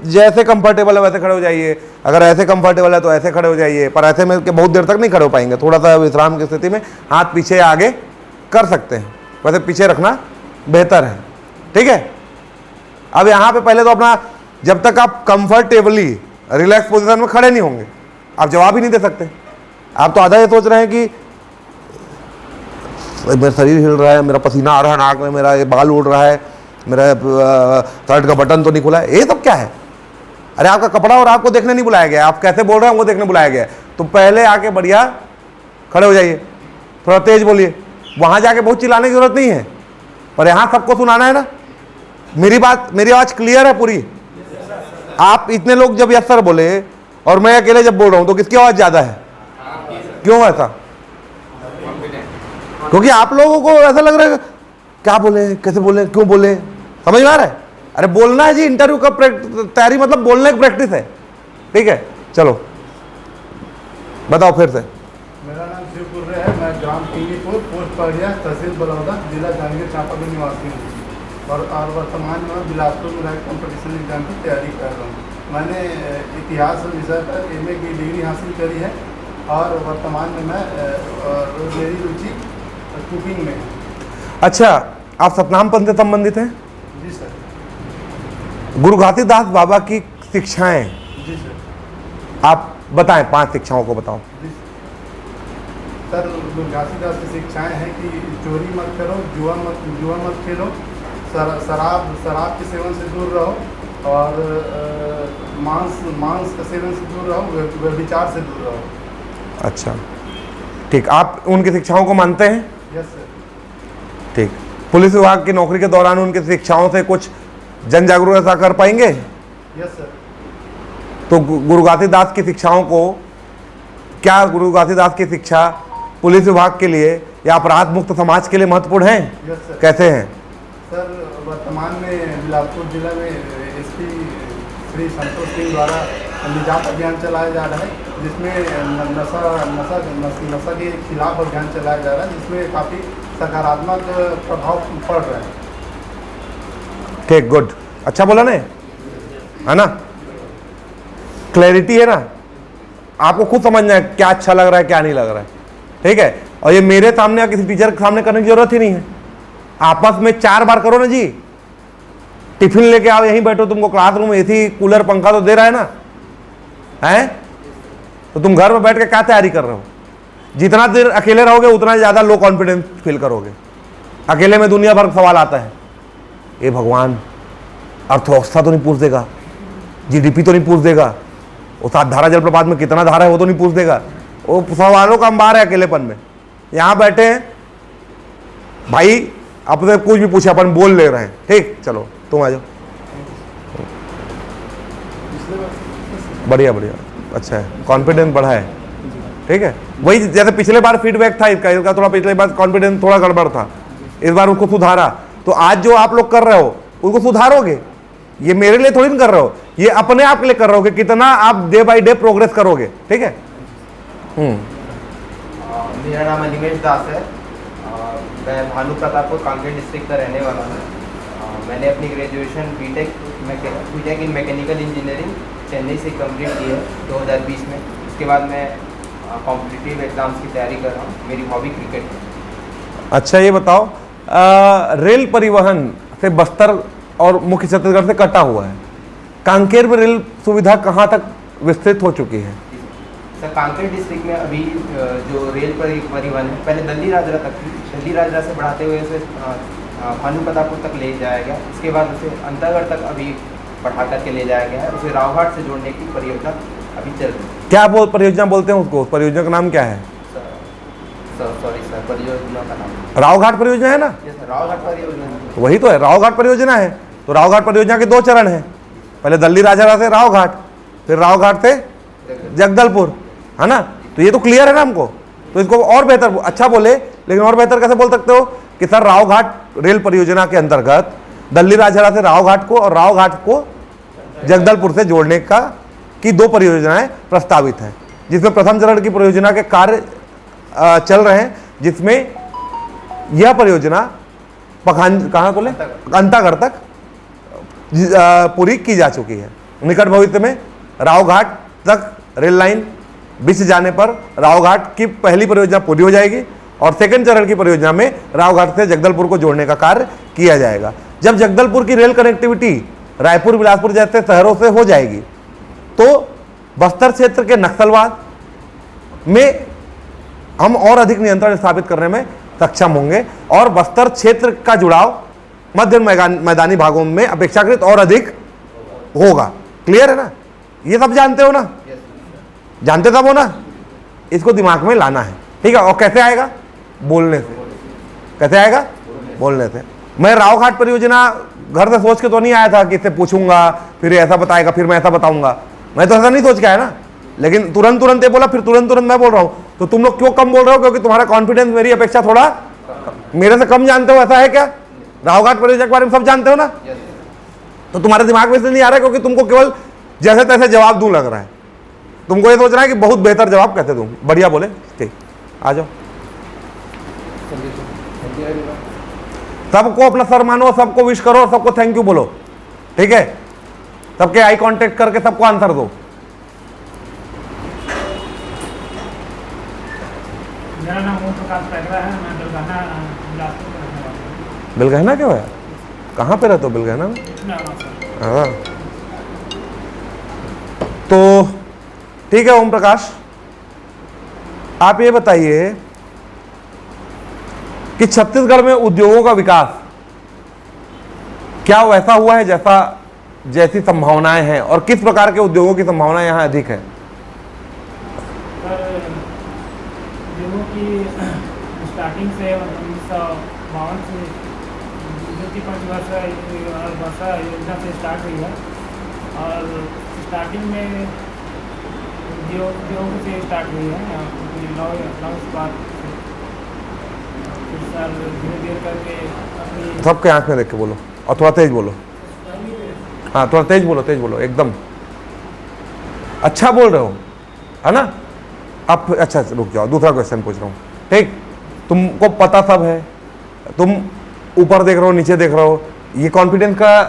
जैसे कंफर्टेबल है वैसे खड़े हो जाइए। अगर ऐसे कंफर्टेबल है तो ऐसे खड़े हो जाइए, पर ऐसे में बहुत देर तक नहीं खड़े हो पाएंगे। थोड़ा सा विश्राम की स्थिति में हाथ पीछे आगे कर सकते हैं, वैसे पीछे रखना बेहतर है। ठीक है, अब यहाँ पे पहले तो अपना, जब तक आप कंफर्टेबली रिलैक्स पोजीशन में खड़े नहीं होंगे आप जवाब ही नहीं दे सकते। आप तो आधा ये सोच रहे हैं कि मेरा शरीर हिल रहा है, मेरा पसीना आ रहा है नाक में, मेरा ये बाल उड़ रहा है, मेरा शर्ट का बटन तो नहीं खुला है, ये सब क्या है? अरे आपका कपड़ा और आपको देखने नहीं बुलाया गया, आप कैसे बोल रहे हैं वो देखने बुलाया गया है। तो पहले आके बढ़िया खड़े हो जाइए, थोड़ा तेज बोलिए। वहाँ जाके बहुत चिल्लाने की जरूरत नहीं है, पर यहाँ सबको सुनाना है ना। मेरी आवाज़ क्लियर है पूरी? आप इतने लोग जब यस सर बोले और मैं अकेले जब बोल रहा हूँ तो किसकी आवाज़ ज़्यादा है? क्यों ऐसा? क्योंकि आप लोगों को ऐसा लग रहा है क्या बोले, कैसे बोले, क्यों बोले, समझ में आ रहा है? अरे बोलना है जी, इंटरव्यू का तैयारी मतलब बोलने की प्रैक्टिस है। ठीक है, चलो बताओ फिर से। मेरा नाम शिव कुर्रे है, मैं ग्राम पिंगीपुर, पोस्ट पड़िया, तहसील बलौदा, जिला जांजगीर चांपा का निवासी हूँ और वर्तमान में मैं बिलासपुर में रह कॉम्पिटिशन एग्जाम की तैयारी कर रहा हूँ। मैंने इतिहास विषय पर MA की डिग्री हासिल करी है और वर्तमान में मैं मेरी रुचि कुकिंग में है। अच्छा, आप सतनाम पंथ से संबंधित हैं? जी सर। गुरु घासीदास बाबा की शिक्षाएं जी सर। आप बताएं, 5 शिक्षाओं को बताओ। जी सर, गुरु घासीदास की शिक्षाएं हैं कि चोरी मत करो, जुआ मत खेलो, शराब के सेवन से दूर रहो और मांस का सेवन से दूर रहो, व्यभिचार से दूर रहो। अच्छा ठीक, आप उनकी शिक्षाओं को मानते हैं? Yes sir. ठीक, पुलिस विभाग की नौकरी के दौरान उनकी शिक्षाओं से कुछ जन जागरूकता कर पाएंगे? Yes sir. तो गुरु घासीदास की शिक्षाओं को, क्या गुरु घासीदास की शिक्षा पुलिस विभाग के लिए या अपराध मुक्त समाज के लिए महत्वपूर्ण है? Yes sir. कैसे हैं? सर वर्तमान में बिलासपुर जिला में एसपी श्री संतोष सिंह द्वारा निजात अभियान चलाया जा रहा है, जिसमें नशा के खिलाफ अभियान चलाया जा रहा है, जिसमें काफ़ी सकारात्मक प्रभाव पड़ रहा है। ठीक, गुड, अच्छा बोला ने, है ना? क्लैरिटी है ना? आपको खुद समझना है क्या अच्छा लग रहा है क्या नहीं लग रहा है, ठीक है? और ये मेरे सामने या किसी टीचर के सामने करने की जरूरत ही नहीं है, आपस में 4 बार करो ना जी। टिफिन लेके आओ, यहीं बैठो, तुमको क्लासरूम एसी कूलर पंखा तो दे रहा है ना, है? तो तुम घर में बैठ के क्या तैयारी कर रहे हो? जितना देर अकेले रहोगे उतना ज़्यादा लो कॉन्फिडेंस फील करोगे। अकेले में दुनिया भर का सवाल आता है, ए भगवान अर्थव्यवस्था तो नहीं पूछ देगा, जीडीपी तो नहीं पूछ देगा, वो सात धारा जलप्रपात में कितना धारा है वो तो नहीं पूछ देगा, वो सवालों का अंबार है अकेलेपन में। यहाँ बैठे हैं भाई, अपने कुछ भी पूछे अपन बोल ले रहे हैं, ठीक, चलो तुम आ जाओ। बढ़िया बढ़िया, अच्छा है, कॉन्फिडेंस बढ़ा है, ठीक है। वही जैसे पिछले बार फीडबैक था इसका थोड़ा, पिछले बार कॉन्फिडेंस थोड़ा गड़बड़ था, इस बार उसको सुधारा। तो आज जो आप लोग कर रहे हो उसको सुधारोगे, ये मेरे लिए थोड़ी ना कर रहे हो, ये अपने आप के लिए कर रहे हो कि कितना आप डे बाय डे प्रोग्रेस करोगे, ठीक है। मेरा नाम अनिमेश दास है, मैं भानु प्रतापपुर कांकेर डिस्ट्रिक्ट का रहने वाला हूँ। मैंने अपनी graduation BTech in mechanical engineering Chennai से कंप्लीट की है 2020 में। उसके बाद मैं कॉम्पिटिटिव एग्जाम्स की तैयारी कर रहा हूँ। मेरी हॉबी क्रिकेट है। अच्छा ये बताओ, रेल परिवहन से बस्तर और मुख्य छत्तीसगढ़ से कटा हुआ है, कांकेर में रेल सुविधा कहाँ तक विस्तृत हो चुकी है? सर कांकेर डिस्ट्रिक्ट में अभी जो रेल परिवहन है, पहले दल्ली राजरा तक थी, दल्ली राजरा से बढ़ाते हुए उसे भानु प्रतापपुर तक ले जाया गया। उसके बाद उसे अंतागढ़ तक अभी बढ़ा करके ले जाया गया है। उसे रावघाट से जोड़ने की परियोजना अभी चल रही है। क्या वो परियोजना बोलते हैं उसको? परियोजना का नाम क्या है? सॉरी सर, परियोजना का नाम रावघाट परियोजना है ना? रावघाट परियोजना, वही तो है, रावघाट परियोजना है। तो रावघाट परियोजना के 2 चरण हैं, पहले दल्ली राजरा से रावघाट, फिर रावघाट से जगदलपुर, है ना? तो ये तो क्लियर है ना हमको। तो इसको और बेहतर, अच्छा बोले, लेकिन और बेहतर कैसे बोल सकते हो कि सर रावघाट रेल परियोजना के अंतर्गत दल्ली राजरा से रावघाट को और रावघाट को जगदलपुर से जोड़ने का की 2 परियोजनाएं प्रस्तावित हैं, जिसमें प्रथम चरण की परियोजना के कार्य चल रहे हैं, जिसमें यह परियोजना कहाँ बोले अंतागढ़ तक पूरी की जा चुकी है। निकट भविष्य में रावघाट तक रेल लाइन बिछ जाने पर रावघाट की पहली परियोजना पूरी हो जाएगी और सेकंड चरण की परियोजना में रावघाट से जगदलपुर को जोड़ने का कार्य किया जाएगा। जब जगदलपुर की रेल कनेक्टिविटी रायपुर बिलासपुर जैसे शहरों से हो जाएगी तो बस्तर क्षेत्र के नक्सलवाद में हम और अधिक नियंत्रण स्थापित करने में सक्षम होंगे और बस्तर क्षेत्र का जुड़ाव मध्य मैदानी भागों में अपेक्षाकृत और अधिक होगा। क्लियर है ना? ये सब जानते हो ना? जानते सब हो ना? इसको दिमाग में लाना है, ठीक है। और कैसे आएगा? बोलने से। कैसे आएगा? बोलने से। मैं रावघाट परियोजना घर से सोच के तो नहीं आया था कि इससे पूछूंगा फिर ऐसा बताएगा फिर मैं ऐसा बताऊंगा, मैं तो ऐसा नहीं सोच के आया ना। लेकिन तुरंत ये बोला, फिर तुरंत मैं बोल रहा हूं। तो तुम लोग क्यों कम बोल रहे हो? क्योंकि तुम्हारा कॉन्फिडेंस मेरी अपेक्षा थोड़ा मेरे से कम जानते हो, ऐसा है क्या? रावघाट परियोजना के बारे में सब जानते हो ना? तो तुम्हारे दिमाग में से नहीं आ रहा है क्योंकि तुमको केवल जैसे तैसे जवाब दूं लग रहा है। तुमको ये सोच रहा है कि बहुत बेहतर जवाब कैसे दूं। बढ़िया बोले, ठीक, आ जाओ। सबको अपना सर मानो, सबको विश करो, सबको थैंक यू बोलो, ठीक है। सबके आई कांटेक्ट करके सबको आंसर दो। मेरा नाम ओम प्रकाश पैगरा है, मैं बेलगहना बिलासपुर का रहने वाला हूँ। बेलगहना क्यों है? कहाँ पे रहते हो बेलगहना में? हाँ, तो ठीक है ओम प्रकाश, आप ये बताइए कि छत्तीसगढ़ में उद्योगों का विकास क्या वैसा हुआ है जैसा जैसी संभावनाएं हैं और किस प्रकार के उद्योगों की संभावना यहाँ अधिक है? सर उद्योगों की स्टार्टिंग से 1952 से ज्योति वर्षा योजना से स्टार्ट हुई है और स्टार्टिंग में उद्योगों से स्टार्ट हुई है उसके बाद फिर सर धीरे धीरे करके अपनी सबके आंख में देख के बोलो और थोड़ा तेज बोलो। हाँ थोड़ा तेज बोलो एकदम अच्छा बोल रहे हो, है ना? अब अच्छा रुक जाओ, दूसरा क्वेश्चन पूछ रहा हूँ। ठीक, तुमको पता सब है, तुम ऊपर देख रहे हो नीचे देख रहे हो, ये कॉन्फिडेंस का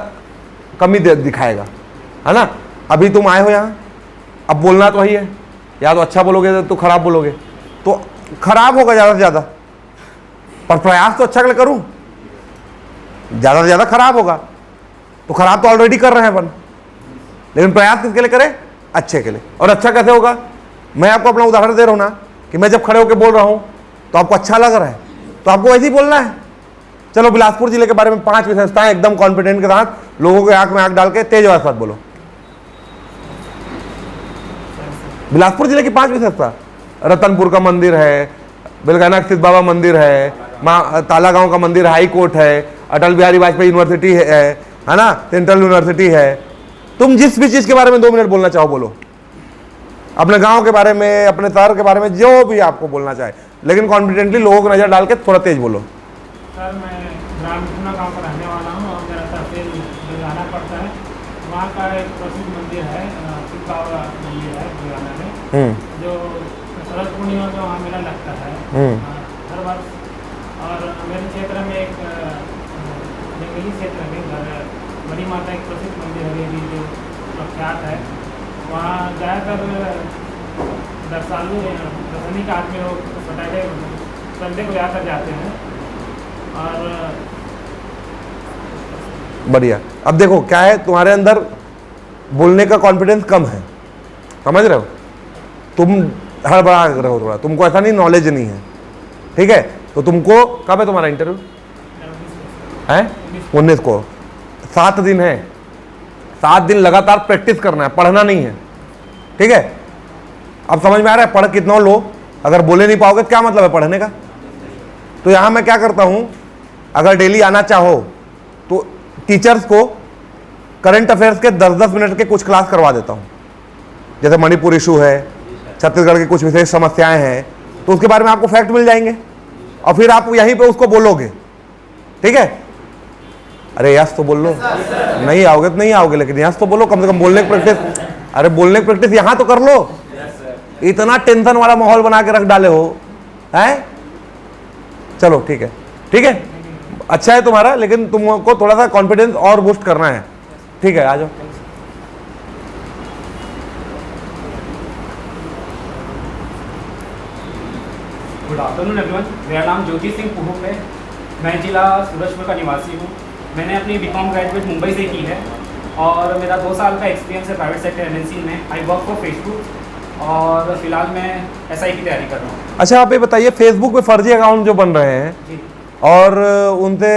कमी दिखाएगा, है ना? अभी तुम आए हो यहाँ, अब बोलना तो वही है, या तो अच्छा बोलोगे तो खराब बोलोगे, तो खराब होगा ज़्यादा से ज़्यादा, पर प्रयास तो अच्छा के लिए करूँ, ज़्यादा से ज़्यादा खराब होगा, तो खराब तो ऑलरेडी कर रहे हैं अपन, लेकिन प्रयास किसके लिए करें? अच्छे के लिए। और अच्छा कैसे होगा? मैं आपको अपना उदाहरण दे रहा हूँ ना, कि मैं जब खड़े होकर बोल रहा हूँ तो आपको अच्छा लग रहा है, तो आपको वैसे ही बोलना है। चलो बिलासपुर जिले के बारे में 5 विशेषताएं एकदम कॉन्फिडेंट के साथ लोगों के आंख में आंख डाल के तेज आवाज साथ बोलो। बिलासपुर जिले की 5 विशेषता। रतनपुर का मंदिर है, बेलगाना स्थित बाबा मंदिर है, माँ ताला गांव का मंदिर, हाई कोर्ट है, अटल बिहारी वाजपेयी यूनिवर्सिटी है ना, सेंट्रल यूनिवर्सिटी है। तुम जिस भी चीज के बारे में 2 मिनट बोलना चाहो बोलो, अपने गांव के बारे में, अपने शहर के बारे में, जो भी आपको बोलना चाहे, लेकिन कॉन्फिडेंटली लोगों को नजर डाल के थोड़ा तेज बोलो। सर मैं ग्रामीण गांव का रहने वाला हूँ और मेरा तहसील बेलगाना पड़ता है। वहाँ का एक प्रसिद्ध मंदिर है, शिव बाबा मंदिर है बेलगाना में, जो शरद पूर्णिमा में वहाँ मेला लगता है हर वर्ष। और मेरे क्षेत्र में एक जंगली क्षेत्र है, बड़ी माता एक प्रसिद्ध मंदिर है देवी जो प्रख्यात है। वहाँ ज़्यादातर दर्शालु दर्शनी का आदमी लोग सैटरडे संडे को ज़्यादातर जाते हैं। और बढ़िया। अब देखो क्या है, तुम्हारे अंदर बोलने का कॉन्फिडेंस कम है, समझ रहे हो? तुम हड़बड़ा रहे हो थोड़ा, तुमको ऐसा नहीं नॉलेज नहीं है, ठीक है? तो तुमको कब है तुम्हारा इंटरव्यू? है 19 को। 7 दिन है, 7 दिन लगातार प्रैक्टिस करना है, पढ़ना नहीं है, ठीक है? अब समझ में आ रहा है? पढ़ कितना लो, अगर बोले नहीं पाओगे क्या मतलब है पढ़ने का? तो यहां मैं क्या करता हूं, अगर डेली आना चाहो तो टीचर्स को करंट अफेयर्स के 10-10 मिनट के कुछ क्लास करवा देता हूं। जैसे मणिपुर इशू है, छत्तीसगढ़ की कुछ विशेष समस्याएं हैं, तो उसके बारे में आपको फैक्ट मिल जाएंगे और फिर आप यहीं पे उसको बोलोगे, ठीक है? अरे यस तो बोल लो, नहीं आओगे तो नहीं आओगे, लेकिन यस तो बोलो, कम से कम बोलने की प्रैक्टिस। अरे बोलने की प्रैक्टिस यहां तो कर लो। इतना टेंशन वाला माहौल बना के रख डाले हो, हैं? चलो ठीक है, ठीक है, अच्छा है तुम्हारा, लेकिन तुमको थोड़ा सा कॉन्फिडेंस और बूस्ट करना है, ठीक है? आ जाओ। गुड आफ्टरनून एवरीवन, मेरा नाम ज्योति सिंह पुहुप है, मैं जिला सूरजपुर का निवासी हूँ। मैंने अपनी बीकॉम ग्रेजुएट मुंबई से की है और मेरा 2 साल का एक्सपीरियंस है प्राइवेट सेक्टर एमएनसी में। आई वर्क फॉर फेसबुक और फिलहाल मैं एसआई की तैयारी कर रहा हूँ। अच्छा आप ये बताइए, फेसबुक पे फर्जी अकाउंट जो बन रहे हैं जी और उनसे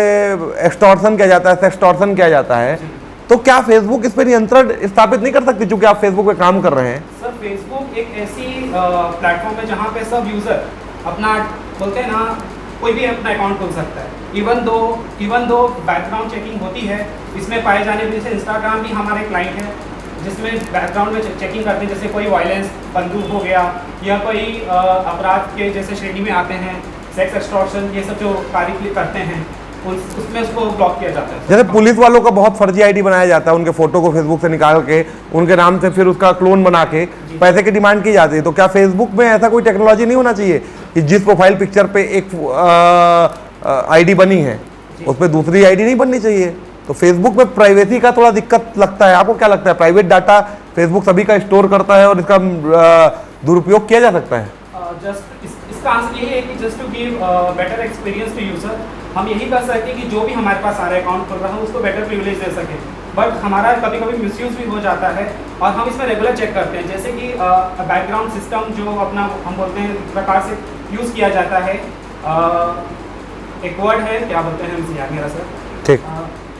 एक्सटॉर्शन किया जाता है, सेक्सटॉर्शन किया जाता है, तो क्या फेसबुक इस पर नियंत्रण स्थापित नहीं कर सकती, चूंकि आप फेसबुक पे काम कर रहे हैं? सर फेसबुक एक ऐसी प्लेटफॉर्म है जहाँ पे सब यूज़र अपना बोलते हैं ना, कोई भी अपना अकाउंट खोल सकता है। इवन दो बैकग्राउंड चेकिंग होती है इसमें पाए जाने वाले, जैसे इंस्टाग्राम भी हमारे क्लाइंट है जिसमें बैकग्राउंड में चेकिंग करते हैं, जैसे कोई वायलेंस, बंदूक हो गया या कोई अपराध के जैसे श्रेणी में आते हैं, सेक्स एक्सटॉर्शन, ये सब जो कार्य करते हैं उसमें उसको ब्लॉक किया जाता है। जैसे पुलिस वालों का बहुत फर्जी आईडी बनाया जाता है, उनके फोटो को फेसबुक से निकाल के उनके नाम से फिर उसका क्लोन बना के पैसे की डिमांड की जाती है। तो क्या फेसबुक में ऐसा कोई टेक्नोलॉजी नहीं होना चाहिए कि जिस प्रोफाइल पिक्चर पे एक आईडी बनी है उस पर दूसरी आईडी नहीं बननी चाहिए? तो फेसबुक में प्राइवेसी का थोड़ा दिक्कत लगता है। आपको क्या लगता है, प्राइवेट डाटा फेसबुक सभी का स्टोर करता है और इसका दुरुपयोग किया जा सकता है? इसका आंसर यही है कि just to give better experience to user, हम यही कर सकते हैं कि जो भी हमारे पास सारे अकाउंट खुल रहा है उसको बेटर प्रिविलेज दे सके। बट हमारा कभी कभी मिसयूज भी हो जाता है और हम इसमें रेगुलर चेक करते हैं, जैसे कि बैकग्राउंड सिस्टम जो अपना हम बोलते हैं प्रकार से यूज़ किया जाता है। एक वर्ड है, क्या बोलते हैं याद मेरा सर, ठीक,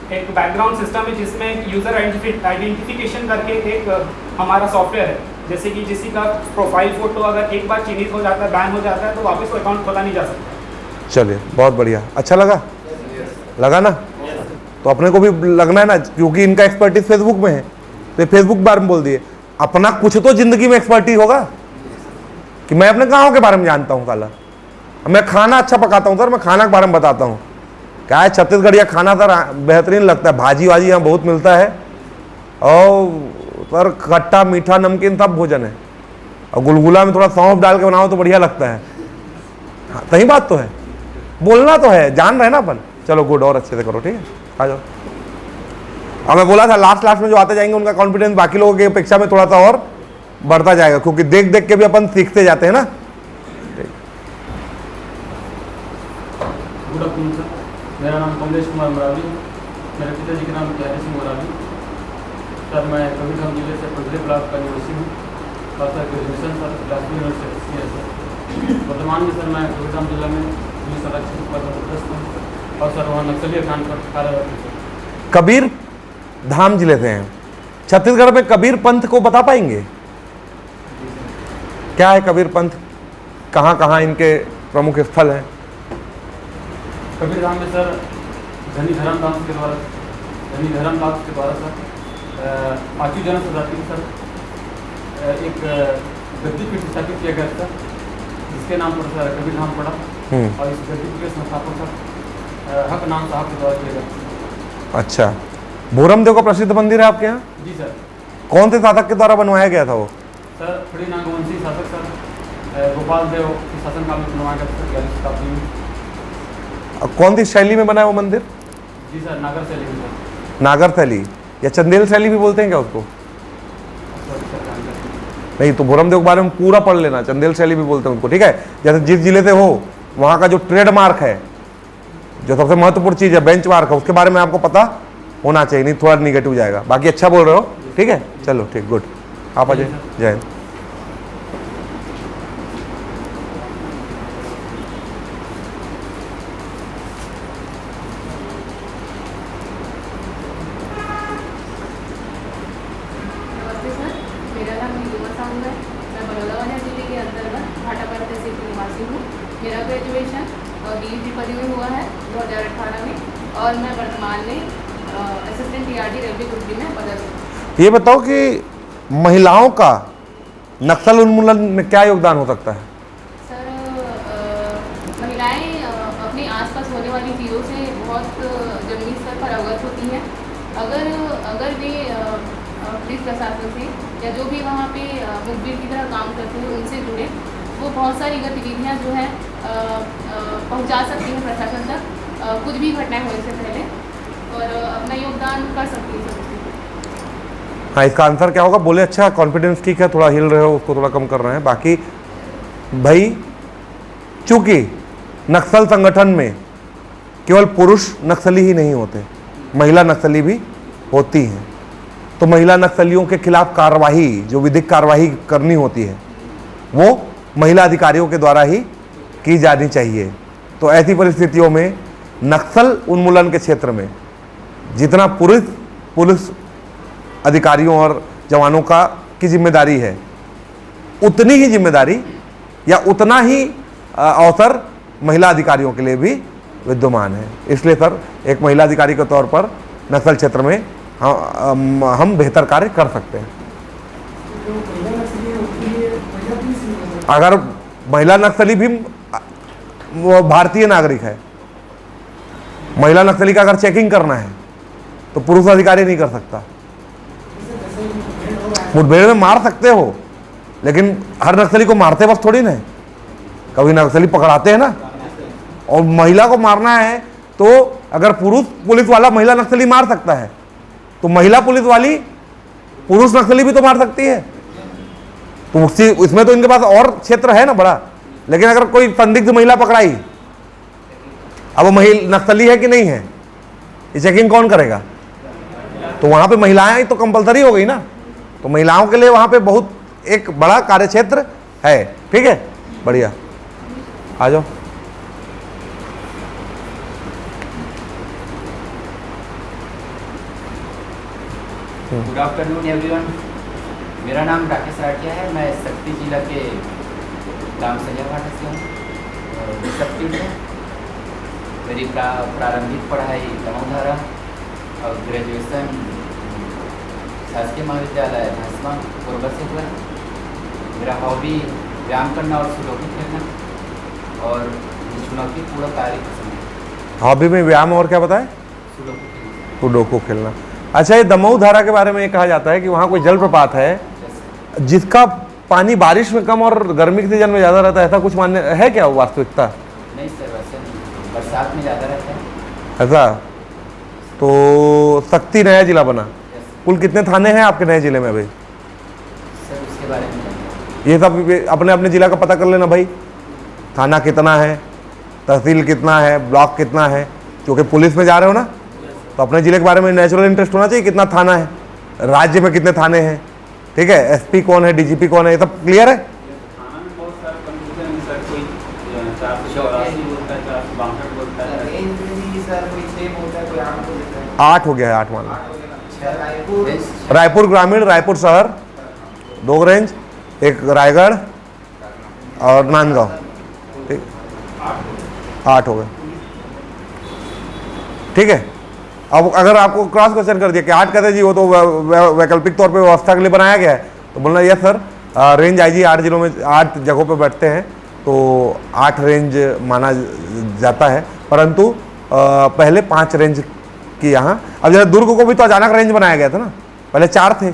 एक बैकग्राउंड सिस्टम है जिसमें यूज़र आइडेंटिफिकेशन करके एक हमारा सॉफ्टवेयर है। जैसे कि किसी का प्रोफाइल फ़ोटो अगर एक बार चिन्हित हो जाता है, बैन हो जाता है, तो वापस वो अकाउंट खोला नहीं जा सकता। चलिए बहुत बढ़िया, अच्छा लगा लगा ना? तो अपने को भी लगना है ना, क्योंकि इनका एक्सपर्टीज फेसबुक में है, तो ये फेसबुक के बारे में बोल दिए। अपना कुछ तो जिंदगी में एक्सपर्टीज होगा कि मैं अपने गाँव के बारे में जानता हूँ। काला मैं खाना अच्छा पकाता हूँ सर, मैं खाना के बारे में बताता हूँ। क्या है, छत्तीसगढ़िया खाना सर बेहतरीन लगता है, भाजी वाजी यहाँ बहुत मिलता है, और सर खट्टा मीठा नमकीन सब भोजन है, और गुलगुला में थोड़ा सौंफ डाल के बनाओ तो बढ़िया लगता है। हाँ, सही बात तो है, बोलना तो है, जान रहे ना अपन। चलो गुड, और अच्छे से करो, ठीक है, आ जाओ। और मैं बोला था लास्ट में जो आते जाएंगे उनका कॉन्फिडेंस बाकी लोगों की अपेक्षा में थोड़ा सा और बढ़ता जाएगा, क्योंकि देख देख के भी अपन सीखते जाते हैं ना। गुड आफ्टरनून सर, मेरा नाम कमलेश कुमार मरावी है। मेरे पिताजी का नाम प्यारे सिंह मरावी। सर मैं कबीरधाम जिले से पंद्रह ब्लॉक का निवासी हूँ, और सर ग्रेजुएशन सर राजकीय यूनिवर्सिटी से है सर। वर्तमान में सर मैं कबीरधाम जिला में पुलिस आरक्षक पद पर पदस्थ हूँ, और सर वहाँ नक्सली अभियान पर कार्यरत हूँ सर। कबीर धाम जिले से हैं, छत्तीसगढ़ में कबीर पंथ को बता पाएंगे क्या है कबीर पंथ, कहाँ कहाँ इनके प्रमुख स्थल हैं? कबीरधाम में सर धनी धर्मदास के द्वारा सर पांचवी जन शताब्दी में सर एक गद्दीपीठ स्थापित किया गया सर, जिसके नाम पर सर कबीरधाम पड़ा, और इस गद्दीपीठ के संस्थापक सर हक नाम साहब के द्वारा किया गया। अच्छा, भोरमदेव का प्रसिद्ध मंदिर है आपके यहाँ? जी सर। कौन से शासक के द्वारा बनवाया गया था वो? सर थोड़ी नागवंशी शासक सर गोपाल देव के शासनकाल में बनवाया गया सर 11वीं शताब्दी में। कौन सी शैली में बना है वो मंदिर? जी सर, नागर शैली में सर। नागर शैली या चंदेल शैली भी बोलते हैं क्या उसको? नहीं, तो भोरमदेव के बारे में पूरा पढ़ लेना, चंदेल शैली भी बोलते हैं उनको, ठीक है। जैसे जिस जिले से हो वहाँ का जो ट्रेडमार्क है, जो सबसे महत्वपूर्ण चीज़ है, बेंचमार्क है, उसके बारे में आपको पता होना चाहिए, नहीं थोड़ा निगेटिव जाएगा। बाकी अच्छा बोल रहे हो, ठीक है, चलो ठीक, गुड। आप आ जाइए, जय हिंद। नमस्ते सर, मेरा नाम नीलिमा साहू है। मैं बलौदाबाजार जिले के अंतर्गत भाटापारा तहसील की निवासी हूँ। मेरा ग्रेजुएशन DET पदवी में हुआ है 2018 में, और मैं वर्तमान में असिस्टेंट TRD रेलवे ग्रुप में पदस्थ हूँ। ये बताओ कि महिलाओं का नक्सल उन्मूलन में क्या योगदान हो सकता है? सर महिलाएं अपने आसपास होने वाली चीज़ों से बहुत जमीनी स्तर पर अवगत होती हैं। अगर वे पुलिस प्रशासन से या जो भी वहाँ पे मुखबिर की तरह काम करते हैं उनसे जुड़े, वो बहुत सारी गतिविधियाँ जो हैं पहुँचा सकती हैं प्रशासन तक, कुछ भी घटनाएं होने से पहले, और अपना योगदान कर सकती है। हाँ, इसका आंसर क्या होगा? बोले अच्छा, कॉन्फिडेंस ठीक है, थोड़ा हिल रहे हो, उसको थोड़ा कम कर रहे हैं। बाकी भाई, चूंकि नक्सल संगठन में केवल पुरुष नक्सली ही नहीं होते, महिला नक्सली भी होती हैं, तो महिला नक्सलियों के खिलाफ कार्रवाई, जो विधिक कार्रवाई करनी होती है, वो महिला अधिकारियों के द्वारा ही की जानी चाहिए। तो ऐसी परिस्थितियों में नक्सल उन्मूलन के क्षेत्र में जितना पुलिस अधिकारियों और जवानों की जिम्मेदारी है, उतनी ही जिम्मेदारी या उतना ही अवसर महिला अधिकारियों के लिए भी विद्यमान है। इसलिए सर, एक महिला अधिकारी के तौर पर नक्सल क्षेत्र में हम बेहतर कार्य कर सकते हैं। अगर महिला नक्सली भी वो भारतीय नागरिक है, महिला नक्सली का अगर चेकिंग करना है तो पुरुष अधिकारी नहीं कर सकता। मुठभेड़ में मार सकते हो, लेकिन हर नक्सली को मारते वक्त थोड़ी ना, कभी नक्सली पकड़ाते हैं ना। और महिला को मारना है तो अगर पुरुष पुलिस वाला महिला नक्सली मार सकता है, तो महिला पुलिस वाली पुरुष नक्सली भी तो मार सकती है। तो इसमें तो इनके पास और क्षेत्र है ना बड़ा। लेकिन अगर कोई संदिग्ध महिला पकड़ाई, अब वो महिला नक्सली है कि नहीं है, ये चेकिंग कौन करेगा? तो वहां पे महिलाएं तो कंपलसरी हो गई ना। तो महिलाओं के लिए वहां पे बहुत एक बड़ा कार्यक्षेत्र है। ठीक है, बढ़िया, आ जाओ। Good afternoon everyone. मेरा नाम राकेश राठिया है। मैं शक्ति जिला के ग्राम सजाघाट से हूँ। सब्सिट्यूट है। मेरी प्रारंभिक पढ़ाई दमोधारा और ग्रेजुएशन शासकीय महाविद्यालय भासमा पूर्व से हुआ। मेरा हॉबी व्यायाम करना और सुडोकू खेलना और चुनौतीपूर्ण कार्य पसंद है। हॉबी में व्यायाम और क्या बताए? सुडोकू खेलना। अच्छा, ये दमोह धारा के बारे में ये कहा जाता है कि वहाँ कोई जलप्रपात है जिसका पानी बारिश में कम और गर्मी के सीजन में ज़्यादा रहता है, ऐसा कुछ मान्य है क्या वास्तविकता? नहीं सर, वैसे नहीं, बरसात में ज़्यादा रहता है। ऐसा तो शक्ति नया जिला बना। कुल कितने थाने हैं आपके नए जिले में अभी? सर उसके बारे में ये सब अपने अपने जिला का पता कर लेना भाई। थाना कितना है, तहसील कितना है, ब्लॉक कितना है, क्योंकि पुलिस में जा रहे हो ना, तो अपने जिले के बारे में नेचुरल इंटरेस्ट होना चाहिए। कितना थाना है, राज्य में कितने थाने हैं, ठीक है, एसपी कौन है, डीजीपी कौन है, ये सब क्लियर है। थाना में बहुत सारे कंफ्यूजन है सर। कोई 484 बोलता है, 462 बोलता है। सर कोई 6 बोलता है, कोई 8 बोलता है। 8 हो गया है, 8 मान लो। रायपुर रायपुर ग्रामीण, रायपुर शहर, 2 रेंज, एक रायगढ़ और नांदगांव, ठीक, 8 हो गए, ठीक है। अब अगर आपको क्रॉस क्वेश्चन कर दिया कि 8 कहते जी वो तो वैकल्पिक तौर पे व्यवस्था के लिए बनाया गया है, तो बोलना यस सर, रेंज आईजी 8 जिलों में 8 जगहों पे बैठते हैं, तो 8 रेंज माना जाता है। परंतु पहले 5 रेंज की यहाँ, अब जैसे दुर्ग को भी तो अचानक रेंज बनाया गया था ना, पहले 4 थे,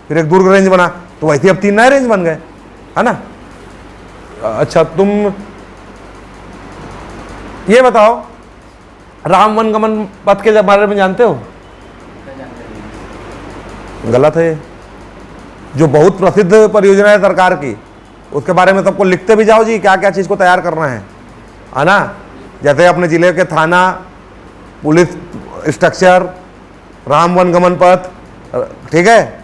फिर एक दुर्ग रेंज बना, तो वैसे अब 3 नए रेंज बन गए, है ना। अच्छा, तुम ये बताओ, राम वनगमन पथ के बारे में जानते हो? गलत है। जो बहुत प्रसिद्ध परियोजना है सरकार की, उसके बारे में सबको लिखते भी जाओ जी, क्या क्या चीज़ को तैयार करना है ना। जैसे अपने जिले के थाना, पुलिस स्ट्रक्चर, राम वनगमन पथ, ठीक है,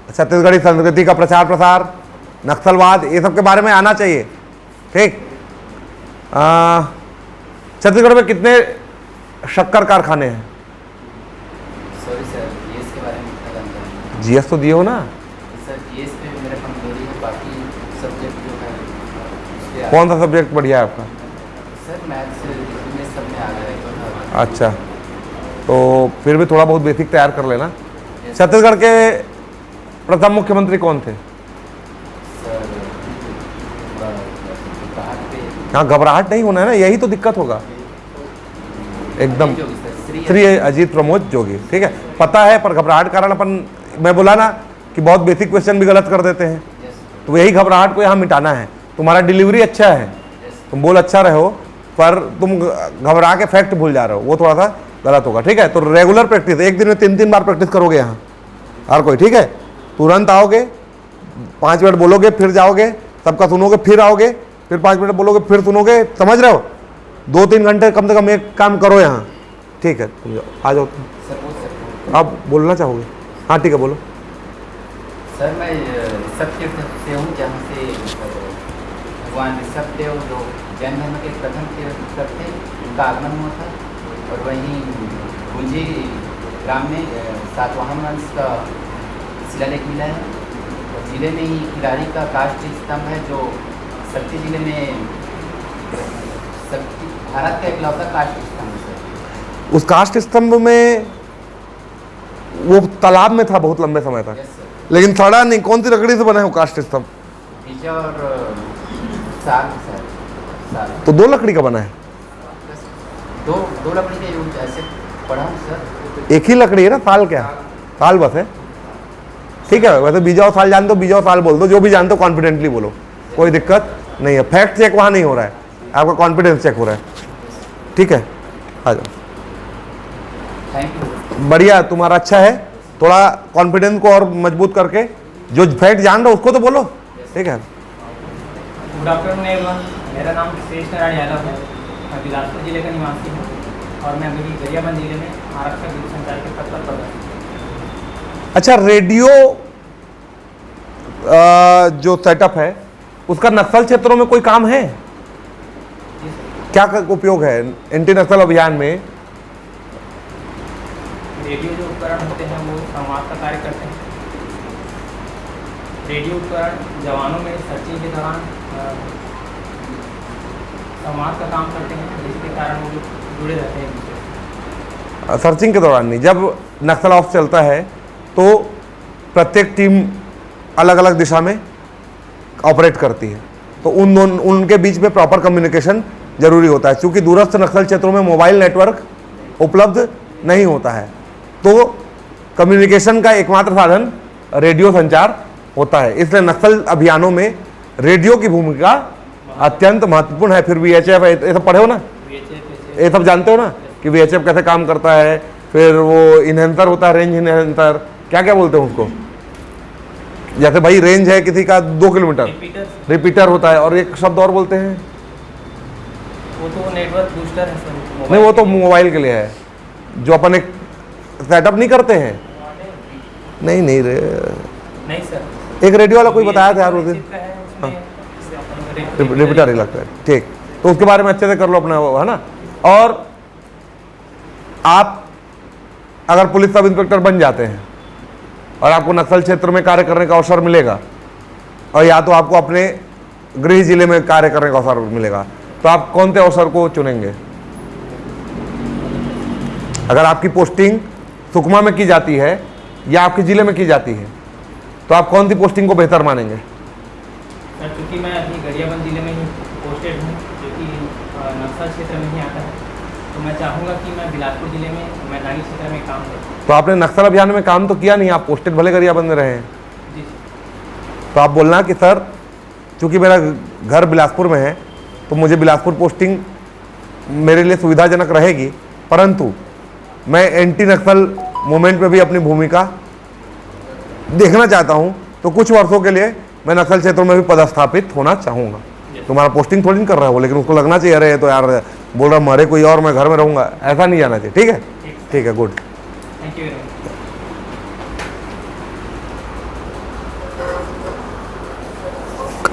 छत्तीसगढ़ी संस्कृति का प्रचार प्रसार, नक्सलवाद, ये सब के बारे में आना चाहिए, ठीक। छत्तीसगढ़ में कितने शक्कर कारखाने हैं? सॉरी सर, जीएस के बारे में इतना जानता हूँ। जीएस तो दिए हो ना सर, जीएस पे मेरा कमजोरी है, बाकी सब्जेक्ट जो है उस पे कौन सा सब्जेक्ट बढ़िया है आपका? सर मैथ्स में सब में आ गया है। अच्छा, तो फिर भी थोड़ा बहुत बेसिक तैयार कर लेना। छत्तीसगढ़ के प्रथम मुख्यमंत्री कौन थे? सर हाँ, घबराहट नहीं होना है ना, यही तो दिक्कत होगा एकदम। श्री अजीत प्रमोद जोगी, ठीक है, पता है, पर घबराहट कारण अपन, मैं बोला ना कि बहुत बेसिक क्वेश्चन भी गलत कर देते हैं, तो यही घबराहट को यहाँ मिटाना है। तुम्हारा डिलीवरी अच्छा है, तुम बोल अच्छा रहे हो, पर तुम घबरा के फैक्ट भूल जा रहे हो, वो थोड़ा सा गलत होगा, ठीक है। तो रेगुलर प्रैक्टिस, एक दिन में 3-3 बार प्रैक्टिस करोगे यहाँ, हर कोई, ठीक है। तुरंत आओगे, 5 मिनट बोलोगे, फिर जाओगे, सबका सुनोगे, फिर आओगे, फिर 5 मिनट बोलोगे, फिर सुनोगे, समझ रहे हो। 2-3 घंटे कम से कम एक काम करो यहाँ, ठीक है। तुम जाओ, आ जाओ तुम। सर आप बोलना चाहोगे? हाँ ठीक है, बोलो। सर मैं ऋषभ तीर्थ से हूँ, जहाँ से भगवान ऋषभ देव जो जैन धर्म के प्रथम तीर्थंकर थे, उनका आगमन हुआ था। और वहीं गुंजी ग्राम में सातवाहन वंश का शिलालेख मिला है। और जिले में ही खिलाड़ी का काष्ठ स्तंभ है, जो शक्ति जिले में भारत का इकलौता काष्ठ स्तंभ है। उस काष्ठ स्तंभ में वो तालाब में था बहुत लंबे समय तक, लेकिन सड़ा नहीं। कौन सी लकड़ी से बना है वो काष्ठ स्तंभ? बीजा और साग साग। तो 2 लकड़ी का बना है? दो लकड़ी का यूज ऐसे पढ़ा हूँ सर। एक ही लकड़ी है ना, साल क्या? साल बस है, ठीक है। वैसे बीजा और साल जानते हो, बीजा और साल बोल दो, जो भी जानते हो कॉन्फिडेंटली बोलो, कोई दिक्कत नहीं है। फैक्ट चेक वहाँ नहीं हो रहा है, आपका कॉन्फिडेंस चेक हो रहा है, ठीक है। आ जाओ, थैंक यू। बढ़िया, तुम्हारा अच्छा है। थोड़ा कॉन्फिडेंस को और मजबूत करके जो फैक्ट जान रहे हो उसको तो बोलो, ठीक है। गुड आफ्टरनून एवरीवन, मेरा नाम श्रेष्ठ नारायण यादव है। मैं बिलासपुर जिले का निवासी हूँ और मैं अभी गरियाबंद जिले में आरक्षक दूरसंचार के पद पर पद। अच्छा, रेडियो जो सेटअप है उसका नक्सल क्षेत्रों में कोई काम है क्या? उपयोग है एंटी नक्सल अभियान में? रेडियो जो उपकरण होते हैं वो संवाद का कार्य करते हैं। रेडियो उपकरण जवानों में सर्चिंग के दौरान संवाद का काम करते हैं, जिसके कारण वो लोग जुड़े रहते हैं एक दूसरे से। सर्चिंग के दौरान नहीं, जब नक्सल ऑफ चलता है तो प्रत्येक टीम अलग अलग दिशा में ऑपरेट करती है, तो उनके बीच में प्रॉपर कम्युनिकेशन जरूरी होता है। क्योंकि दूरस्थ नक्सल क्षेत्रों में मोबाइल नेटवर्क उपलब्ध नहीं होता है, तो कम्युनिकेशन का एकमात्र साधन रेडियो संचार होता है। इसलिए नक्सल अभियानों में रेडियो की भूमिका अत्यंत महत्वपूर्ण है। फिर VHF ये सब पढ़े हो ना, ये सब जानते हो ना कि VHF कैसे काम करता है। फिर वो इनहेंसर होता है, रेंज इनहेंसर, क्या क्या बोलते हैं उसको, जैसे भाई रेंज है किसी का 2 किलोमीटर, रिपीटर होता है, और एक शब्द और बोलते हैं, वो तो नेटवर्क बूस्टर है सर। नहीं वो तो मोबाइल के लिए है, जो अपन एक सेटअप नहीं करते हैं। नहीं नहीं नहीं सर, एक रेडियो वाला कोई बताया था यार उस दिन, रिपीटर ही लगता है। ठीक, तो उसके बारे में अच्छे से कर लो अपना वो, है ना। और आप अगर पुलिस सब इंस्पेक्टर बन जाते हैं और आपको नक्सल क्षेत्र में कार्य करने का अवसर मिलेगा, और या तो आपको अपने गृह जिले में कार्य करने का अवसर मिलेगा, तो आप कौन से अवसर को चुनेंगे? अगर आपकी पोस्टिंग सुकमा में की जाती है या आपके जिले में की जाती है, तो आप कौन सी पोस्टिंग को बेहतर मानेंगे? सर चूँकि मैं अभी गरियाबंद जिले में ही पोस्टेड हूँ, जो कि नक्सल क्षेत्र में ही आता है, तो मैं चाहूँगा कि मैं बिलासपुर जिले में मैदानी क्षेत्र में काम करूँ। तो आपने नक्सल अभियान में काम तो किया नहीं, आप पोस्टेड भले गरियाबंद में रहे हैं। जी। तो आप बोलना कि सर चूँकि मेरा घर बिलासपुर में है, तो मुझे बिलासपुर पोस्टिंग मेरे लिए सुविधाजनक रहेगी, परंतु मैं एंटी नक्सल मूवमेंट में भी अपनी भूमिका देखना चाहता हूं, तो कुछ वर्षों के लिए मैं नक्सल क्षेत्रों में भी पदस्थापित होना चाहूँगा। तुम्हारा पोस्टिंग थोड़ी नहीं कर रहा है वो, लेकिन उसको लगना चाहिए, अरे तो यार बोल रहा मरे कोई और, मैं घर में रहूँगा, ऐसा नहीं जाना चाहिए। ठीक है, ठीक है, good. Thank you very much.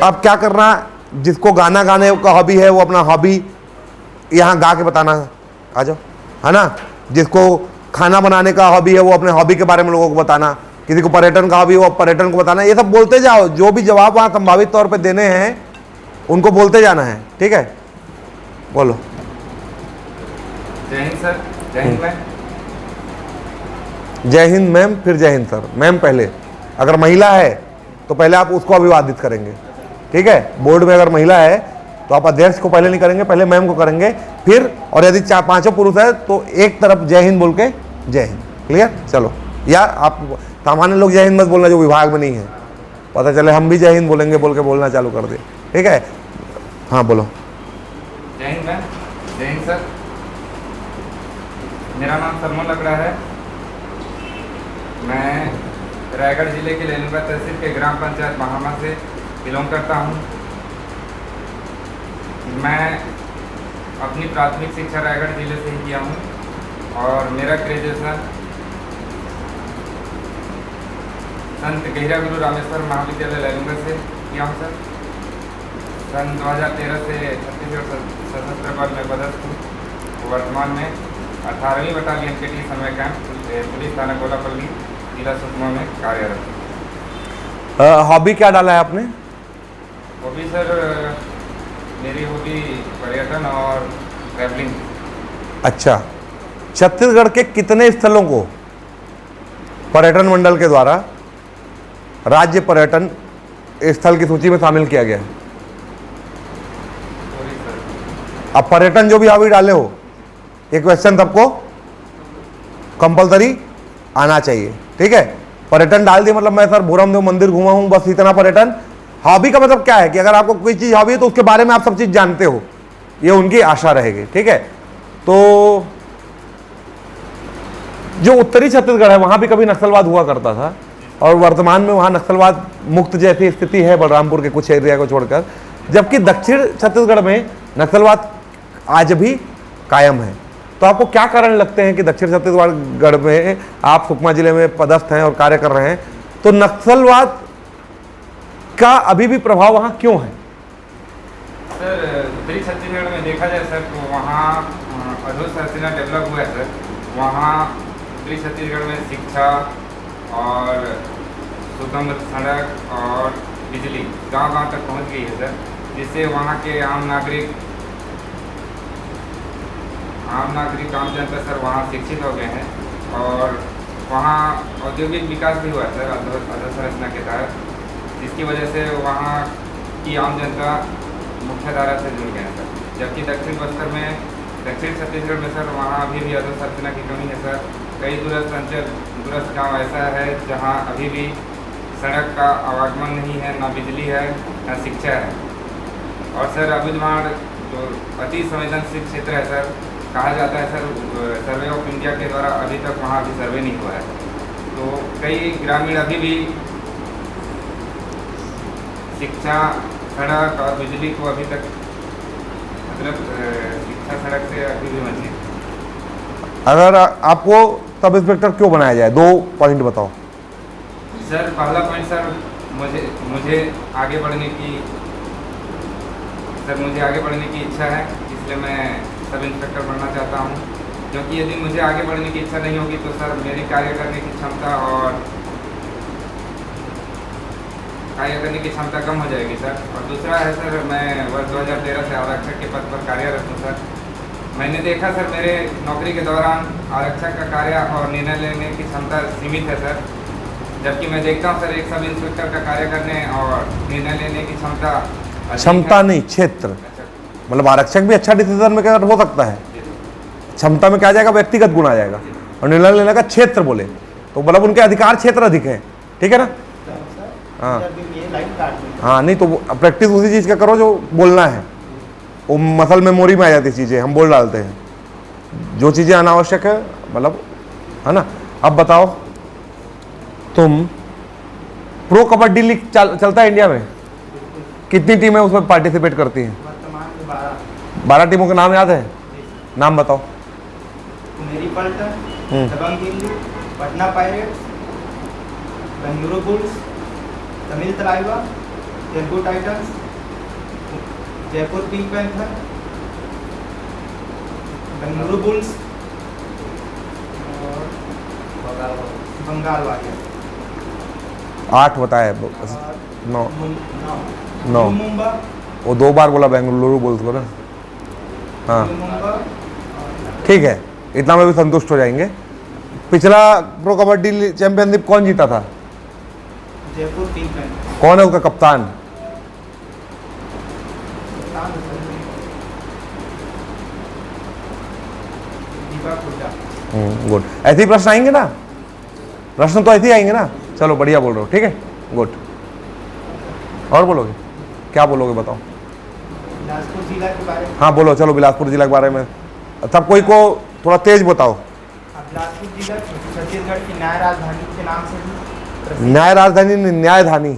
अब क्या करना, जिसको गाना गाने का हॉबी है वो अपना हॉबी यहाँ गा के बताना, आ जाओ, है ना। जिसको खाना बनाने का हॉबी है वो अपने हॉबी के बारे में लोगों को बताना, किसी को पर्यटन का हॉबी है वो पर्यटन को बताना, ये सब बोलते जाओ। जो भी जवाब वहाँ संभावित तौर पे देने हैं उनको बोलते जाना है। ठीक है, बोलो। जय हिंद सर। जय हिंद मैम। जय हिंद मैम, फिर जय हिंद सर। मैम पहले, अगर महिला है तो पहले आप उसको अभिवादित करेंगे। ठीक है, बोर्ड में अगर महिला है तो आप अध्यक्ष को पहले नहीं करेंगे, पहले मैम को करेंगे, फिर, और यदि 4-5 पुरुष है तो एक तरफ जय हिंद बोल के जय हिंद। क्लियर? चलो, या आप सामान्य लोग जय हिंद मत बोलना जो विभाग में नहीं है, पता चले हम भी जय हिंद बोलेंगे बोल के बोलना चालू कर दे। ठीक है, हाँ बोलो। जय हिंद मैम। जय हिंद सर। मेरा नाम सरमन लकड़ा है। मैं रायगढ़ जिले के लेलुंगा तहसील के ग्राम पंचायत महामा से बिलोंग करता हूँ। मैं अपनी प्राथमिक शिक्षा रायगढ़ जिले से ही किया हूँ, और मेरा ग्रेजुएशन संत गहिरा गुरु रामेश्वर महाविद्यालय लेलुंगा से किया हूँ सर। सन 2013 से छत्तीसगढ़ सशस्त्र बल में पदस्थ हूँ। वर्तमान में 18वीं बटालियन के टी समय कैंप पुलिस थाना गोलापल्ली जिला सुकमा में कार्यरत हूँ। हॉबी क्या डाला है आपने? हॉबी सर, मेरी हॉबी पर्यटन और ट्रैवलिंग। अच्छा, छत्तीसगढ़ के कितने स्थलों को पर्यटन मंडल के द्वारा राज्य पर्यटन स्थल की सूची में शामिल किया गया है? अब पर्यटन जो भी हॉबी डाले हो, ये क्वेश्चन सबको कंपलसरी आना चाहिए। ठीक है, पर्यटन डाल दिया मतलब मैं सर भूरम देव मंदिर घुमा हूं, बस इतना पर्यटन। हॉबी का मतलब क्या है कि अगर आपको कोई चीज़ हॉबी है तो उसके बारे में आप सब चीज़ जानते हो, ये उनकी आशा रहेगी। ठीक है, तो जो उत्तरी छत्तीसगढ़ है वहाँ भी कभी नक्सलवाद हुआ करता था, और वर्तमान में वहाँ नक्सलवाद मुक्त जैसी स्थिति है बलरामपुर के कुछ एरिया को छोड़कर, जबकि दक्षिण छत्तीसगढ़ में नक्सलवाद आज भी कायम है। तो आपको क्या कारण लगते हैं कि दक्षिण छत्तीसगढ़ में आप सुकमा जिले में पदस्थ हैं और कार्य कर रहे हैं, तो नक्सलवाद का अभी भी प्रभाव वहाँ क्यों है? सर, उत्तरी छत्तीसगढ़ में देखा जाए सर तो वहाँ अधोसरसेना डेवलप हुआ है सर। वहाँ उत्तरी छत्तीसगढ़ में शिक्षा और सुगम सड़क और बिजली गांव-गांव तक पहुंच गई है सर, जिससे वहां के आम नागरिक आम जनता सर वहाँ शिक्षित हो गए हैं और वहाँ औद्योगिक विकास भी हुआ है सर अधोसंरचना के तहत, जिसकी वजह से वहाँ की आम जनता मुख्यधारा से जुड़ गए हैं सर। जबकि दक्षिण छत्तीसगढ़ में सर वहाँ अभी भी अधोसंरचना की कमी है सर। कई दूरस्थ गाँव ऐसा है जहाँ अभी भी सड़क का आवागमन नहीं है, ना बिजली है, ना शिक्षा है। और सर अबुझमाड़ जो अति संवेदनशील क्षेत्र है सर, कहा जाता है सर सर्वे ऑफ इंडिया के द्वारा अभी तक वहाँ अभी सर्वे नहीं हुआ है। तो कई ग्रामीण अभी भी शिक्षा, सड़क और बिजली को अभी तक मतलब शिक्षा सड़क से अभी भी वंचित। अगर आपको सब इंस्पेक्टर क्यों बनाया जाए, 2 पॉइंट बताओ। सर पहला पॉइंट सर मुझे आगे बढ़ने की इच्छा है, इसलिए मैं सब इंस्पेक्टर बनना चाहता हूं। क्योंकि यदि मुझे आगे बढ़ने की इच्छा नहीं होगी तो सर मेरी कार्य करने की क्षमता कम हो जाएगी सर। और दूसरा है सर, मैं वर्ष 2013 से आरक्षक के पद पर कार्यरत हूँ सर। मैंने देखा सर मेरे नौकरी के दौरान आरक्षक का कार्य और निर्णय लेने की क्षमता सीमित है सर, जबकि मैं देखता हूँ सर एक सब इंस्पेक्टर का कार्य करने और निर्णय लेने की क्षमता नहीं, क्षेत्र, मतलब आरक्षक भी अच्छा डिसीजन मेकर हो सकता है, क्षमता में क्या आ जाएगा, व्यक्तिगत गुण आ जाएगा। और निर्णय लेने का क्षेत्र बोले तो मतलब उनके अधिकार क्षेत्र अधिक है, ठीक है ना। हाँ नहीं तो प्रैक्टिस उसी चीज़ का करो जो बोलना है, वो मसल मेमोरी में आ जाती चीज़ें, हम बोल डालते हैं जो चीज़ें अनावश्यक है, मतलब है ना। अब बताओ तुम, प्रो कबड्डी लीग चलता है इंडिया में, कितनी टीमें उसमें पार्टिसिपेट करती हैं? 12 टीमों के नाम याद है? नाम बताओ। कुमेरी Paltan, Dabang Delhi, Patna Pirates, Bengaluru Bulls, Tamil Thalaiva, Telugu Titans, Jaipur Pink Panther, Bengaluru Bulls और बंगाल वारियर्स। 8 बताए, 9 मुंबई, वो 2 बार बोला बेंगलुरु बुल्स को ना। हाँ ठीक है, इतना में भी संतुष्ट हो जाएंगे। पिछला प्रो कबड्डी चैंपियनशिप कौन जीता था? Jaipur Pink panther. कौन है उसका कप्तान? गुड। ऐसे ही प्रश्न आएंगे ना, प्रश्न तो ऐसे ही आएंगे ना। चलो बढ़िया बोल रहे हो, ठीक है, गुड। और बोलोगे, क्या बोलोगे बताओ। बिलासपुर जिला के बारे में। हाँ बोलो, चलो बिलासपुर जिला के बारे में सब कोई को थोड़ा तेज बताओ। बिलासपुर जिला छत्तीसगढ़ की न्याय राजधानी के नाम से भी न्याय राजधानी, न्यायधानी